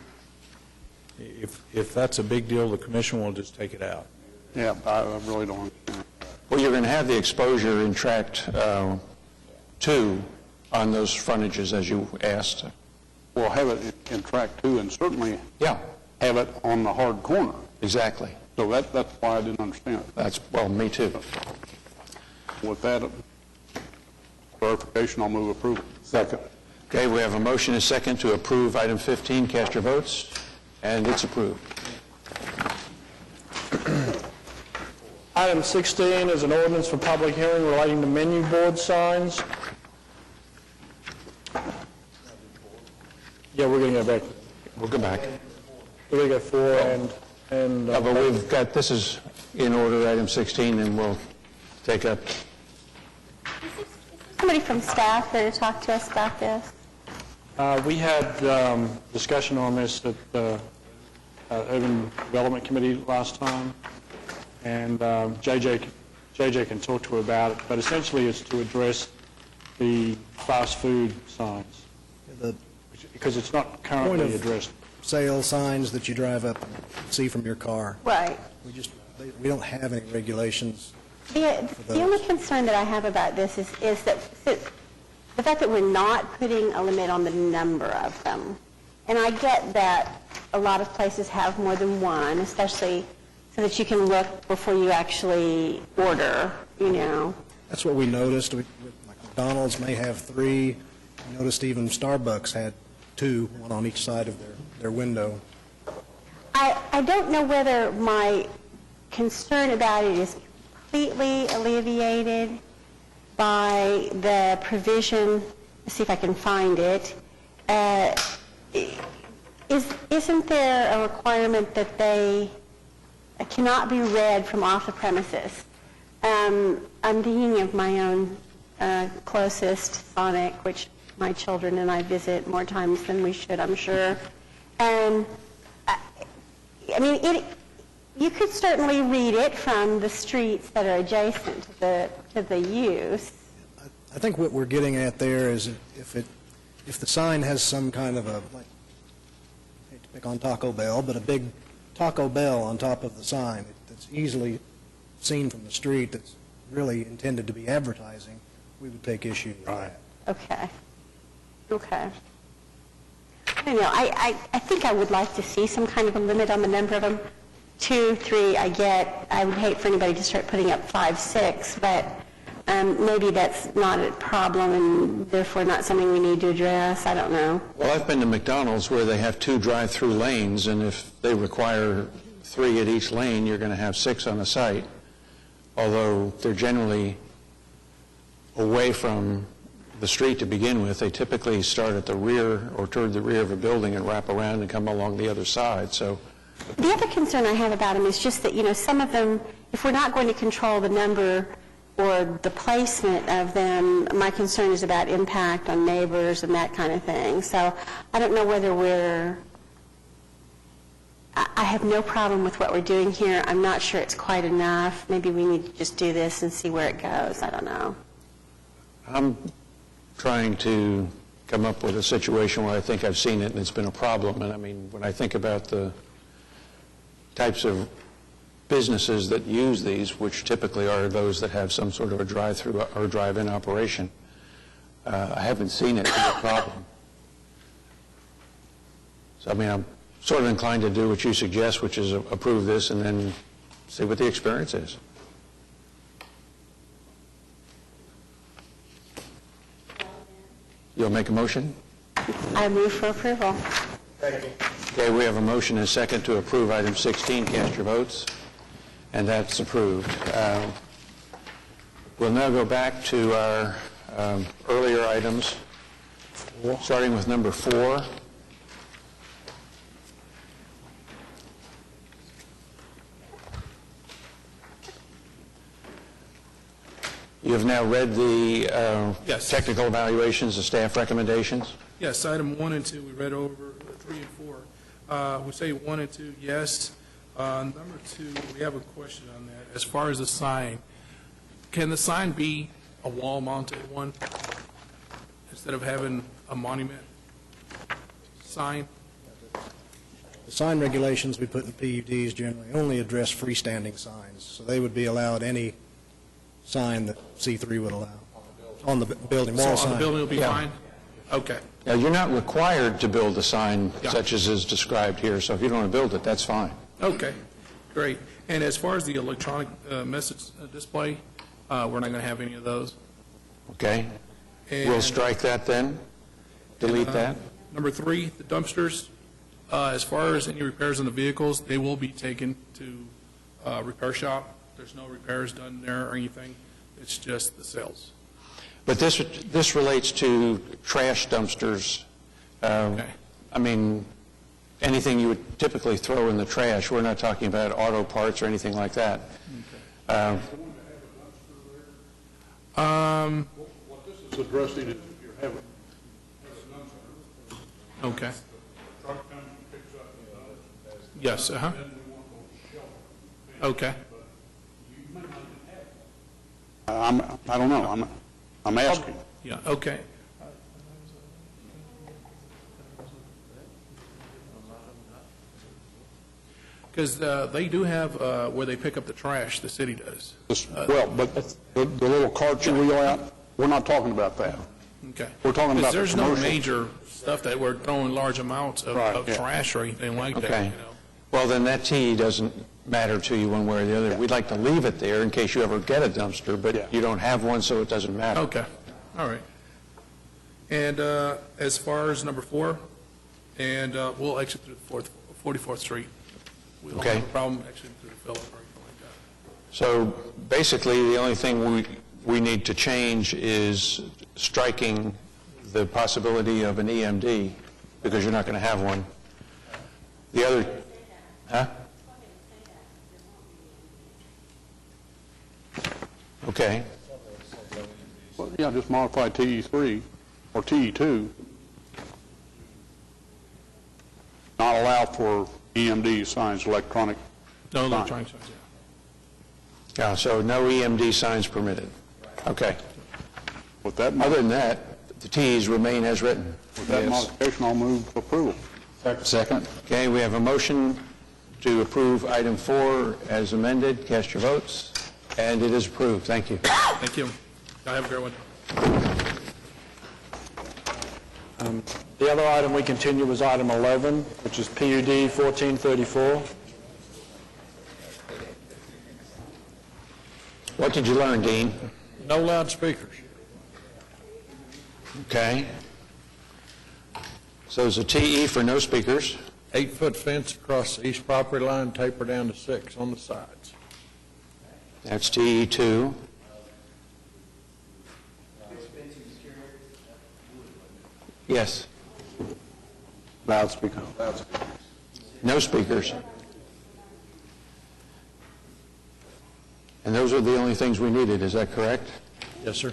Speaker 13: if that's a big deal, the commission will just take it out.
Speaker 10: Yeah, I really don't understand.
Speaker 1: Well, you're going to have the exposure in Tract 2 on those frontages, as you asked.
Speaker 10: We'll have it in Tract 2 and certainly
Speaker 1: have
Speaker 10: it on the hard corner.
Speaker 1: Exactly.
Speaker 10: So that's why I didn't understand it.
Speaker 1: Well, me too.
Speaker 10: With that clarification, I'll move approval.
Speaker 2: Second.
Speaker 1: Okay, we have a motion and a second to approve item 15. Cast your votes. And it's approved.
Speaker 3: Item 16 is an ordinance for public hearing relating to menu board signs. back.
Speaker 1: We'll go back.
Speaker 3: We got 4 and...
Speaker 1: But we've got, this is in order, item 16, and we'll take up.
Speaker 18: Somebody from staff there to talk to us about this?
Speaker 3: We had discussion on this at the Urban Development Committee last time, and JJ can talk to her about it, but essentially it's to address the fast food signs, because it's not currently addressed.
Speaker 6: Sale signs that you drive up and see from your car.
Speaker 18: Right.
Speaker 6: We don't have any regulations.
Speaker 18: The only concern that I have about this is that the fact that we're not putting a limit on the number of them. And I get that a lot of places have more than one, especially so that you can look before you actually order, you know.
Speaker 6: That's what we noticed. Like McDonald's may have 3. We noticed even Starbucks had 2, one on each side of their window.
Speaker 18: I don't know whether my concern about it is completely alleviated by the provision, let's see if I can find it. Isn't there a requirement that they cannot be read from off the premises? I'm thinking of my own closest Sonic, which my children and I visit more times than we should, I'm sure. And I mean, you could certainly read it from the streets that are adjacent to the use.
Speaker 6: I think what we're getting at there is if the sign has some kind of a, like, I hate to pick on Taco Bell, but a big Taco Bell on top of the sign that's easily seen from the street, that's really intended to be advertising, we would take issue with that.
Speaker 18: Okay. I don't know. I think I would like to see some kind of a limit on the number of them. 2, 3, I get. I would hate for anybody to start putting up 5, 6, but maybe that's not a problem and therefore not something we need to address. I don't know.
Speaker 1: Well, I've been to McDonald's where they have 2 drive-through lanes, and if they require 3 at each lane, you're going to have 6 on the site, although they're generally away from the street to begin with. They typically start at the rear or toward the rear of a building and wrap around and come along the other side. So
Speaker 18: the other concern I have about them is just that, you know, some of them, if we're not going to control the number or the placement of them, my concern is about impact on neighbors and that kind of thing. So I don't know whether I have no problem with what we're doing here. I'm not sure it's quite enough. Maybe we need to just do this and see where it goes. I don't know.
Speaker 1: I'm trying to come up with a situation where I think I've seen it and it's been a problem. And I mean, when I think about the types of businesses that use these, which typically are those that have some sort of a drive-through or drive-in operation, I haven't seen it be a problem. So I mean, I'm sort of inclined to do what you suggest, which is approve this and then see what the experience is. You'll make a motion?
Speaker 18: I move for approval.
Speaker 1: Okay, we have a motion and a second to approve item 16. Cast your votes. And that's approved. We'll now go back to our earlier items, starting with number 4. You have now read the
Speaker 16: Yes.
Speaker 3: technical evaluations, the staff recommendations?
Speaker 16: Yes, item 1 and 2, we read over 3 and 4. We say 1 and 2, yes. Number 2, we have a question on that. As far as the sign, can the sign be a wall-mounted one instead of having a monument sign?
Speaker 6: The sign regulations we put in PUDs generally only address freestanding signs, so they would be allowed any sign that C3 would allow on the building wall sign.
Speaker 16: So on the building will be fine? Okay.
Speaker 1: Now, you're not required to build a sign such as is described here, so if you don't want to build it, that's fine.
Speaker 16: Okay, great. And as far as the electronic message display, we're not going to have any of those?
Speaker 1: Okay?
Speaker 16: And,
Speaker 1: We'll strike that then? Delete that?
Speaker 16: Number 3, the dumpsters. As far as any repairs on the vehicles, they will be taken to repair shop. There's no repairs done there or anything. It's just the sales.
Speaker 1: But this relates to trash dumpsters. I I mean, anything you would typically throw in the trash. We're not talking about auto parts or anything like that.
Speaker 10: What this is addressing is if you're having
Speaker 16: Okay. Yes, uh-huh. Okay.
Speaker 10: I don't know, I'm asking.
Speaker 16: Yeah, okay. Because they do have where they pick up the trash, the city does.
Speaker 10: Well, but the little carts you wheel out, we're not talking about that.
Speaker 16: Okay.
Speaker 10: We're talking about the
Speaker 16: Because there's no
Speaker 10: commercial.
Speaker 16: major stuff that we're throwing large amounts of,
Speaker 10: Right,
Speaker 16: of
Speaker 10: yeah.
Speaker 16: trash or anything like that,
Speaker 1: Okay.
Speaker 16: you know.
Speaker 1: Well, then that TE doesn't matter to you one way or the other. We'd like to leave it there in case you ever get a dumpster, but you don't have one, so it doesn't matter.
Speaker 16: Okay, all right. And as far as number 4, and we'll exit through the 44th Street. We don't
Speaker 1: Okay.
Speaker 16: have a problem exiting through the Phillip or anything like that.
Speaker 1: So basically, the only thing we need to change is striking the possibility of an EMD, because you're not going to have one. The other, huh? Okay.
Speaker 10: Well, yeah, just modify TE3 or TE2. Not allow for EMD signs, electronic
Speaker 16: No,
Speaker 10: signs.
Speaker 16: electronic signs, yeah.
Speaker 1: Yeah, so no EMD signs permitted. Okay.
Speaker 10: With that,
Speaker 1: Other than that, the TEs remain as written.
Speaker 10: with that modification, I'll move approval.
Speaker 7: Second.
Speaker 1: Okay, we have a motion to approve item 4 as amended. Cast your votes. And it is approved. Thank you.
Speaker 16: Thank you. Y'all have a great one.
Speaker 3: The other item we continue was item 11, which is PUD 1434.
Speaker 1: What did you learn, Dean?
Speaker 12: No loudspeakers.
Speaker 1: Okay. So there's a TE for no speakers.
Speaker 12: 8-foot fence across the east property line, taper down to 6 on the sides.
Speaker 1: That's TE2. Yes.
Speaker 10: Loudspeaker.
Speaker 1: No speakers. And those are the only things we needed, is that correct?
Speaker 12: Yes, sir.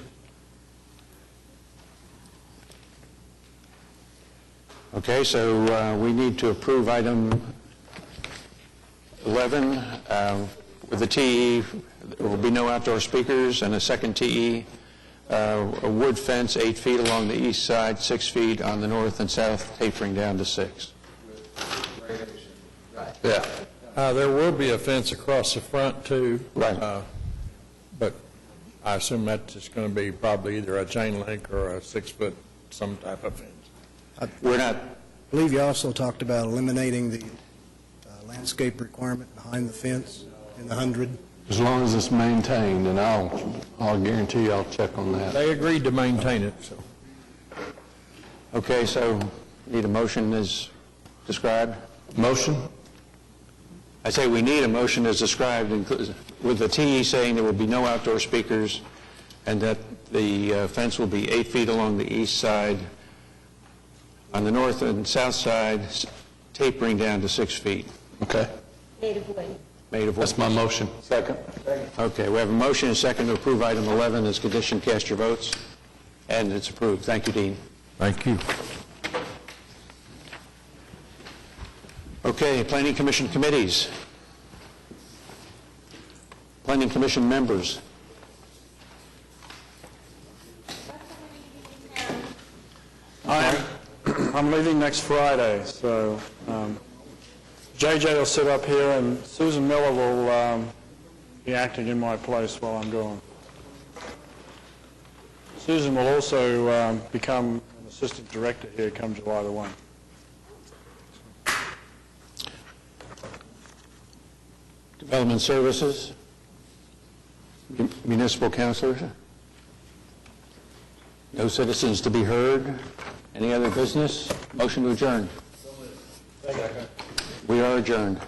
Speaker 1: Okay, so we need to approve item 11 with the TE. There will be no outdoor speakers, and a second TE, a wood fence 8 feet along the east side, 6 feet on the north and south, tapering down to 6.
Speaker 12: Yeah. There will be a fence across the front, too.
Speaker 1: Right.
Speaker 12: But I assume that's just going to be probably either a chain link or a 6-foot, some type of fence.
Speaker 1: We're not.
Speaker 6: I believe you also talked about eliminating the landscape requirement behind the fence in the 100.
Speaker 2: As long as it's maintained, and I'll guarantee you I'll check on that.
Speaker 12: They agreed to maintain it, so.
Speaker 1: Okay, so need a motion as described?
Speaker 2: Motion?
Speaker 1: I say we need a motion as described, with the TE saying there will be no outdoor speakers, and that the fence will be 8 feet along the east side, on the north and south side, tapering down to 6 feet.
Speaker 2: Okay.
Speaker 18: Made of wood.
Speaker 1: Made of wood.
Speaker 2: That's my motion.
Speaker 1: Second. Okay, we have a motion and a second to approve item 11 as conditioned. Cast your votes. And it's approved. Thank you, Dean.
Speaker 12: Thank you.
Speaker 1: Okay, Planning Commission committees. Planning Commission members.
Speaker 3: I'm leaving next Friday, so JJ will sit up here, and Susan Miller will be acting in my place while I'm gone. Susan will also become an assistant director here come July the 1.
Speaker 1: Development Services. Municipal Councilors. No citizens to be heard. Any other business? Motion to adjourn. We are adjourned.